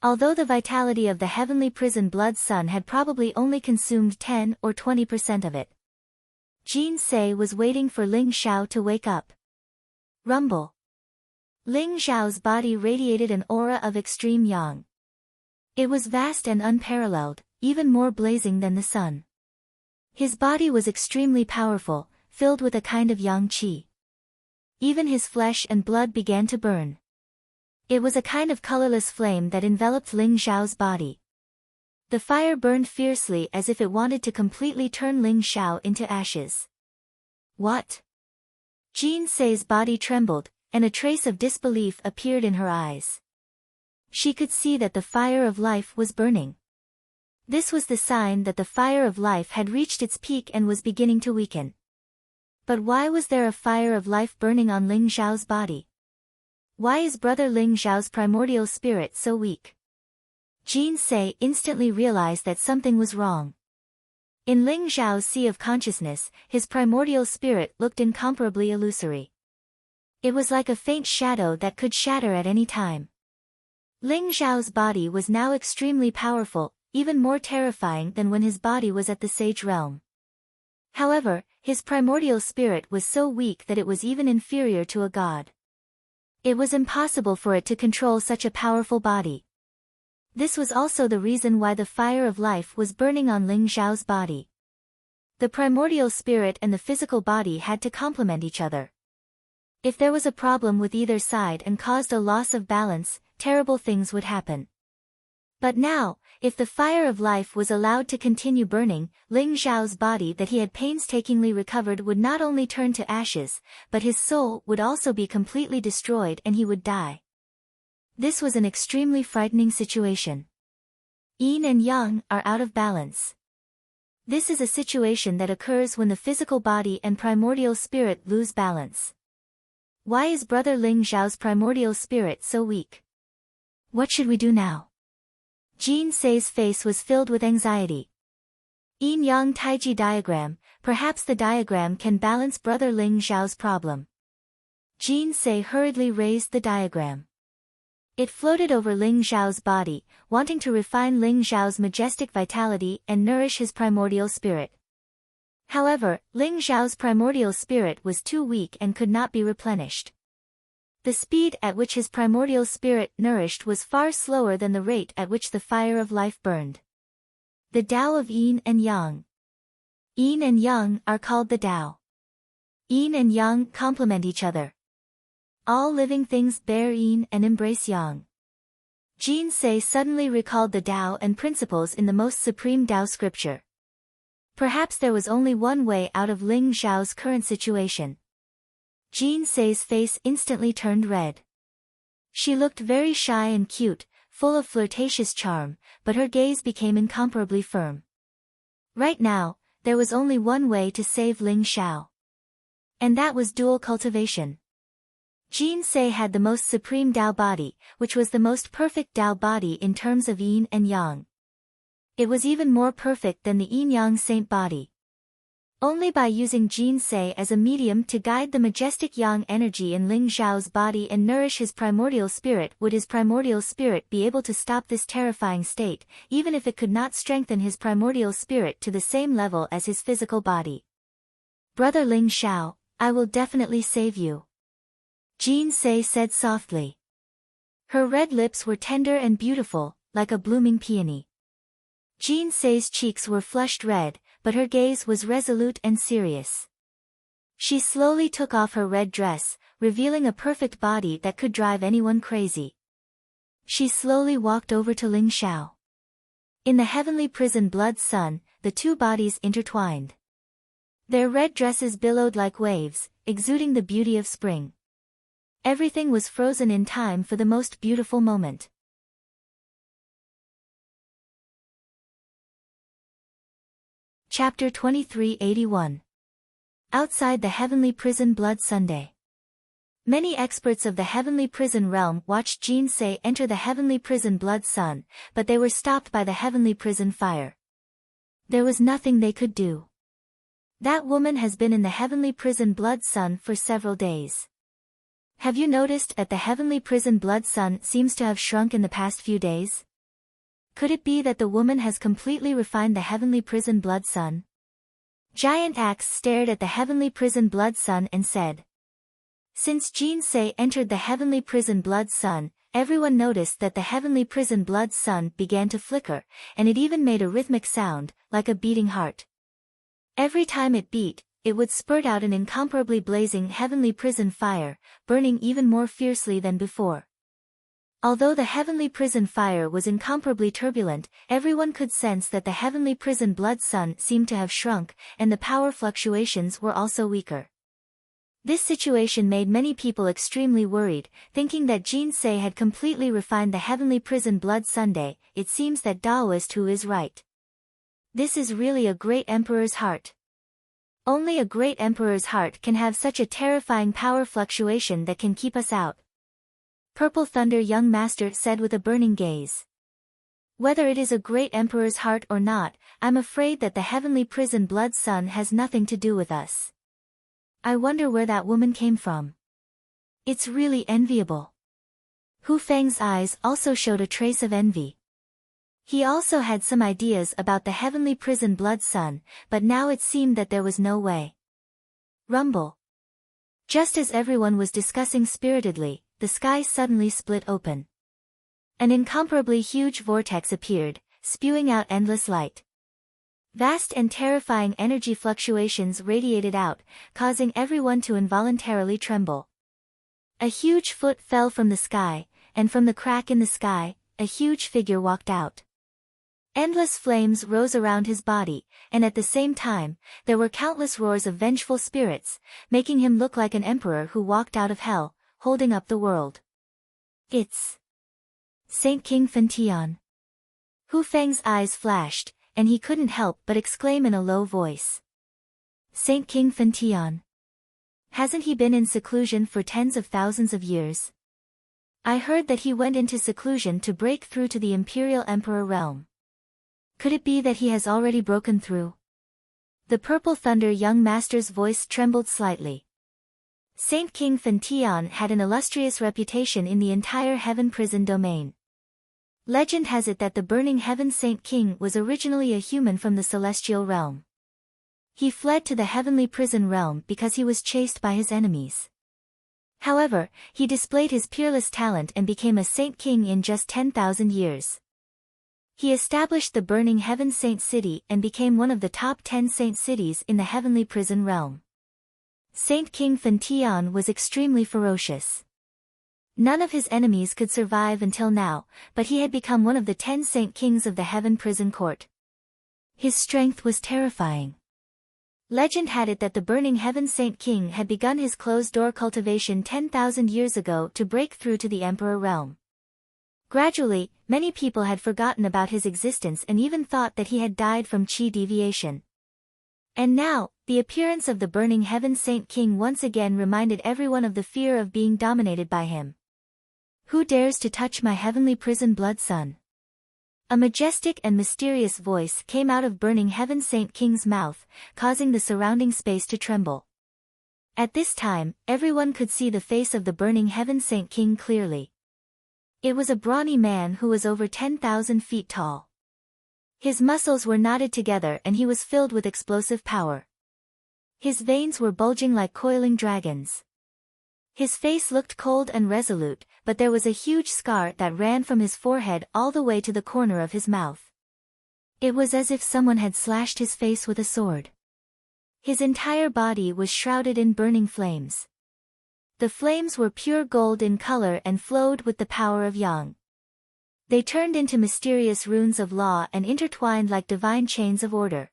Although the vitality of the heavenly prison blood sun had probably only consumed 10 or 20% of it. Jin Se was waiting for Ling Xiao to wake up. Rumble. Ling Xiao's body radiated an aura of extreme yang. It was vast and unparalleled, even more blazing than the sun. His body was extremely powerful, filled with a kind of yang qi. Even his flesh and blood began to burn. It was a kind of colorless flame that enveloped Ling Xiao's body. The fire burned fiercely as if it wanted to completely turn Ling Xiao into ashes. What? Jin Se's body trembled, and a trace of disbelief appeared in her eyes. She could see that the fire of life was burning. This was the sign that the fire of life had reached its peak and was beginning to weaken. But why was there a fire of life burning on Ling Xiao's body? Why is brother Ling Xiao's primordial spirit so weak? Jin Se instantly realized that something was wrong. In Ling Xiao's sea of consciousness, his primordial spirit looked incomparably illusory. It was like a faint shadow that could shatter at any time. Ling Xiao's body was now extremely powerful, even more terrifying than when his body was at the sage realm. However, his primordial spirit was so weak that it was even inferior to a god. It was impossible for it to control such a powerful body. This was also the reason why the fire of life was burning on Ling Xiao's body. The primordial spirit and the physical body had to complement each other. If there was a problem with either side and caused a loss of balance, terrible things would happen. But now, if the fire of life was allowed to continue burning, Ling Xiao's body that he had painstakingly recovered would not only turn to ashes, but his soul would also be completely destroyed and he would die. This was an extremely frightening situation. Yin and yang are out of balance. This is a situation that occurs when the physical body and primordial spirit lose balance. Why is brother Ling Xiao's primordial spirit so weak? What should we do now? Jin Se's face was filled with anxiety. Yin-yang Taiji diagram, perhaps the diagram can balance brother Ling Xiao's problem. Jin Se hurriedly raised the diagram. It floated over Ling Xiao's body, wanting to refine Ling Xiao's majestic vitality and nourish his primordial spirit. However, Ling Xiao's primordial spirit was too weak and could not be replenished. The speed at which his primordial spirit nourished was far slower than the rate at which the fire of life burned. The Tao of Yin and Yang. Yin and Yang are called the Tao. Yin and Yang complement each other. All living things bear Yin and embrace Yang. Jin Se suddenly recalled the Tao and principles in the most supreme Tao scripture. Perhaps there was only one way out of Ling Xiao's current situation. Jin Se's face instantly turned red. She looked very shy and cute, full of flirtatious charm, but her gaze became incomparably firm. Right now, there was only one way to save Ling Xiao. And that was dual cultivation. Jin Se had the most supreme Tao body, which was the most perfect Tao body in terms of Yin and Yang. It was even more perfect than the Yin-Yang saint body. Only by using Jin Se as a medium to guide the majestic yang energy in Ling Xiao's body and nourish his primordial spirit would his primordial spirit be able to stop this terrifying state, even if it could not strengthen his primordial spirit to the same level as his physical body. Brother Ling Xiao, I will definitely save you. Jin Se said softly. Her red lips were tender and beautiful, like a blooming peony. Jin Se's cheeks were flushed red, but her gaze was resolute and serious. She slowly took off her red dress, revealing a perfect body that could drive anyone crazy. She slowly walked over to Ling Xiao. In the heavenly prison blood sun, the two bodies intertwined. Their red dresses billowed like waves, exuding the beauty of spring. Everything was frozen in time for the most beautiful moment. Chapter 2381. Outside the Heavenly Prison Blood Sunday. Many experts of the Heavenly Prison realm watched Jinsei enter the Heavenly Prison Blood Sun, but they were stopped by the Heavenly Prison Fire. There was nothing they could do. That woman has been in the Heavenly Prison Blood Sun for several days. Have you noticed that the Heavenly Prison Blood Sun seems to have shrunk in the past few days? Could it be that the woman has completely refined the Heavenly Prison Blood Sun? Giant Axe stared at the Heavenly Prison Blood Sun and said. Since Jinsei entered the Heavenly Prison Blood Sun, everyone noticed that the Heavenly Prison Blood Sun began to flicker, and it even made a rhythmic sound, like a beating heart. Every time it beat, it would spurt out an incomparably blazing Heavenly Prison fire, burning even more fiercely than before. Although the Heavenly Prison fire was incomparably turbulent, everyone could sense that the Heavenly Prison Blood Sun seemed to have shrunk, and the power fluctuations were also weaker. This situation made many people extremely worried, thinking that Jinsei had completely refined the Heavenly Prison Blood Sunday. It seems that Taoist who is right. This is really a great emperor's heart. Only a great emperor's heart can have such a terrifying power fluctuation that can keep us out. Purple Thunder Young Master said with a burning gaze. Whether it is a great emperor's heart or not, I'm afraid that the Heavenly Prison Blood Sun has nothing to do with us. I wonder where that woman came from. It's really enviable. Hu Feng's eyes also showed a trace of envy. He also had some ideas about the Heavenly Prison Blood Sun, but now it seemed that there was no way. Rumble. Just as everyone was discussing spiritedly, the sky suddenly split open. An incomparably huge vortex appeared, spewing out endless light. Vast and terrifying energy fluctuations radiated out, causing everyone to involuntarily tremble. A huge foot fell from the sky, and from the crack in the sky, a huge figure walked out. Endless flames rose around his body, and at the same time, there were countless roars of vengeful spirits, making him look like an emperor who walked out of hell, holding up the world. It's Saint King Fentian. Hu Feng's eyes flashed, and he couldn't help but exclaim in a low voice. Saint King Fentian. Hasn't he been in seclusion for tens of thousands of years? I heard that he went into seclusion to break through to the Imperial Emperor realm. Could it be that he has already broken through? The Purple Thunder Young Master's voice trembled slightly. Saint King Fentian had an illustrious reputation in the entire Heaven Prison domain. Legend has it that the Burning Heaven Saint King was originally a human from the celestial realm. He fled to the Heavenly Prison realm because he was chased by his enemies. However, he displayed his peerless talent and became a Saint King in just 10,000 years. He established the Burning Heaven Saint City and became one of the top 10 saint cities in the Heavenly Prison realm. Saint King Fentian was extremely ferocious. None of his enemies could survive until now, but he had become one of the 10 Saint Kings of the Heaven Prison Court. His strength was terrifying. Legend had it that the Burning Heaven Saint King had begun his closed-door cultivation 10,000 years ago to break through to the Emperor realm. Gradually, many people had forgotten about his existence and even thought that he had died from qi deviation. And now, the appearance of the Burning Heaven Saint King once again reminded everyone of the fear of being dominated by him. Who dares to touch my Heavenly Prison Blood Sun? A majestic and mysterious voice came out of Burning Heaven Saint King's mouth, causing the surrounding space to tremble. At this time, everyone could see the face of the Burning Heaven Saint King clearly. It was a brawny man who was over 10,000 feet tall. His muscles were knotted together and he was filled with explosive power. His veins were bulging like coiling dragons. His face looked cold and resolute, but there was a huge scar that ran from his forehead all the way to the corner of his mouth. It was as if someone had slashed his face with a sword. His entire body was shrouded in burning flames. The flames were pure gold in color and flowed with the power of Yang. They turned into mysterious runes of law and intertwined like divine chains of order.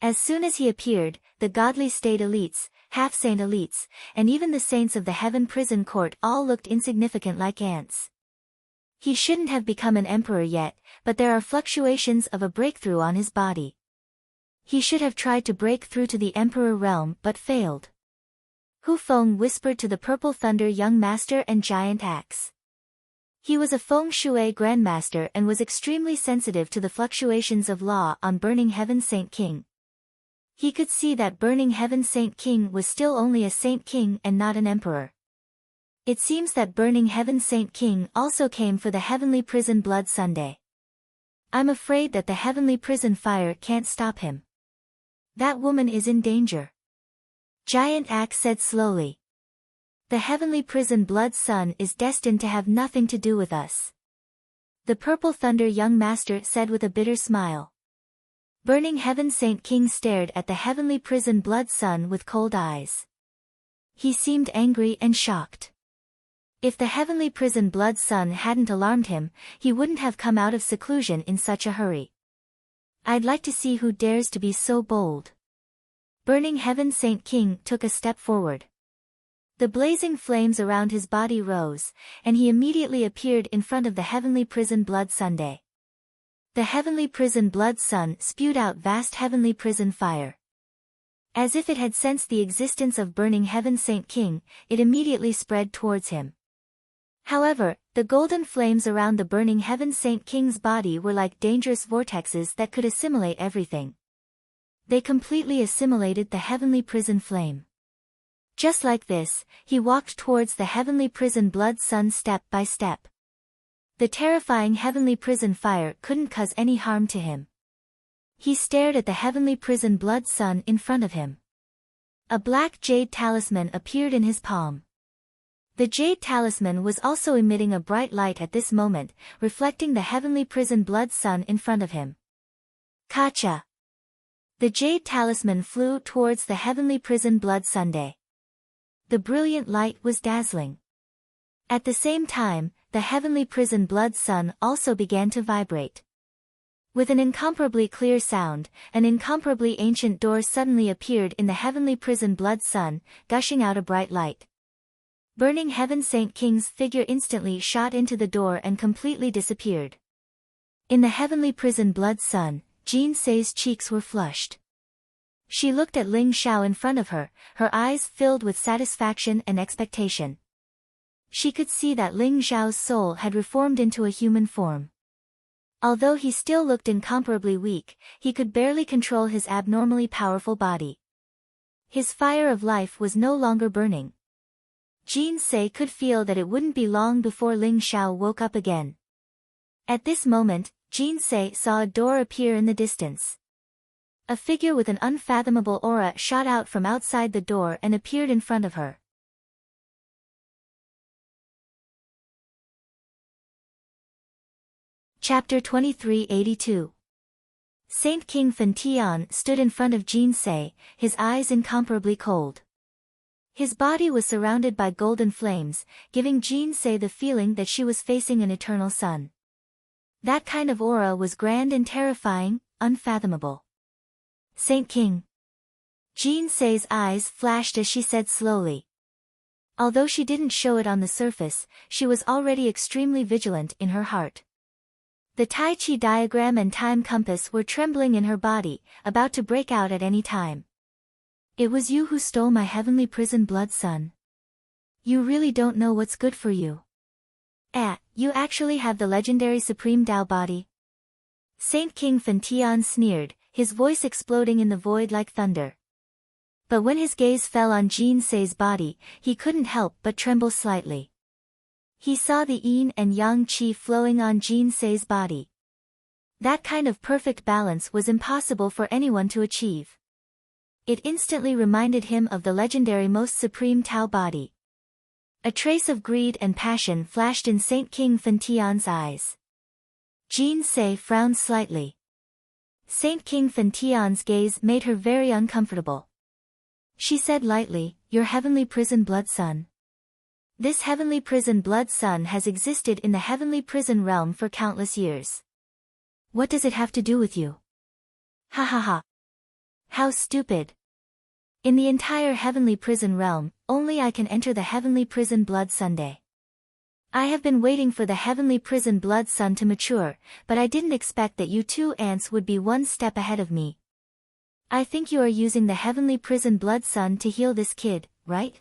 As soon as he appeared, the godly state elites, half-saint elites, and even the saints of the Heaven Prison Court all looked insignificant like ants. He shouldn't have become an emperor yet, but there are fluctuations of a breakthrough on his body. He should have tried to break through to the Emperor realm but failed. Hu Feng whispered to the Purple Thunder young master and giant axe. He was a feng shui grandmaster and was extremely sensitive to the fluctuations of law on Burning Heaven Saint King. He could see that Burning Heaven Saint King was still only a Saint King and not an emperor. It seems that Burning Heaven Saint King also came for the Heavenly Prison Blood Sunday. I'm afraid that the Heavenly Prison fire can't stop him. That woman is in danger. Giant Axe said slowly. The Heavenly Prison Blood Sun is destined to have nothing to do with us. The Purple Thunder young master said with a bitter smile. Burning Heaven Saint King stared at the Heavenly Prison Blood Sun with cold eyes. He seemed angry and shocked. If the Heavenly Prison Blood Sun hadn't alarmed him, he wouldn't have come out of seclusion in such a hurry. I'd like to see who dares to be so bold. Burning Heaven Saint King took a step forward. The blazing flames around his body rose, and he immediately appeared in front of the Heavenly Prison Blood Sunday. The Heavenly Prison Blood Sun spewed out vast Heavenly Prison fire. As if it had sensed the existence of Burning Heaven Saint King, it immediately spread towards him. However, the golden flames around the Burning Heaven Saint King's body were like dangerous vortexes that could assimilate everything. They completely assimilated the Heavenly Prison flame. Just like this, he walked towards the Heavenly Prison Blood Sun step by step. The terrifying Heavenly Prison fire couldn't cause any harm to him. He stared at the Heavenly Prison Blood Sun in front of him. A black jade talisman appeared in his palm. The jade talisman was also emitting a bright light at this moment, reflecting the Heavenly Prison Blood Sun in front of him. Kacha! The jade talisman flew towards the Heavenly Prison Blood Sunday. The brilliant light was dazzling. At the same time, the Heavenly Prison Blood Sun also began to vibrate. With an incomparably clear sound, an incomparably ancient door suddenly appeared in the Heavenly Prison Blood Sun, gushing out a bright light. Burning Heaven Saint King's figure instantly shot into the door and completely disappeared. In the Heavenly Prison Blood Sun, Jin Sei's cheeks were flushed. She looked at Ling Xiao in front of her, her eyes filled with satisfaction and expectation. She could see that Ling Xiao's soul had reformed into a human form. Although he still looked incomparably weak, he could barely control his abnormally powerful body. His fire of life was no longer burning. Jin Sei could feel that it wouldn't be long before Ling Xiao woke up again. At this moment, Jin Sei saw a door appear in the distance. A figure with an unfathomable aura shot out from outside the door and appeared in front of her. Chapter 2382. Saint King Fentian stood in front of Jin Sei, his eyes incomparably cold. His body was surrounded by golden flames, giving Jin Sei the feeling that she was facing an eternal sun. That kind of aura was grand and terrifying, unfathomable. Saint King. Jin Sei's eyes flashed as she said slowly. Although she didn't show it on the surface, she was already extremely vigilant in her heart. The Tai Chi diagram and time compass were trembling in her body, about to break out at any time. It was you who stole my Heavenly Prison Blood Sun. You really don't know what's good for you. You actually have the legendary Supreme Tao body? Saint King Fentian sneered, his voice exploding in the void like thunder. But when his gaze fell on Jin Sei's body, he couldn't help but tremble slightly. He saw the yin and yang qi flowing on Jin Sei's body. That kind of perfect balance was impossible for anyone to achieve. It instantly reminded him of the legendary Most Supreme Tao body. A trace of greed and passion flashed in Saint King Fentian's eyes. Jin Sei frowned slightly. Saint King Fentian's gaze made her very uncomfortable. She said lightly, "Your Heavenly Prison Blood Sun." This Heavenly Prison Blood Sun has existed in the Heavenly Prison realm for countless years. What does it have to do with you? Ha ha ha. How stupid. In the entire Heavenly Prison realm, only I can enter the Heavenly Prison Blood Sunday. I have been waiting for the Heavenly Prison Blood Sun to mature, but I didn't expect that you two ants would be one step ahead of me. I think you are using the heavenly prison blood sun to heal this kid, right?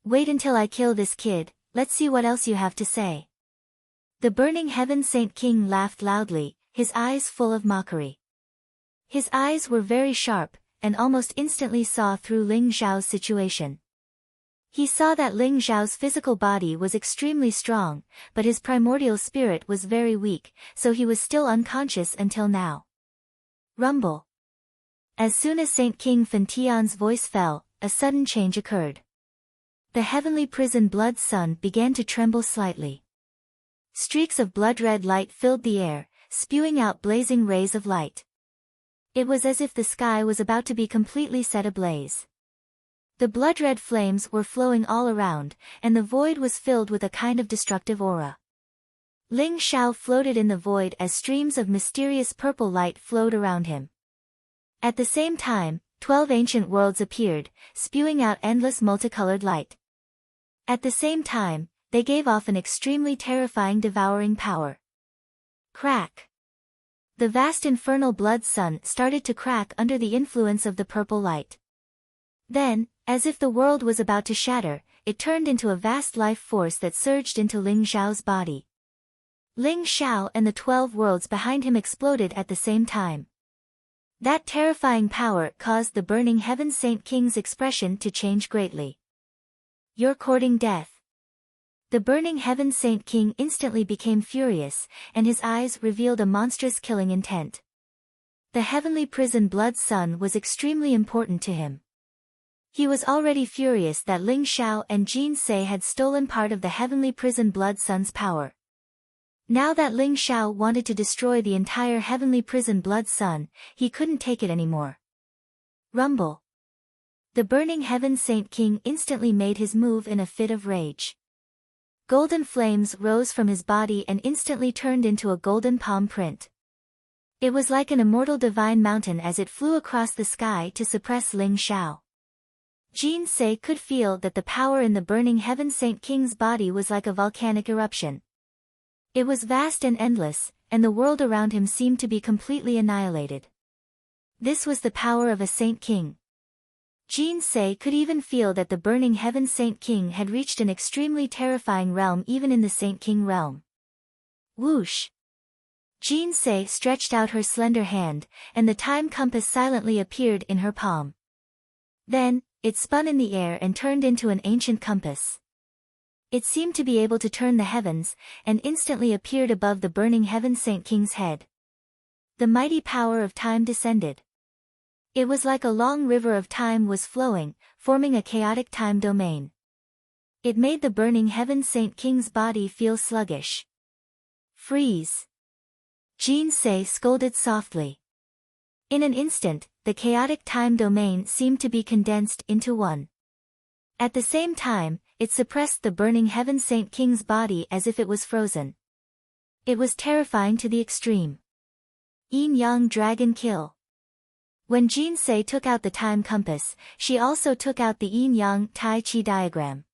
Wait until I kill this kid, let's see what else you have to say. The burning heaven Saint King laughed loudly, his eyes full of mockery. His eyes were very sharp, and almost instantly saw through Ling Zhao's situation. He saw that Ling Zhao's physical body was extremely strong, but his primordial spirit was very weak, so he was still unconscious until now. Rumble. As soon as Saint King Fantian's voice fell, a sudden change occurred. The heavenly prison blood sun began to tremble slightly. Streaks of blood-red light filled the air, spewing out blazing rays of light. It was as if the sky was about to be completely set ablaze. The blood-red flames were flowing all around, and the void was filled with a kind of destructive aura. Ling Zhao floated in the void as streams of mysterious purple light flowed around him. At the same time, 12 ancient worlds appeared, spewing out endless multicolored light. At the same time, they gave off an extremely terrifying devouring power. Crack! The vast infernal blood sun started to crack under the influence of the purple light. Then, as if the world was about to shatter, it turned into a vast life force that surged into Ling Zhao's body. Ling Zhao and the 12 worlds behind him exploded at the same time. That terrifying power caused the burning heaven Saint King's expression to change greatly. You're courting death. The burning heaven Saint King instantly became furious, and his eyes revealed a monstrous killing intent. The heavenly prison blood sun was extremely important to him. He was already furious that Ling Zhao and Jin Se had stolen part of the heavenly prison blood sun's power. Now that Ling Zhao wanted to destroy the entire heavenly prison blood sun, he couldn't take it anymore. Rumble. The burning heaven Saint King instantly made his move in a fit of rage. Golden flames rose from his body and instantly turned into a golden palm print. It was like an immortal divine mountain as it flew across the sky to suppress Ling Zhao. Jin Se could feel that the power in the burning heaven Saint King's body was like a volcanic eruption. It was vast and endless, and the world around him seemed to be completely annihilated. This was the power of a Saint King. Jin Se could even feel that the burning heaven Saint King had reached an extremely terrifying realm even in the Saint King realm. Whoosh! Jin Se stretched out her slender hand, and the time compass silently appeared in her palm. Then, it spun in the air and turned into an ancient compass. It seemed to be able to turn the heavens, and instantly appeared above the burning heaven Saint King's head. The mighty power of time descended. It was like a long river of time was flowing, forming a chaotic time domain. It made the burning heaven Saint King's body feel sluggish. Freeze! Jin Se scolded softly. In an instant, the chaotic time domain seemed to be condensed into one. At the same time, it suppressed the burning heaven Saint King's body as if it was frozen. It was terrifying to the extreme. Yin-Yang Dragon Kill. When Jin Se took out the time compass, she also took out the Yin-Yang Tai Chi diagram.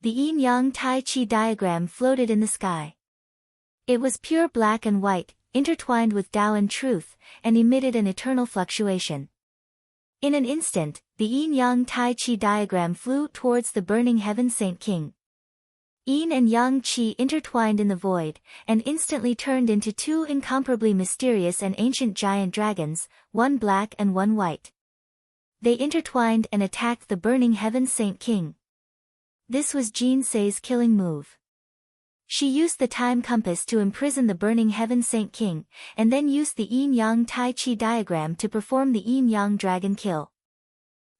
The Yin-Yang Tai Chi diagram floated in the sky. It was pure black and white, intertwined with Tao and truth, and emitted an eternal fluctuation. In an instant, the Yin-Yang Tai Chi diagram flew towards the burning heaven Saint King. Yin and Yang Qi intertwined in the void, and instantly turned into two incomparably mysterious and ancient giant dragons, one black and one white. They intertwined and attacked the burning heaven Saint King. This was Jin Se's killing move. She used the time compass to imprison the burning heaven Saint King, and then used the Yin-Yang Tai Chi diagram to perform the Yin-Yang Dragon Kill.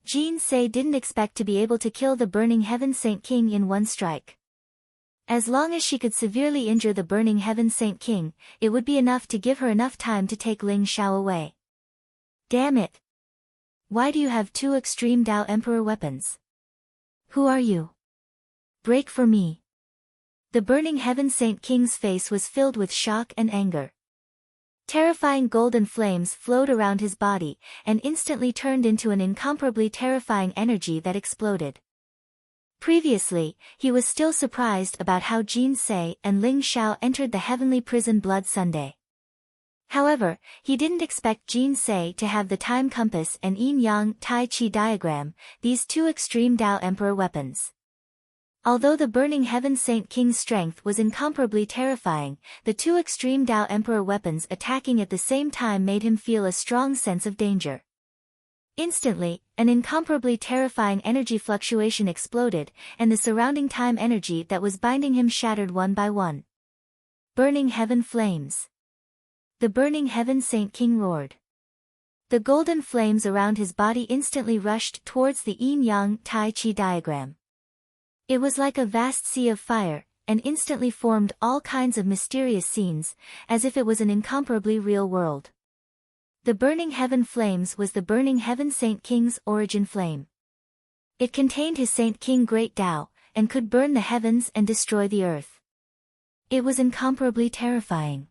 Jin Se didn't expect to be able to kill the burning heaven Saint King in one strike. As long as she could severely injure the burning heaven Saint King, it would be enough to give her enough time to take Ling Zhao away. Damn it! Why do you have two extreme Dao Emperor weapons? Who are you? Break for me. The burning heaven Saint King's face was filled with shock and anger. Terrifying golden flames flowed around his body, and instantly turned into an incomparably terrifying energy that exploded. Previously, he was still surprised about how Jin Se and Ling Zhao entered the heavenly prison blood Sunday. However, he didn't expect Jin Sei to have the time compass and yin-yang Tai Chi diagram, these two extreme Tao Emperor weapons. Although the Burning Heaven Saint King's strength was incomparably terrifying, the two extreme Tao Emperor weapons attacking at the same time made him feel a strong sense of danger. Instantly, an incomparably terrifying energy fluctuation exploded, and the surrounding time energy that was binding him shattered one by one. Burning Heaven Flames. The Burning Heaven Saint King roared. The golden flames around his body instantly rushed towards the yin-yang Tai Chi diagram. It was like a vast sea of fire, and instantly formed all kinds of mysterious scenes, as if it was an incomparably real world. The Burning Heaven Flames was the Burning Heaven Saint King's origin flame. It contained his Saint King Great Tao, and could burn the heavens and destroy the earth. It was incomparably terrifying.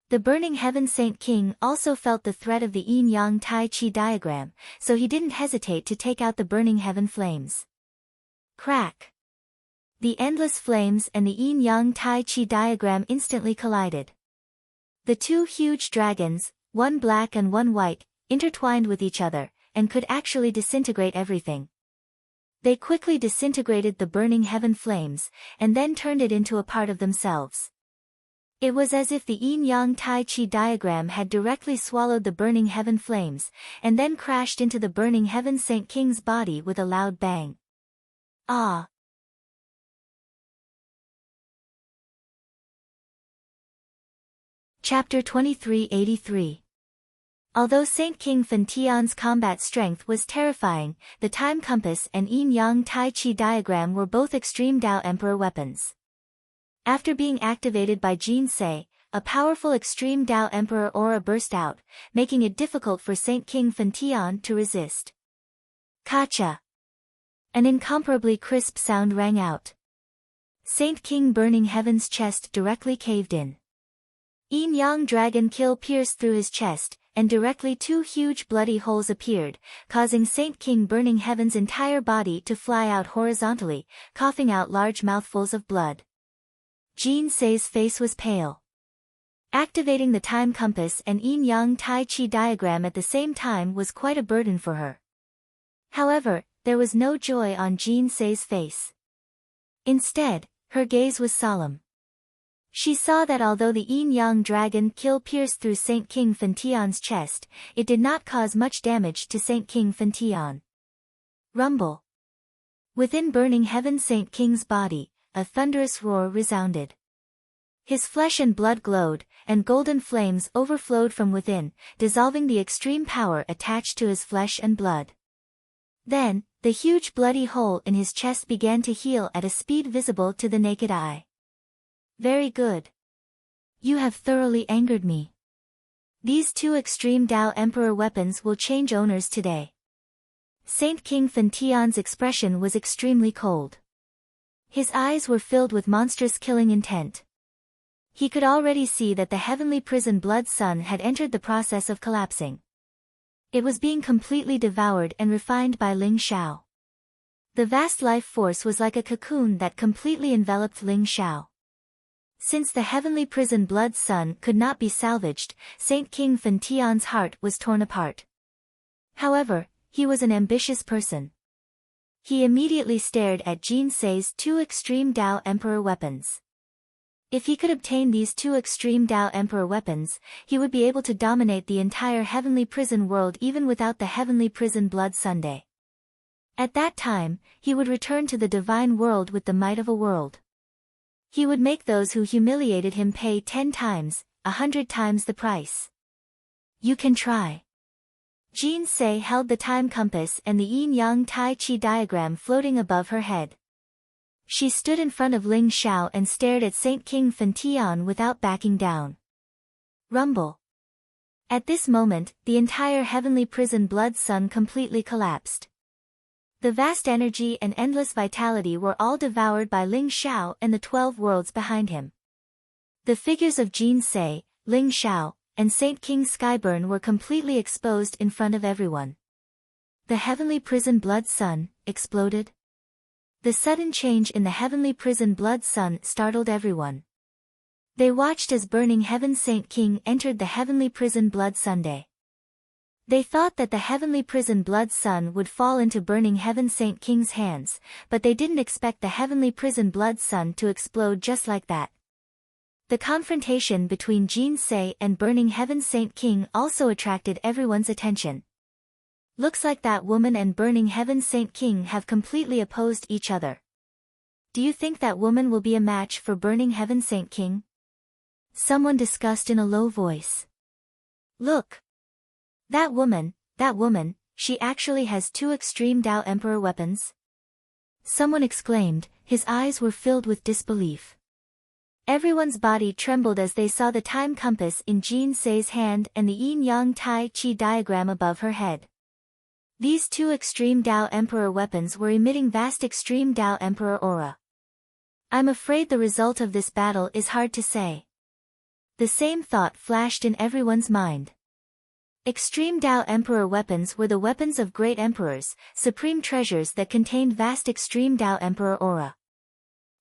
The Burning Heaven Saint King also felt the threat of the yin-yang Tai Chi diagram, so he didn't hesitate to take out the Burning Heaven Flames. Crack! The endless flames and the yin-yang Tai Chi diagram instantly collided. The two huge dragons, one black and one white, intertwined with each other, and could actually disintegrate everything. They quickly disintegrated the Burning Heaven Flames, and then turned it into a part of themselves. It was as if the yin-yang Tai Chi diagram had directly swallowed the Burning Heaven Flames, and then crashed into the Burning Heaven Saint King's body with a loud bang. Ah! Chapter 2383. Although Saint King Fan Tian's combat strength was terrifying, the time compass and yin-yang Tai Chi diagram were both extreme Tao Emperor weapons. After being activated by Jin Sei, a powerful extreme Tao Emperor aura burst out, making it difficult for Saint King Fan Tian to resist. Kacha! An incomparably crisp sound rang out. Saint King Burning Heaven's chest directly caved in. Yin-yang dragon kill pierced through his chest, and directly two huge bloody holes appeared, causing Saint King Burning Heaven's entire body to fly out horizontally, coughing out large mouthfuls of blood. Jin Sei's face was pale. Activating the time compass and yin-yang Tai Chi diagram at the same time was quite a burden for her. However, there was no joy on Jin Sei's face. Instead, her gaze was solemn. She saw that although the yin-yang dragon kill pierced through Saint King Fan Tian's chest, it did not cause much damage to Saint King Fan Tian. Rumble. Within Burning Heaven Saint King's body, a thunderous roar resounded. His flesh and blood glowed, and golden flames overflowed from within, dissolving the extreme power attached to his flesh and blood. Then, the huge bloody hole in his chest began to heal at a speed visible to the naked eye. Very good. You have thoroughly angered me. These two extreme Tao Emperor weapons will change owners today. Saint King Fan Tian's expression was extremely cold. His eyes were filled with monstrous killing intent. He could already see that the heavenly prison blood sun had entered the process of collapsing. It was being completely devoured and refined by Ling Xiao. The vast life force was like a cocoon that completely enveloped Ling Xiao. Since the heavenly prison blood sun could not be salvaged, Saint King Fan Tian's heart was torn apart. However, he was an ambitious person. He immediately stared at Jin Sei's two extreme Tao Emperor weapons. If he could obtain these two extreme Tao Emperor weapons, he would be able to dominate the entire heavenly prison world even without the heavenly prison blood Sunday. At that time, he would return to the divine world with the might of a world. He would make those who humiliated him pay 10 times, 100 times the price. You can try. Jin Sei held the time compass and the yin-yang Tai Chi diagram floating above her head. She stood in front of Ling Xiao and stared at Saint King Fan Tian without backing down. Rumble. At this moment, the entire heavenly prison blood sun completely collapsed. The vast energy and endless vitality were all devoured by Ling Xiao and the 12 worlds behind him. The figures of Jin Sei, Ling Xiao, and Saint King Skyburn were completely exposed in front of everyone. The heavenly prison blood sun exploded. The sudden change in the heavenly prison blood sun startled everyone. They watched as burning heaven's Saint King entered the heavenly prison Blood Sunday. They thought that the heavenly prison Blood Sun would fall into burning heaven Saint King's hands, but they didn't expect the heavenly prison Blood Sun to explode just like that. The confrontation between Jinsei and burning heaven Saint King also attracted everyone's attention. Looks like that woman and burning heaven Saint King have completely opposed each other. Do you think that woman will be a match for burning heaven Saint King? Someone discussed in a low voice. Look! That woman, she actually has two extreme Tao Emperor weapons. Someone exclaimed, his eyes were filled with disbelief. Everyone's body trembled as they saw the time compass in Jinsei's hand and the yin-yang Tai Chi diagram above her head. These two extreme Tao Emperor weapons were emitting vast extreme Tao Emperor aura. I'm afraid the result of this battle is hard to say. The same thought flashed in everyone's mind. Extreme Tao Emperor weapons were the weapons of great emperors, supreme treasures that contained vast extreme Tao Emperor aura.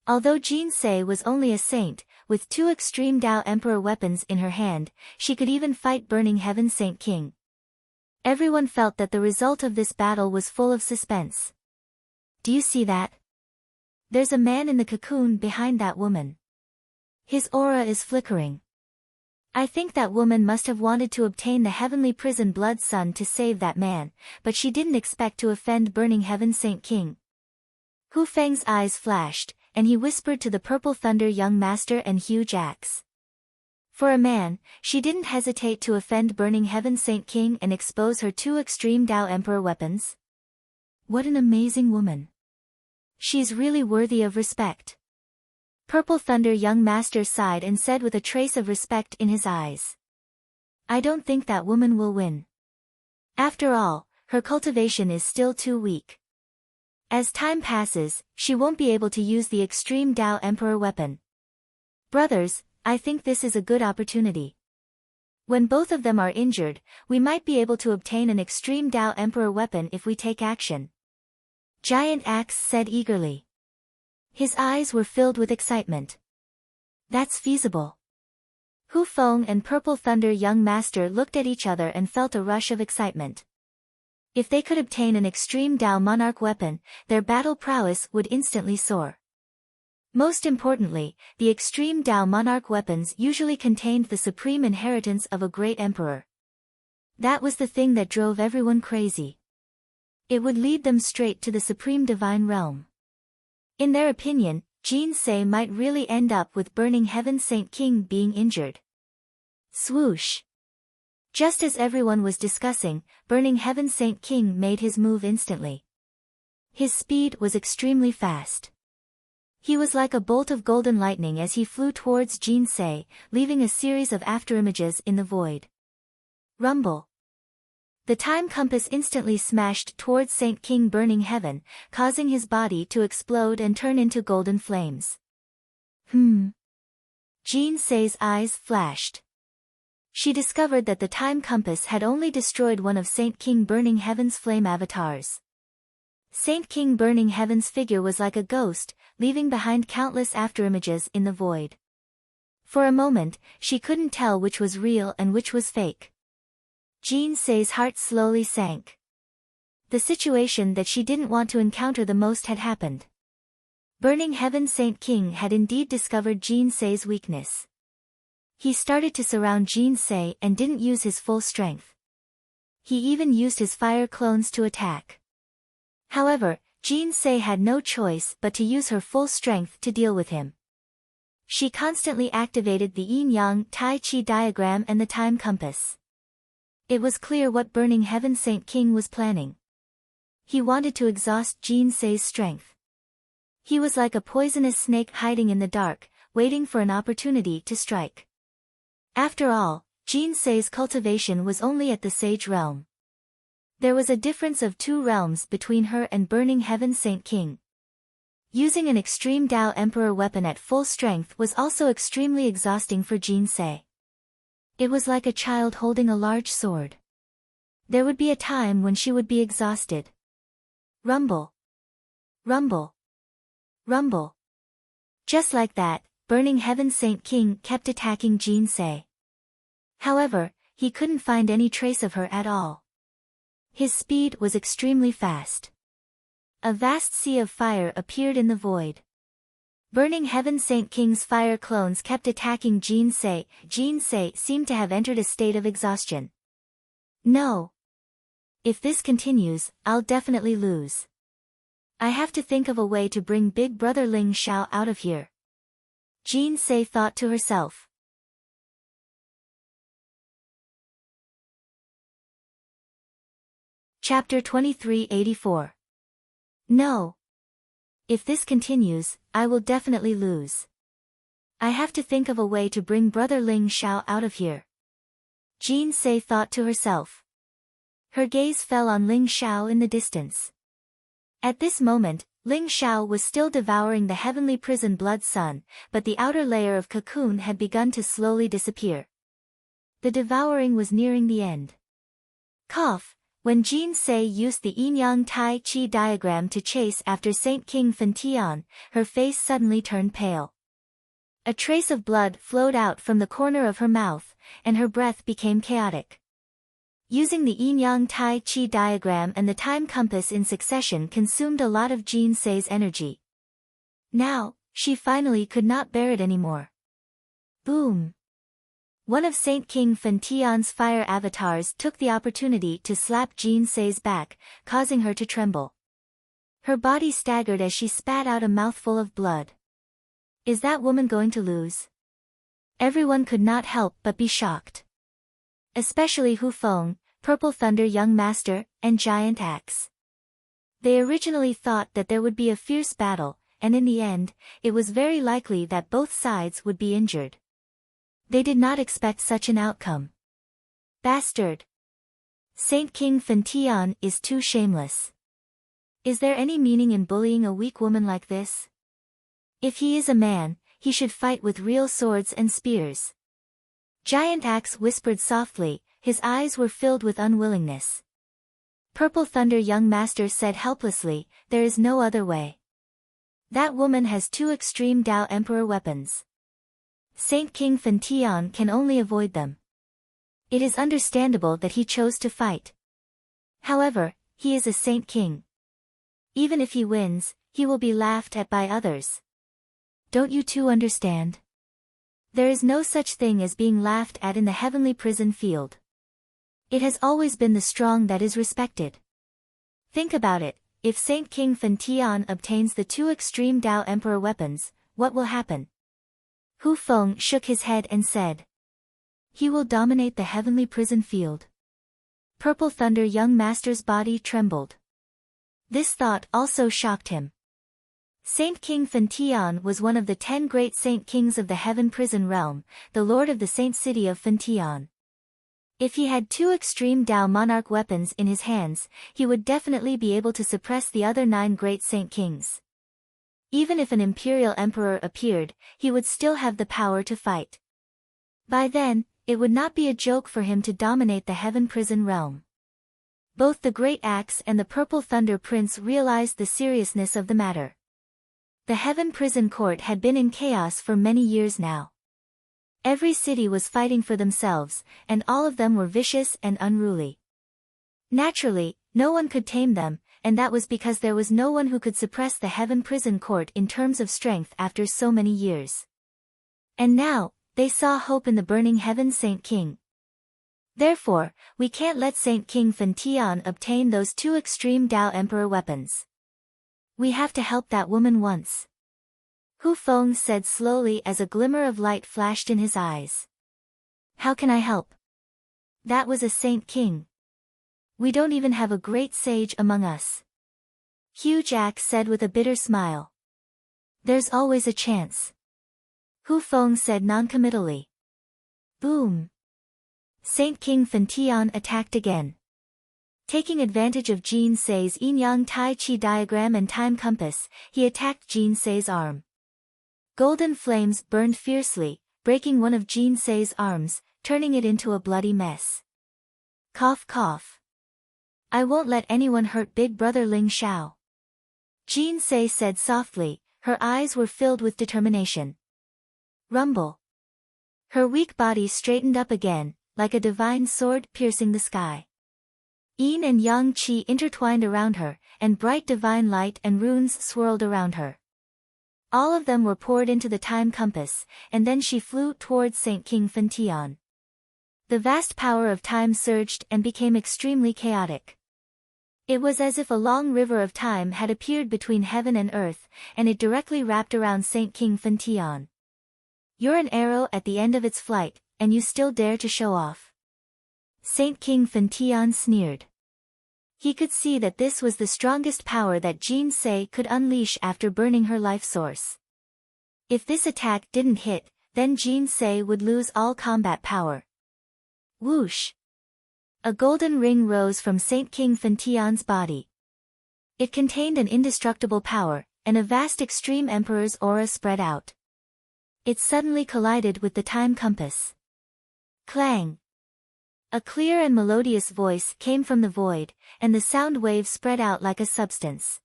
Although Jinsei was only a saint, with two extreme Tao Emperor weapons in her hand, she could even fight burning heaven Saint King. Everyone felt that the result of this battle was full of suspense. Do you see that? There's a man in the cocoon behind that woman. His aura is flickering. I think that woman must have wanted to obtain the heavenly prison Blood Sun to save that man, but she didn't expect to offend burning heaven Saint King. Hu Feng's eyes flashed, and he whispered to the Purple Thunder young master and huge axe. For a man, she didn't hesitate to offend burning heaven Saint King and expose her two extreme Tao Emperor weapons. What an amazing woman. She's really worthy of respect. Purple Thunder young master sighed and said with a trace of respect in his eyes. I don't think that woman will win. After all, her cultivation is still too weak. As time passes, she won't be able to use the extreme Tao Emperor weapon. Brothers, I think this is a good opportunity. When both of them are injured, we might be able to obtain an extreme Tao Emperor weapon if we take action. Giant Axe said eagerly. His eyes were filled with excitement. That's feasible. Hu Feng and Purple Thunder young master looked at each other and felt a rush of excitement. If they could obtain an extreme Tao Monarch weapon, their battle prowess would instantly soar. Most importantly, the extreme Tao Monarch weapons usually contained the supreme inheritance of a great emperor. That was the thing that drove everyone crazy. It would lead them straight to the supreme divine realm. In their opinion, Jinsei might really end up with burning heaven Saint King being injured. Swoosh! Just as everyone was discussing, burning heaven Saint King made his move instantly. His speed was extremely fast. He was like a bolt of golden lightning as he flew towards Jinsei, leaving a series of afterimages in the void. Rumble! The time compass instantly smashed towards Saint King burning heaven, causing his body to explode and turn into golden flames. Jinsei's eyes flashed. She discovered that the time compass had only destroyed one of Saint King burning heaven's flame avatars. Saint King burning heaven's figure was like a ghost, leaving behind countless afterimages in the void. For a moment, she couldn't tell which was real and which was fake. Jinsei's heart slowly sank. The situation that she didn't want to encounter the most had happened. Burning heaven Saint King had indeed discovered Jinsei's weakness. He started to surround Jinsei and didn't use his full strength. He even used his fire clones to attack. However, Jinsei had no choice but to use her full strength to deal with him. She constantly activated the yin-yang Tai Chi diagram and the time compass. It was clear what burning heaven Saint King was planning. He wanted to exhaust Jinsei's strength. He was like a poisonous snake hiding in the dark, waiting for an opportunity to strike. After all, Jinsei's cultivation was only at the sage realm. There was a difference of 2 realms between her and burning heaven Saint King. Using an extreme Tao Emperor weapon at full strength was also extremely exhausting for Jinsei. It was like a child holding a large sword. There would be a time when she would be exhausted. Rumble. Rumble. Rumble. Just like that, Burning Heaven Saint King kept attacking Jean Sei. However, he couldn't find any trace of her at all. His speed was extremely fast. A vast sea of fire appeared in the void. Burning Heaven Saint King's fire clones kept attacking Jean Sei. Jean Sei seemed to have entered a state of exhaustion. No. If this continues, I'll definitely lose. I have to think of a way to bring Big Brother Ling Xiao out of here. Jean Sei thought to herself. Chapter 2384. No. If this continues, I will definitely lose. I have to think of a way to bring Brother Ling Xiao out of here. Jean Sei thought to herself. Her gaze fell on Ling Xiao in the distance. At this moment, Ling Xiao was still devouring the heavenly prison blood sun, but the outer layer of cocoon had begun to slowly disappear. The devouring was nearing the end. Cough. When Jean Sei used the yin-yang tai chi diagram to chase after Saint King Fentian, her face suddenly turned pale. A trace of blood flowed out from the corner of her mouth, and her breath became chaotic. Using the yin-yang tai chi diagram and the time compass in succession consumed a lot of Jean Sei's energy. Now, she finally could not bear it anymore. Boom! One of Saint King Fentian's fire avatars took the opportunity to slap Jean Sei's back, causing her to tremble. Her body staggered as she spat out a mouthful of blood. Is that woman going to lose? Everyone could not help but be shocked. Especially Hu Feng, Purple Thunder Young Master, and Giant Axe. They originally thought that there would be a fierce battle, and in the end, it was very likely that both sides would be injured. They did not expect such an outcome. Bastard! Saint King Fentian is too shameless. Is there any meaning in bullying a weak woman like this? If he is a man, he should fight with real swords and spears. Giant Axe whispered softly, his eyes were filled with unwillingness. Purple Thunder Young Master said helplessly, there is no other way. That woman has two extreme Dao Emperor weapons. Saint King Fentian can only avoid them. It is understandable that he chose to fight. However, he is a Saint King. Even if he wins, he will be laughed at by others. Don't you two understand? There is no such thing as being laughed at in the heavenly prison field. It has always been the strong that is respected. Think about it, if Saint King Fentian obtains the two extreme Dao Emperor weapons, what will happen? Hu Feng shook his head and said. He will dominate the heavenly prison field. Purple Thunder Young Master's body trembled. This thought also shocked him. Saint King Fentian was one of the 10 great Saint Kings of the Heaven Prison Realm, the Lord of the Saint City of Fentian. If he had two extreme Dao Monarch weapons in his hands, he would definitely be able to suppress the other 9 great Saint Kings. Even if an Imperial Emperor appeared, he would still have the power to fight. By then, it would not be a joke for him to dominate the Heaven Prison Realm. Both the Great Axe and the Purple Thunder Prince realized the seriousness of the matter. The Heaven Prison Court had been in chaos for many years now. Every city was fighting for themselves, and all of them were vicious and unruly. Naturally, no one could tame them, and that was because there was no one who could suppress the Heaven Prison Court in terms of strength after so many years. And now, they saw hope in the burning Heaven Saint King. Therefore, we can't let Saint King Fentian obtain those two extreme Dao Emperor weapons. We have to help that woman once. Hu Feng said slowly as a glimmer of light flashed in his eyes. How can I help? That was a Saint King. We don't even have a great sage among us. Huge Axe said with a bitter smile. There's always a chance. Hu Feng said noncommittally. Boom. Saint King Fentian attacked again. Taking advantage of Jean Sei's yin-yang tai chi diagram and time compass, he attacked Jean Sei's arm. Golden flames burned fiercely, breaking one of Jean Sei's arms, turning it into a bloody mess. Cough cough. I won't let anyone hurt Big Brother Ling Xiao. Jean Sei said softly, her eyes were filled with determination. Rumble. Her weak body straightened up again, like a divine sword piercing the sky. Yin and yang qi intertwined around her, and bright divine light and runes swirled around her. All of them were poured into the time compass, and then she flew towards Saint King Fentian. The vast power of time surged and became extremely chaotic. It was as if a long river of time had appeared between heaven and earth, and it directly wrapped around Saint King Fentian. "You're an arrow at the end of its flight, and you still dare to show off." Saint King Fentian sneered. He could see that this was the strongest power that Jean Sei could unleash after burning her life source. If this attack didn't hit, then Jean Sei would lose all combat power. Whoosh! A golden ring rose from Saint King Fentian's body. It contained an indestructible power, and a vast extreme emperor's aura spread out. It suddenly collided with the time compass. Clang! A clear and melodious voice came from the void, and the sound waves spread out like a substance.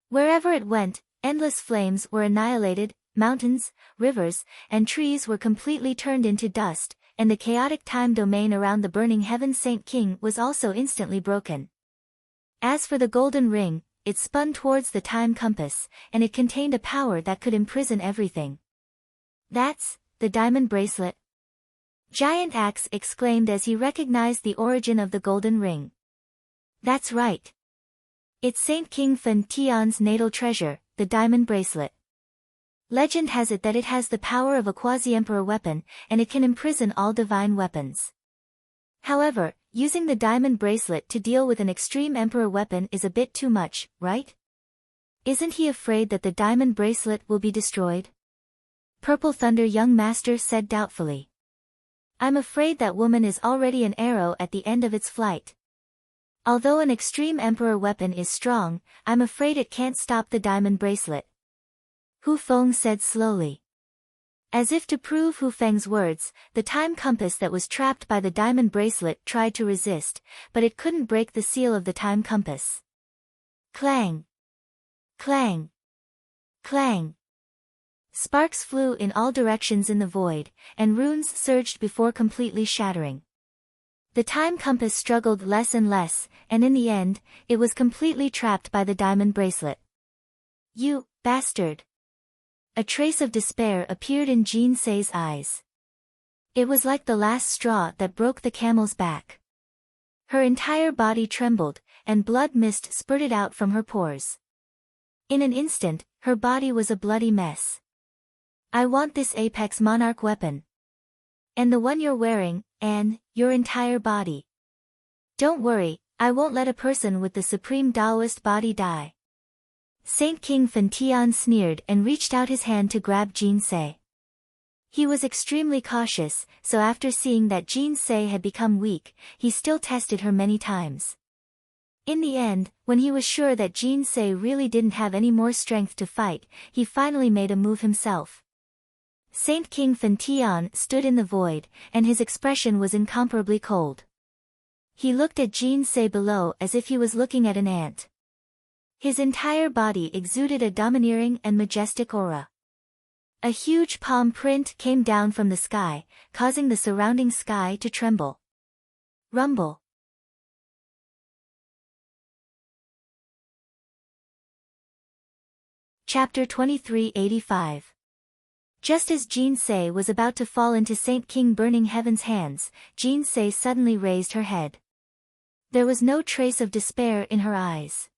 Wherever it went, endless flames were annihilated, mountains, rivers, and trees were completely turned into dust, and the chaotic time domain around the burning heaven Saint King was also instantly broken. As for the golden ring, it spun towards the time compass, and it contained a power that could imprison everything. "That's the diamond bracelet," Giant Axe exclaimed as he recognized the origin of the golden ring. "That's right. It's Saint King Fentian's natal treasure, the diamond bracelet. Legend has it that it has the power of a quasi-emperor weapon, and it can imprison all divine weapons. However, using the diamond bracelet to deal with an extreme emperor weapon is a bit too much, right? Isn't he afraid that the diamond bracelet will be destroyed?" Purple Thunder Young Master said doubtfully. "I'm afraid that woman is already an arrow at the end of its flight. Although an extreme emperor weapon is strong, I'm afraid it can't stop the diamond bracelet," Hu Feng said slowly. As if to prove Hu Feng's words, the time compass that was trapped by the diamond bracelet tried to resist, but it couldn't break the seal of the time compass. Clang! Clang! Clang! Sparks flew in all directions in the void, and runes surged before completely shattering. The time compass struggled less and less, and in the end, it was completely trapped by the diamond bracelet. "You bastard!" A trace of despair appeared in Jean Sei's eyes. It was like the last straw that broke the camel's back. Her entire body trembled, and blood mist spurted out from her pores. In an instant, her body was a bloody mess. "I want this Apex Monarch weapon. And the one you're wearing, and your entire body. Don't worry, I won't let a person with the supreme Taoist body die." Saint King Fentian sneered and reached out his hand to grab Jean Sei. He was extremely cautious, so after seeing that Jean Sei had become weak, he still tested her many times. In the end, when he was sure that Jean Sei really didn't have any more strength to fight, he finally made a move himself. Saint King Fentian stood in the void, and his expression was incomparably cold. He looked at Jean Sei below as if he was looking at an ant. His entire body exuded a domineering and majestic aura. A huge palm print came down from the sky, causing the surrounding sky to tremble. Rumble. Chapter 2385. Just as Jean Sei was about to fall into Saint King Burning Heaven's hands, Jean Sei suddenly raised her head. There was no trace of despair in her eyes.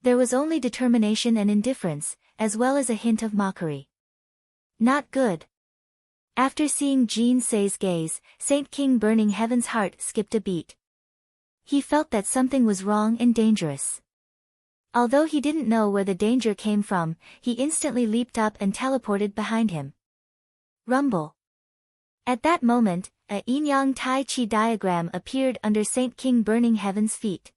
There was only determination and indifference, as well as a hint of mockery. Not good. After seeing Jean Sei's gaze, Saint King Burning Heaven's heart skipped a beat. He felt that something was wrong and dangerous. Although he didn't know where the danger came from, he instantly leaped up and teleported behind him. Rumble. At that moment, a yin-yang Tai Chi diagram appeared under Saint King Burning Heaven's feet.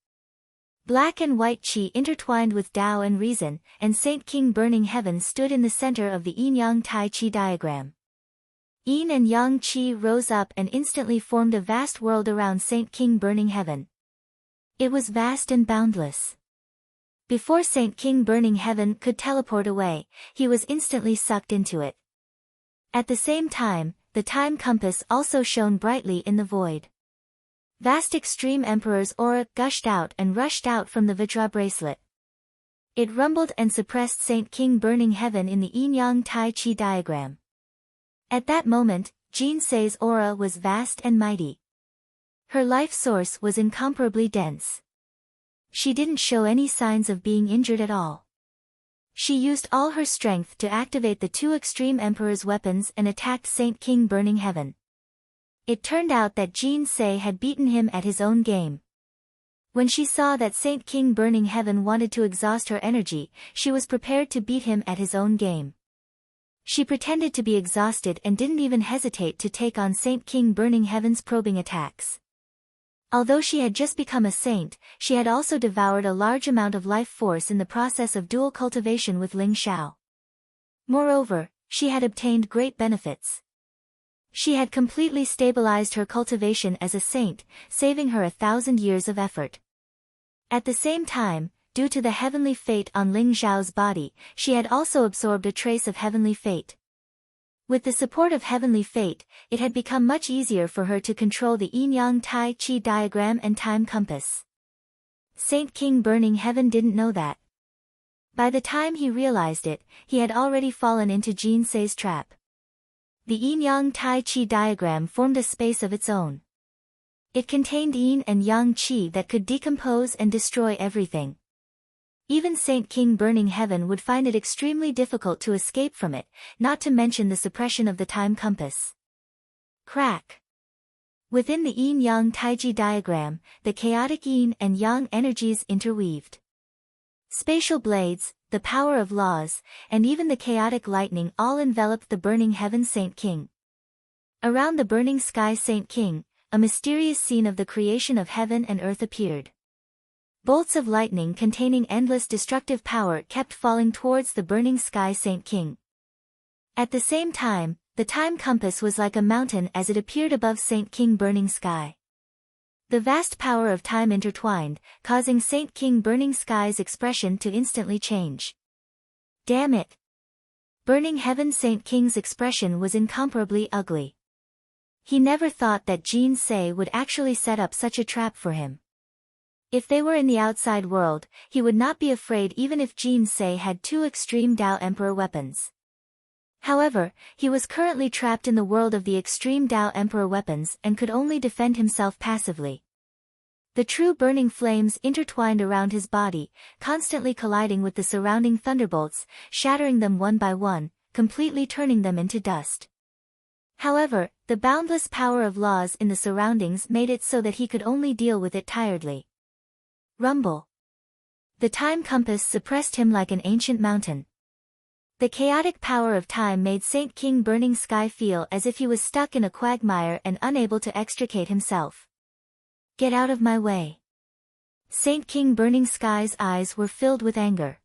Black and white Qi intertwined with Tao and reason, and Saint King Burning Heaven stood in the center of the yin-yang Tai Chi diagram. Yin and Yang Qi rose up and instantly formed a vast world around Saint King Burning Heaven. It was vast and boundless. Before Saint King Burning Heaven could teleport away, he was instantly sucked into it. At the same time, the time compass also shone brightly in the void. Vast Extreme Emperor's aura gushed out and rushed out from the Vajra bracelet. It rumbled and suppressed Saint King burning heaven in the yin-yang Tai Chi diagram. At that moment, Jinsei's aura was vast and mighty. Her life source was incomparably dense. She didn't show any signs of being injured at all. She used all her strength to activate the two Extreme Emperor's weapons and attacked Saint King burning heaven. It turned out that Jinsei had beaten him at his own game. When she saw that Saint King burning heaven wanted to exhaust her energy, she was prepared to beat him at his own game. She pretended to be exhausted and didn't even hesitate to take on Saint King burning heaven's probing attacks. Although she had just become a saint, she had also devoured a large amount of life force in the process of dual cultivation with Ling Xiao. Moreover, she had obtained great benefits. She had completely stabilized her cultivation as a saint, saving her 1,000 years of effort. At the same time, due to the heavenly fate on Ling Xiao's body, she had also absorbed a trace of heavenly fate. With the support of heavenly fate, it had become much easier for her to control the yin-yang Tai Chi diagram and time compass. Saint King burning heaven didn't know that. By the time he realized it, he had already fallen into Jinsei's trap. The yin-yang Tai Chi diagram formed a space of its own. It contained yin and yang qi that could decompose and destroy everything. Even Saint King burning heaven would find it extremely difficult to escape from it, not to mention the suppression of the time compass. Crack. Within the yin-yang taiji diagram, the chaotic yin and yang energies interweaved. Spatial blades, the power of laws, and even the chaotic lightning all enveloped the burning heaven Saint King. Around the burning sky Saint King, a mysterious scene of the creation of heaven and earth appeared. Bolts of lightning containing endless destructive power kept falling towards the burning sky Saint King. At the same time, the time compass was like a mountain as it appeared above Saint King burning sky. The vast power of time intertwined, causing Saint King burning sky's expression to instantly change. Damn it! Burning heaven Saint King's expression was incomparably ugly. He never thought that Jinsei would actually set up such a trap for him. If they were in the outside world, he would not be afraid even if Jinsei had two extreme Dao Emperor weapons. However, he was currently trapped in the world of the extreme Dao Emperor weapons and could only defend himself passively. The true burning flames intertwined around his body, constantly colliding with the surrounding thunderbolts, shattering them one by one, completely turning them into dust. However, the boundless power of laws in the surroundings made it so that he could only deal with it tiredly. Rumble. The time compass suppressed him like an ancient mountain. The chaotic power of time made Saint King burning sky feel as if he was stuck in a quagmire and unable to extricate himself. Get out of my way. Saint King burning sky's eyes were filled with anger.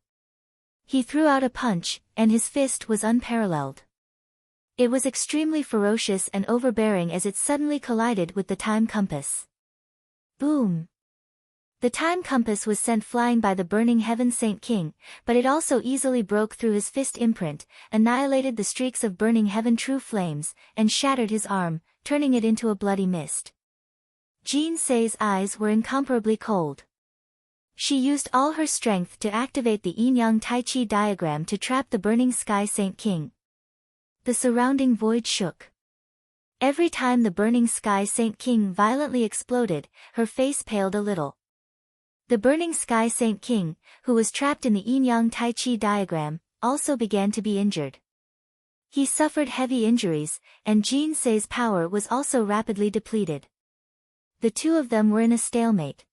He threw out a punch, and his fist was unparalleled. It was extremely ferocious and overbearing as it suddenly collided with the time compass. Boom! The time compass was sent flying by the burning heaven Saint King, but it also easily broke through his fist imprint, annihilated the streaks of burning heaven true flames, and shattered his arm, turning it into a bloody mist. Jinsei's eyes were incomparably cold. She used all her strength to activate the yin-yang tai chi diagram to trap the burning sky Saint King. The surrounding void shook. Every time the burning sky Saint King violently exploded, her face paled a little. The burning sky Saint King, who was trapped in the yin-yang tai chi diagram, also began to be injured. He suffered heavy injuries, and Jinsei's power was also rapidly depleted. The two of them were in a stalemate.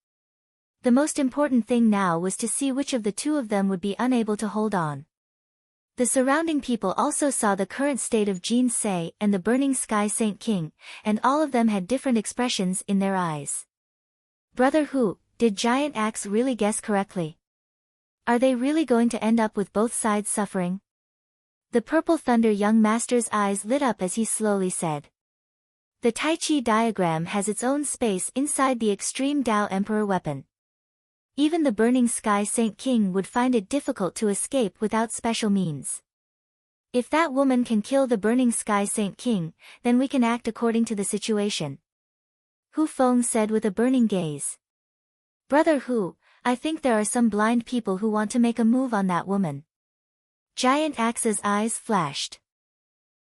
The most important thing now was to see which of the two of them would be unable to hold on. The surrounding people also saw the current state of Jinsei and the burning sky Saint King, and all of them had different expressions in their eyes. Brother Hu, did Giant Axe really guess correctly? Are they really going to end up with both sides suffering? The Purple Thunder young master's eyes lit up as he slowly said. The Tai Chi diagram has its own space inside the extreme Dao Emperor weapon. Even the burning sky Saint King would find it difficult to escape without special means. If that woman can kill the burning sky Saint King, then we can act according to the situation. Hu Feng said with a burning gaze. Brother Hu, I think there are some blind people who want to make a move on that woman. Giant Axe's eyes flashed.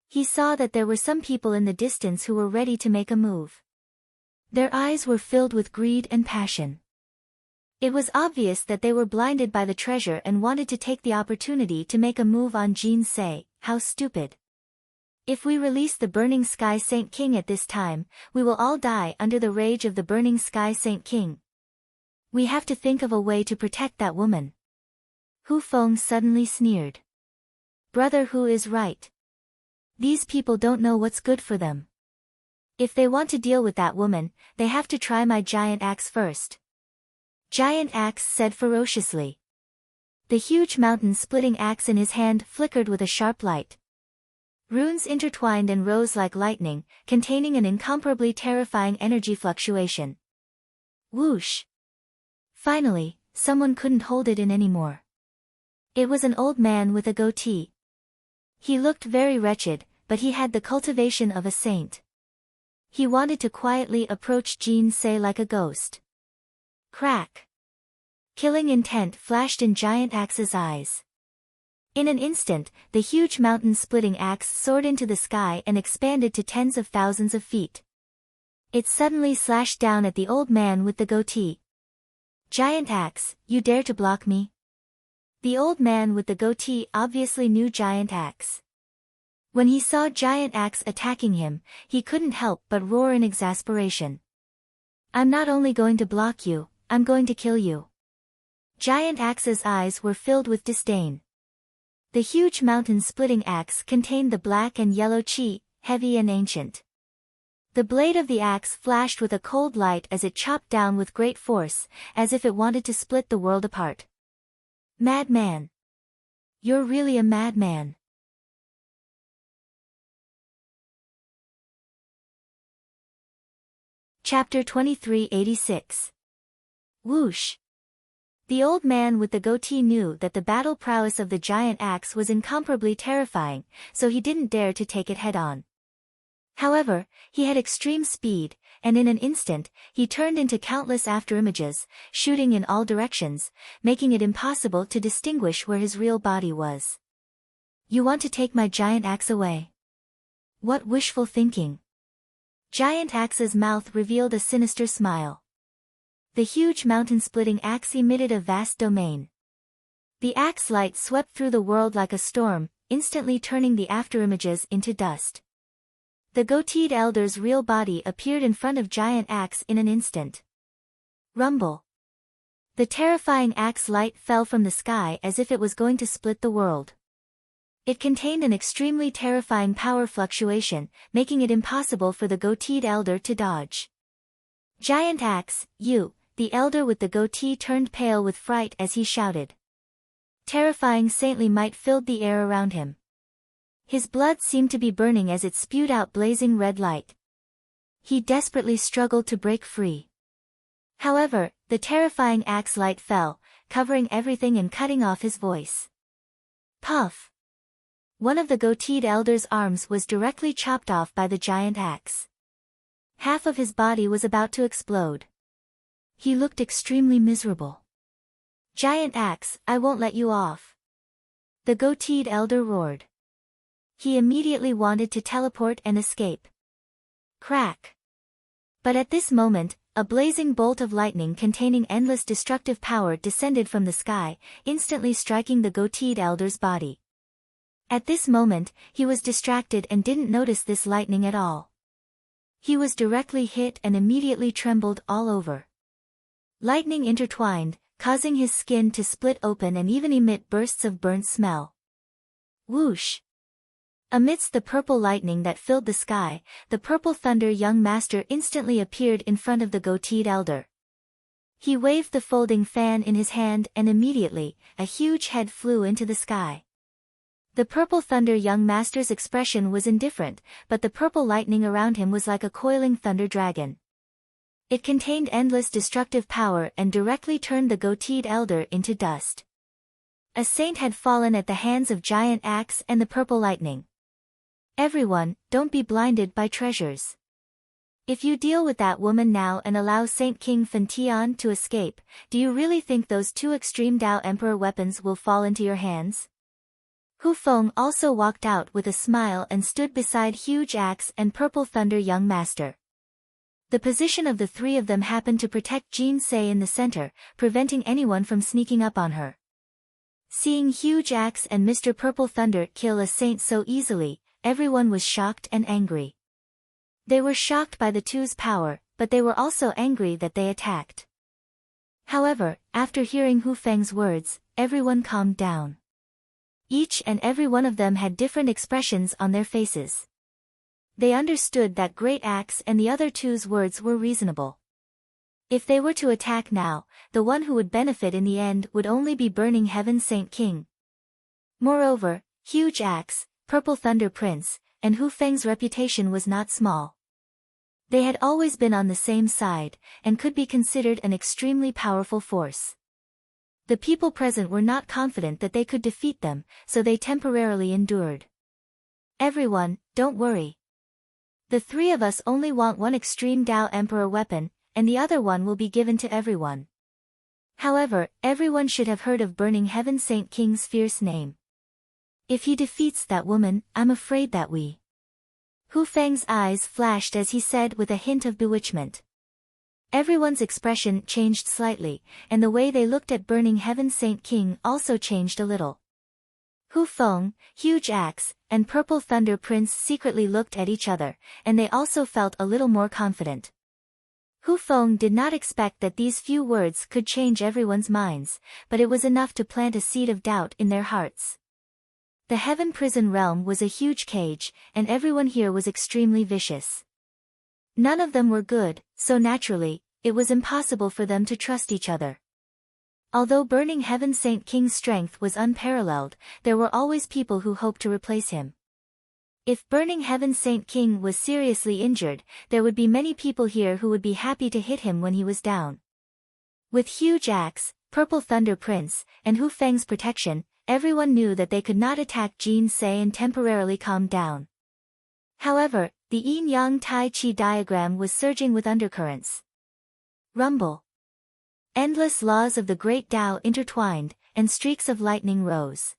He saw that there were some people in the distance who were ready to make a move. Their eyes were filled with greed and passion. It was obvious that they were blinded by the treasure and wanted to take the opportunity to make a move on Jin Se. How stupid. If we release the burning sky Saint King at this time, we will all die under the rage of the burning sky Saint King. We have to think of a way to protect that woman. Hu Feng suddenly sneered. Brother Hu is right. These people don't know what's good for them. If they want to deal with that woman, they have to try my giant axe first. Giant Axe said ferociously. The huge mountain-splitting axe in his hand flickered with a sharp light. Runes intertwined and rose like lightning, containing an incomparably terrifying energy fluctuation. Whoosh! Finally, someone couldn't hold it in anymore. It was an old man with a goatee. He looked very wretched, but he had the cultivation of a saint. He wanted to quietly approach Jin Se like a ghost. Crack! Killing intent flashed in Giant Axe's eyes. In an instant, the huge mountain-splitting axe soared into the sky and expanded to tens of thousands of feet. It suddenly slashed down at the old man with the goatee. Giant Axe, you dare to block me? The old man with the goatee obviously knew Giant Axe. When he saw Giant Axe attacking him, he couldn't help but roar in exasperation. I'm not only going to block you, I'm going to kill you. Giant Axe's eyes were filled with disdain. The huge mountain-splitting axe contained the black and yellow qi, heavy and ancient. The blade of the axe flashed with a cold light as it chopped down with great force, as if it wanted to split the world apart. Madman! You're really a madman. Chapter 2386. Whoosh! The old man with the goatee knew that the battle prowess of the giant axe was incomparably terrifying, so he didn't dare to take it head-on. However, he had extreme speed, and in an instant, he turned into countless afterimages, shooting in all directions, making it impossible to distinguish where his real body was. You want to take my giant axe away? What wishful thinking! Giant Axe's mouth revealed a sinister smile. The huge mountain-splitting axe emitted a vast domain. The axe light swept through the world like a storm, instantly turning the afterimages into dust. The goateed elder's real body appeared in front of Giant Axe in an instant. Rumble! The terrifying axe light fell from the sky as if it was going to split the world. It contained an extremely terrifying power fluctuation, making it impossible for the goateed elder to dodge. Giant Axe, you! The elder with the goatee turned pale with fright as he shouted. Terrifying saintly might filled the air around him. His blood seemed to be burning as it spewed out blazing red light. He desperately struggled to break free. However, the terrifying axe light fell, covering everything and cutting off his voice. Puff! One of the goateed elder's arms was directly chopped off by the giant axe. Half of his body was about to explode. He looked extremely miserable. Giant Axe, I won't let you off. The goateed elder roared. He immediately wanted to teleport and escape. Crack! But at this moment, a blazing bolt of lightning containing endless destructive power descended from the sky, instantly striking the goateed elder's body. At this moment, he was distracted and didn't notice this lightning at all. He was directly hit and immediately trembled all over. Lightning intertwined, causing his skin to split open and even emit bursts of burnt smell. Whoosh! Amidst the purple lightning that filled the sky, the purple thunder young master instantly appeared in front of the goateed elder. He waved the folding fan in his hand and immediately, a huge head flew into the sky. The purple thunder young master's expression was indifferent, but the purple lightning around him was like a coiling thunder dragon. It contained endless destructive power and directly turned the goateed elder into dust. A saint had fallen at the hands of giant axe and the purple lightning. Everyone, don't be blinded by treasures. If you deal with that woman now and allow Saint King Fentian to escape, do you really think those two extreme Dao Emperor weapons will fall into your hands? Hu Feng also walked out with a smile and stood beside Huge Axe and Purple Thunder Young Master. The position of the three of them happened to protect Jean Sei in the center, preventing anyone from sneaking up on her. Seeing Huge Axe and Mr. Purple Thunder kill a saint so easily, everyone was shocked and angry. They were shocked by the two's power, but they were also angry that they attacked. However, after hearing Hu Feng's words, everyone calmed down. Each and every one of them had different expressions on their faces. They understood that Great Axe and the other two's words were reasonable. If they were to attack now, the one who would benefit in the end would only be Burning Heaven Saint King. Moreover, Huge Axe, Purple Thunder Prince, and Hu Feng's reputation was not small. They had always been on the same side, and could be considered an extremely powerful force. The people present were not confident that they could defeat them, so they temporarily endured. Everyone, don't worry. The three of us only want one extreme Dao Emperor weapon, and the other one will be given to everyone. However, everyone should have heard of Burning Heaven Saint King's fierce name. If he defeats that woman, I'm afraid that we... Hu Feng's eyes flashed as he said with a hint of bewitchment. Everyone's expression changed slightly, and the way they looked at Burning Heaven Saint King also changed a little. Hu Feng, Huge Axe, and Purple Thunder Prince secretly looked at each other, and they also felt a little more confident. Hu Feng did not expect that these few words could change everyone's minds, but it was enough to plant a seed of doubt in their hearts. The Heaven Prison Realm was a huge cage, and everyone here was extremely vicious. None of them were good, so naturally, it was impossible for them to trust each other. Although Burning Heaven Saint King's strength was unparalleled, there were always people who hoped to replace him. If Burning Heaven Saint King was seriously injured, there would be many people here who would be happy to hit him when he was down. With Huge Axe, Purple Thunder Prince, and Hu Feng's protection, everyone knew that they could not attack Jean Sei and temporarily calm down. However, the yin-yang Tai Chi diagram was surging with undercurrents. Rumble. Endless laws of the great Tao intertwined, and streaks of lightning rose.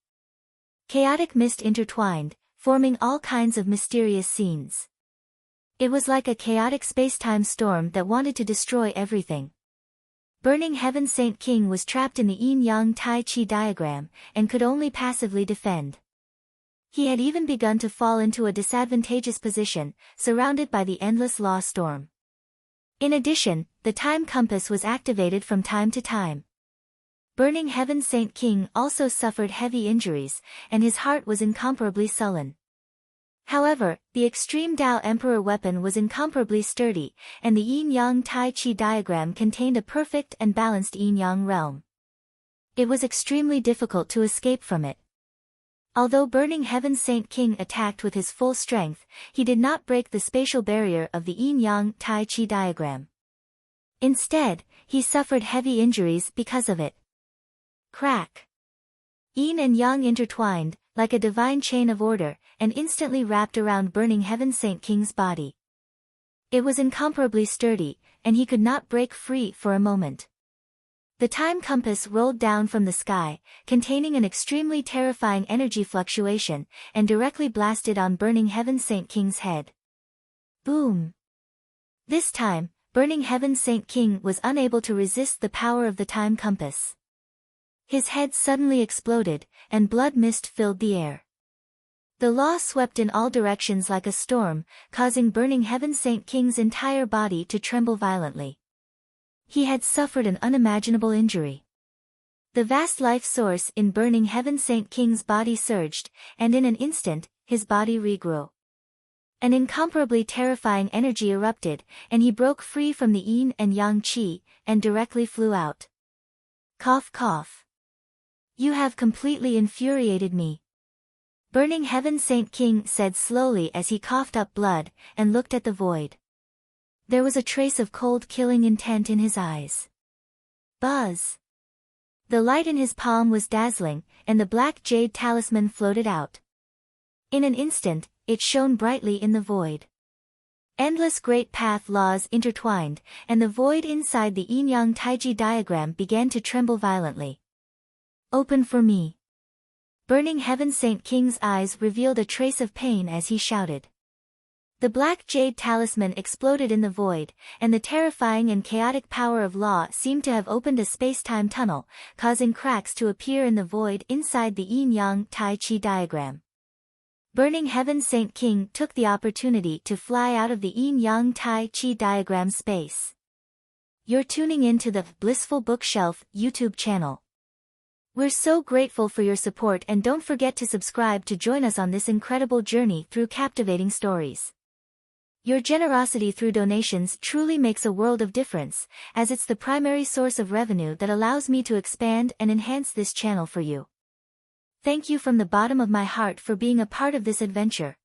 Chaotic mist intertwined, forming all kinds of mysterious scenes. It was like a chaotic space-time storm that wanted to destroy everything. Burning Heaven Saint King was trapped in the yin-yang Tai Chi diagram, and could only passively defend. He had even begun to fall into a disadvantageous position, surrounded by the endless law storm. In addition, the time compass was activated from time to time. Burning Heaven Saint King also suffered heavy injuries, and his heart was incomparably sullen. However, the extreme Dao Emperor weapon was incomparably sturdy, and the yin-yang Tai Chi diagram contained a perfect and balanced yin-yang realm. It was extremely difficult to escape from it. Although Burning Heaven Saint King attacked with his full strength, he did not break the spatial barrier of the yin-yang Tai Chi diagram. Instead, he suffered heavy injuries because of it. Crack. Yin and yang intertwined, like a divine chain of order, and instantly wrapped around Burning Heaven Saint King's body. It was incomparably sturdy, and he could not break free for a moment. The time compass rolled down from the sky, containing an extremely terrifying energy fluctuation, and directly blasted on Burning Heaven Saint King's head. Boom! This time, Burning Heaven Saint King was unable to resist the power of the time compass. His head suddenly exploded, and blood mist filled the air. The law swept in all directions like a storm, causing Burning Heaven Saint King's entire body to tremble violently. He had suffered an unimaginable injury. The vast life source in Burning Heaven Saint King's body surged, and in an instant, his body regrew. An incomparably terrifying energy erupted, and he broke free from the yin and yang qi, and directly flew out. Cough cough. You have completely infuriated me. Burning Heaven Saint King said slowly as he coughed up blood, and looked at the void. There was a trace of cold killing intent in his eyes. Buzz. The light in his palm was dazzling, and the black jade talisman floated out. In an instant, it shone brightly in the void. Endless great path laws intertwined, and the void inside the yin-yang taiji diagram began to tremble violently. Open for me. Burning Heaven. Saint King's eyes revealed a trace of pain as he shouted. The black jade talisman exploded in the void, and the terrifying and chaotic power of law seemed to have opened a space-time tunnel, causing cracks to appear in the void inside the yin-yang tai chi diagram. Burning Heaven. Saint King took the opportunity to fly out of the yin-yang tai chi diagram space. You're tuning in to the Blissful Bookshelf YouTube channel. We're so grateful for your support, and don't forget to subscribe to join us on this incredible journey through captivating stories. Your generosity through donations truly makes a world of difference, as it's the primary source of revenue that allows me to expand and enhance this channel for you. Thank you from the bottom of my heart for being a part of this adventure.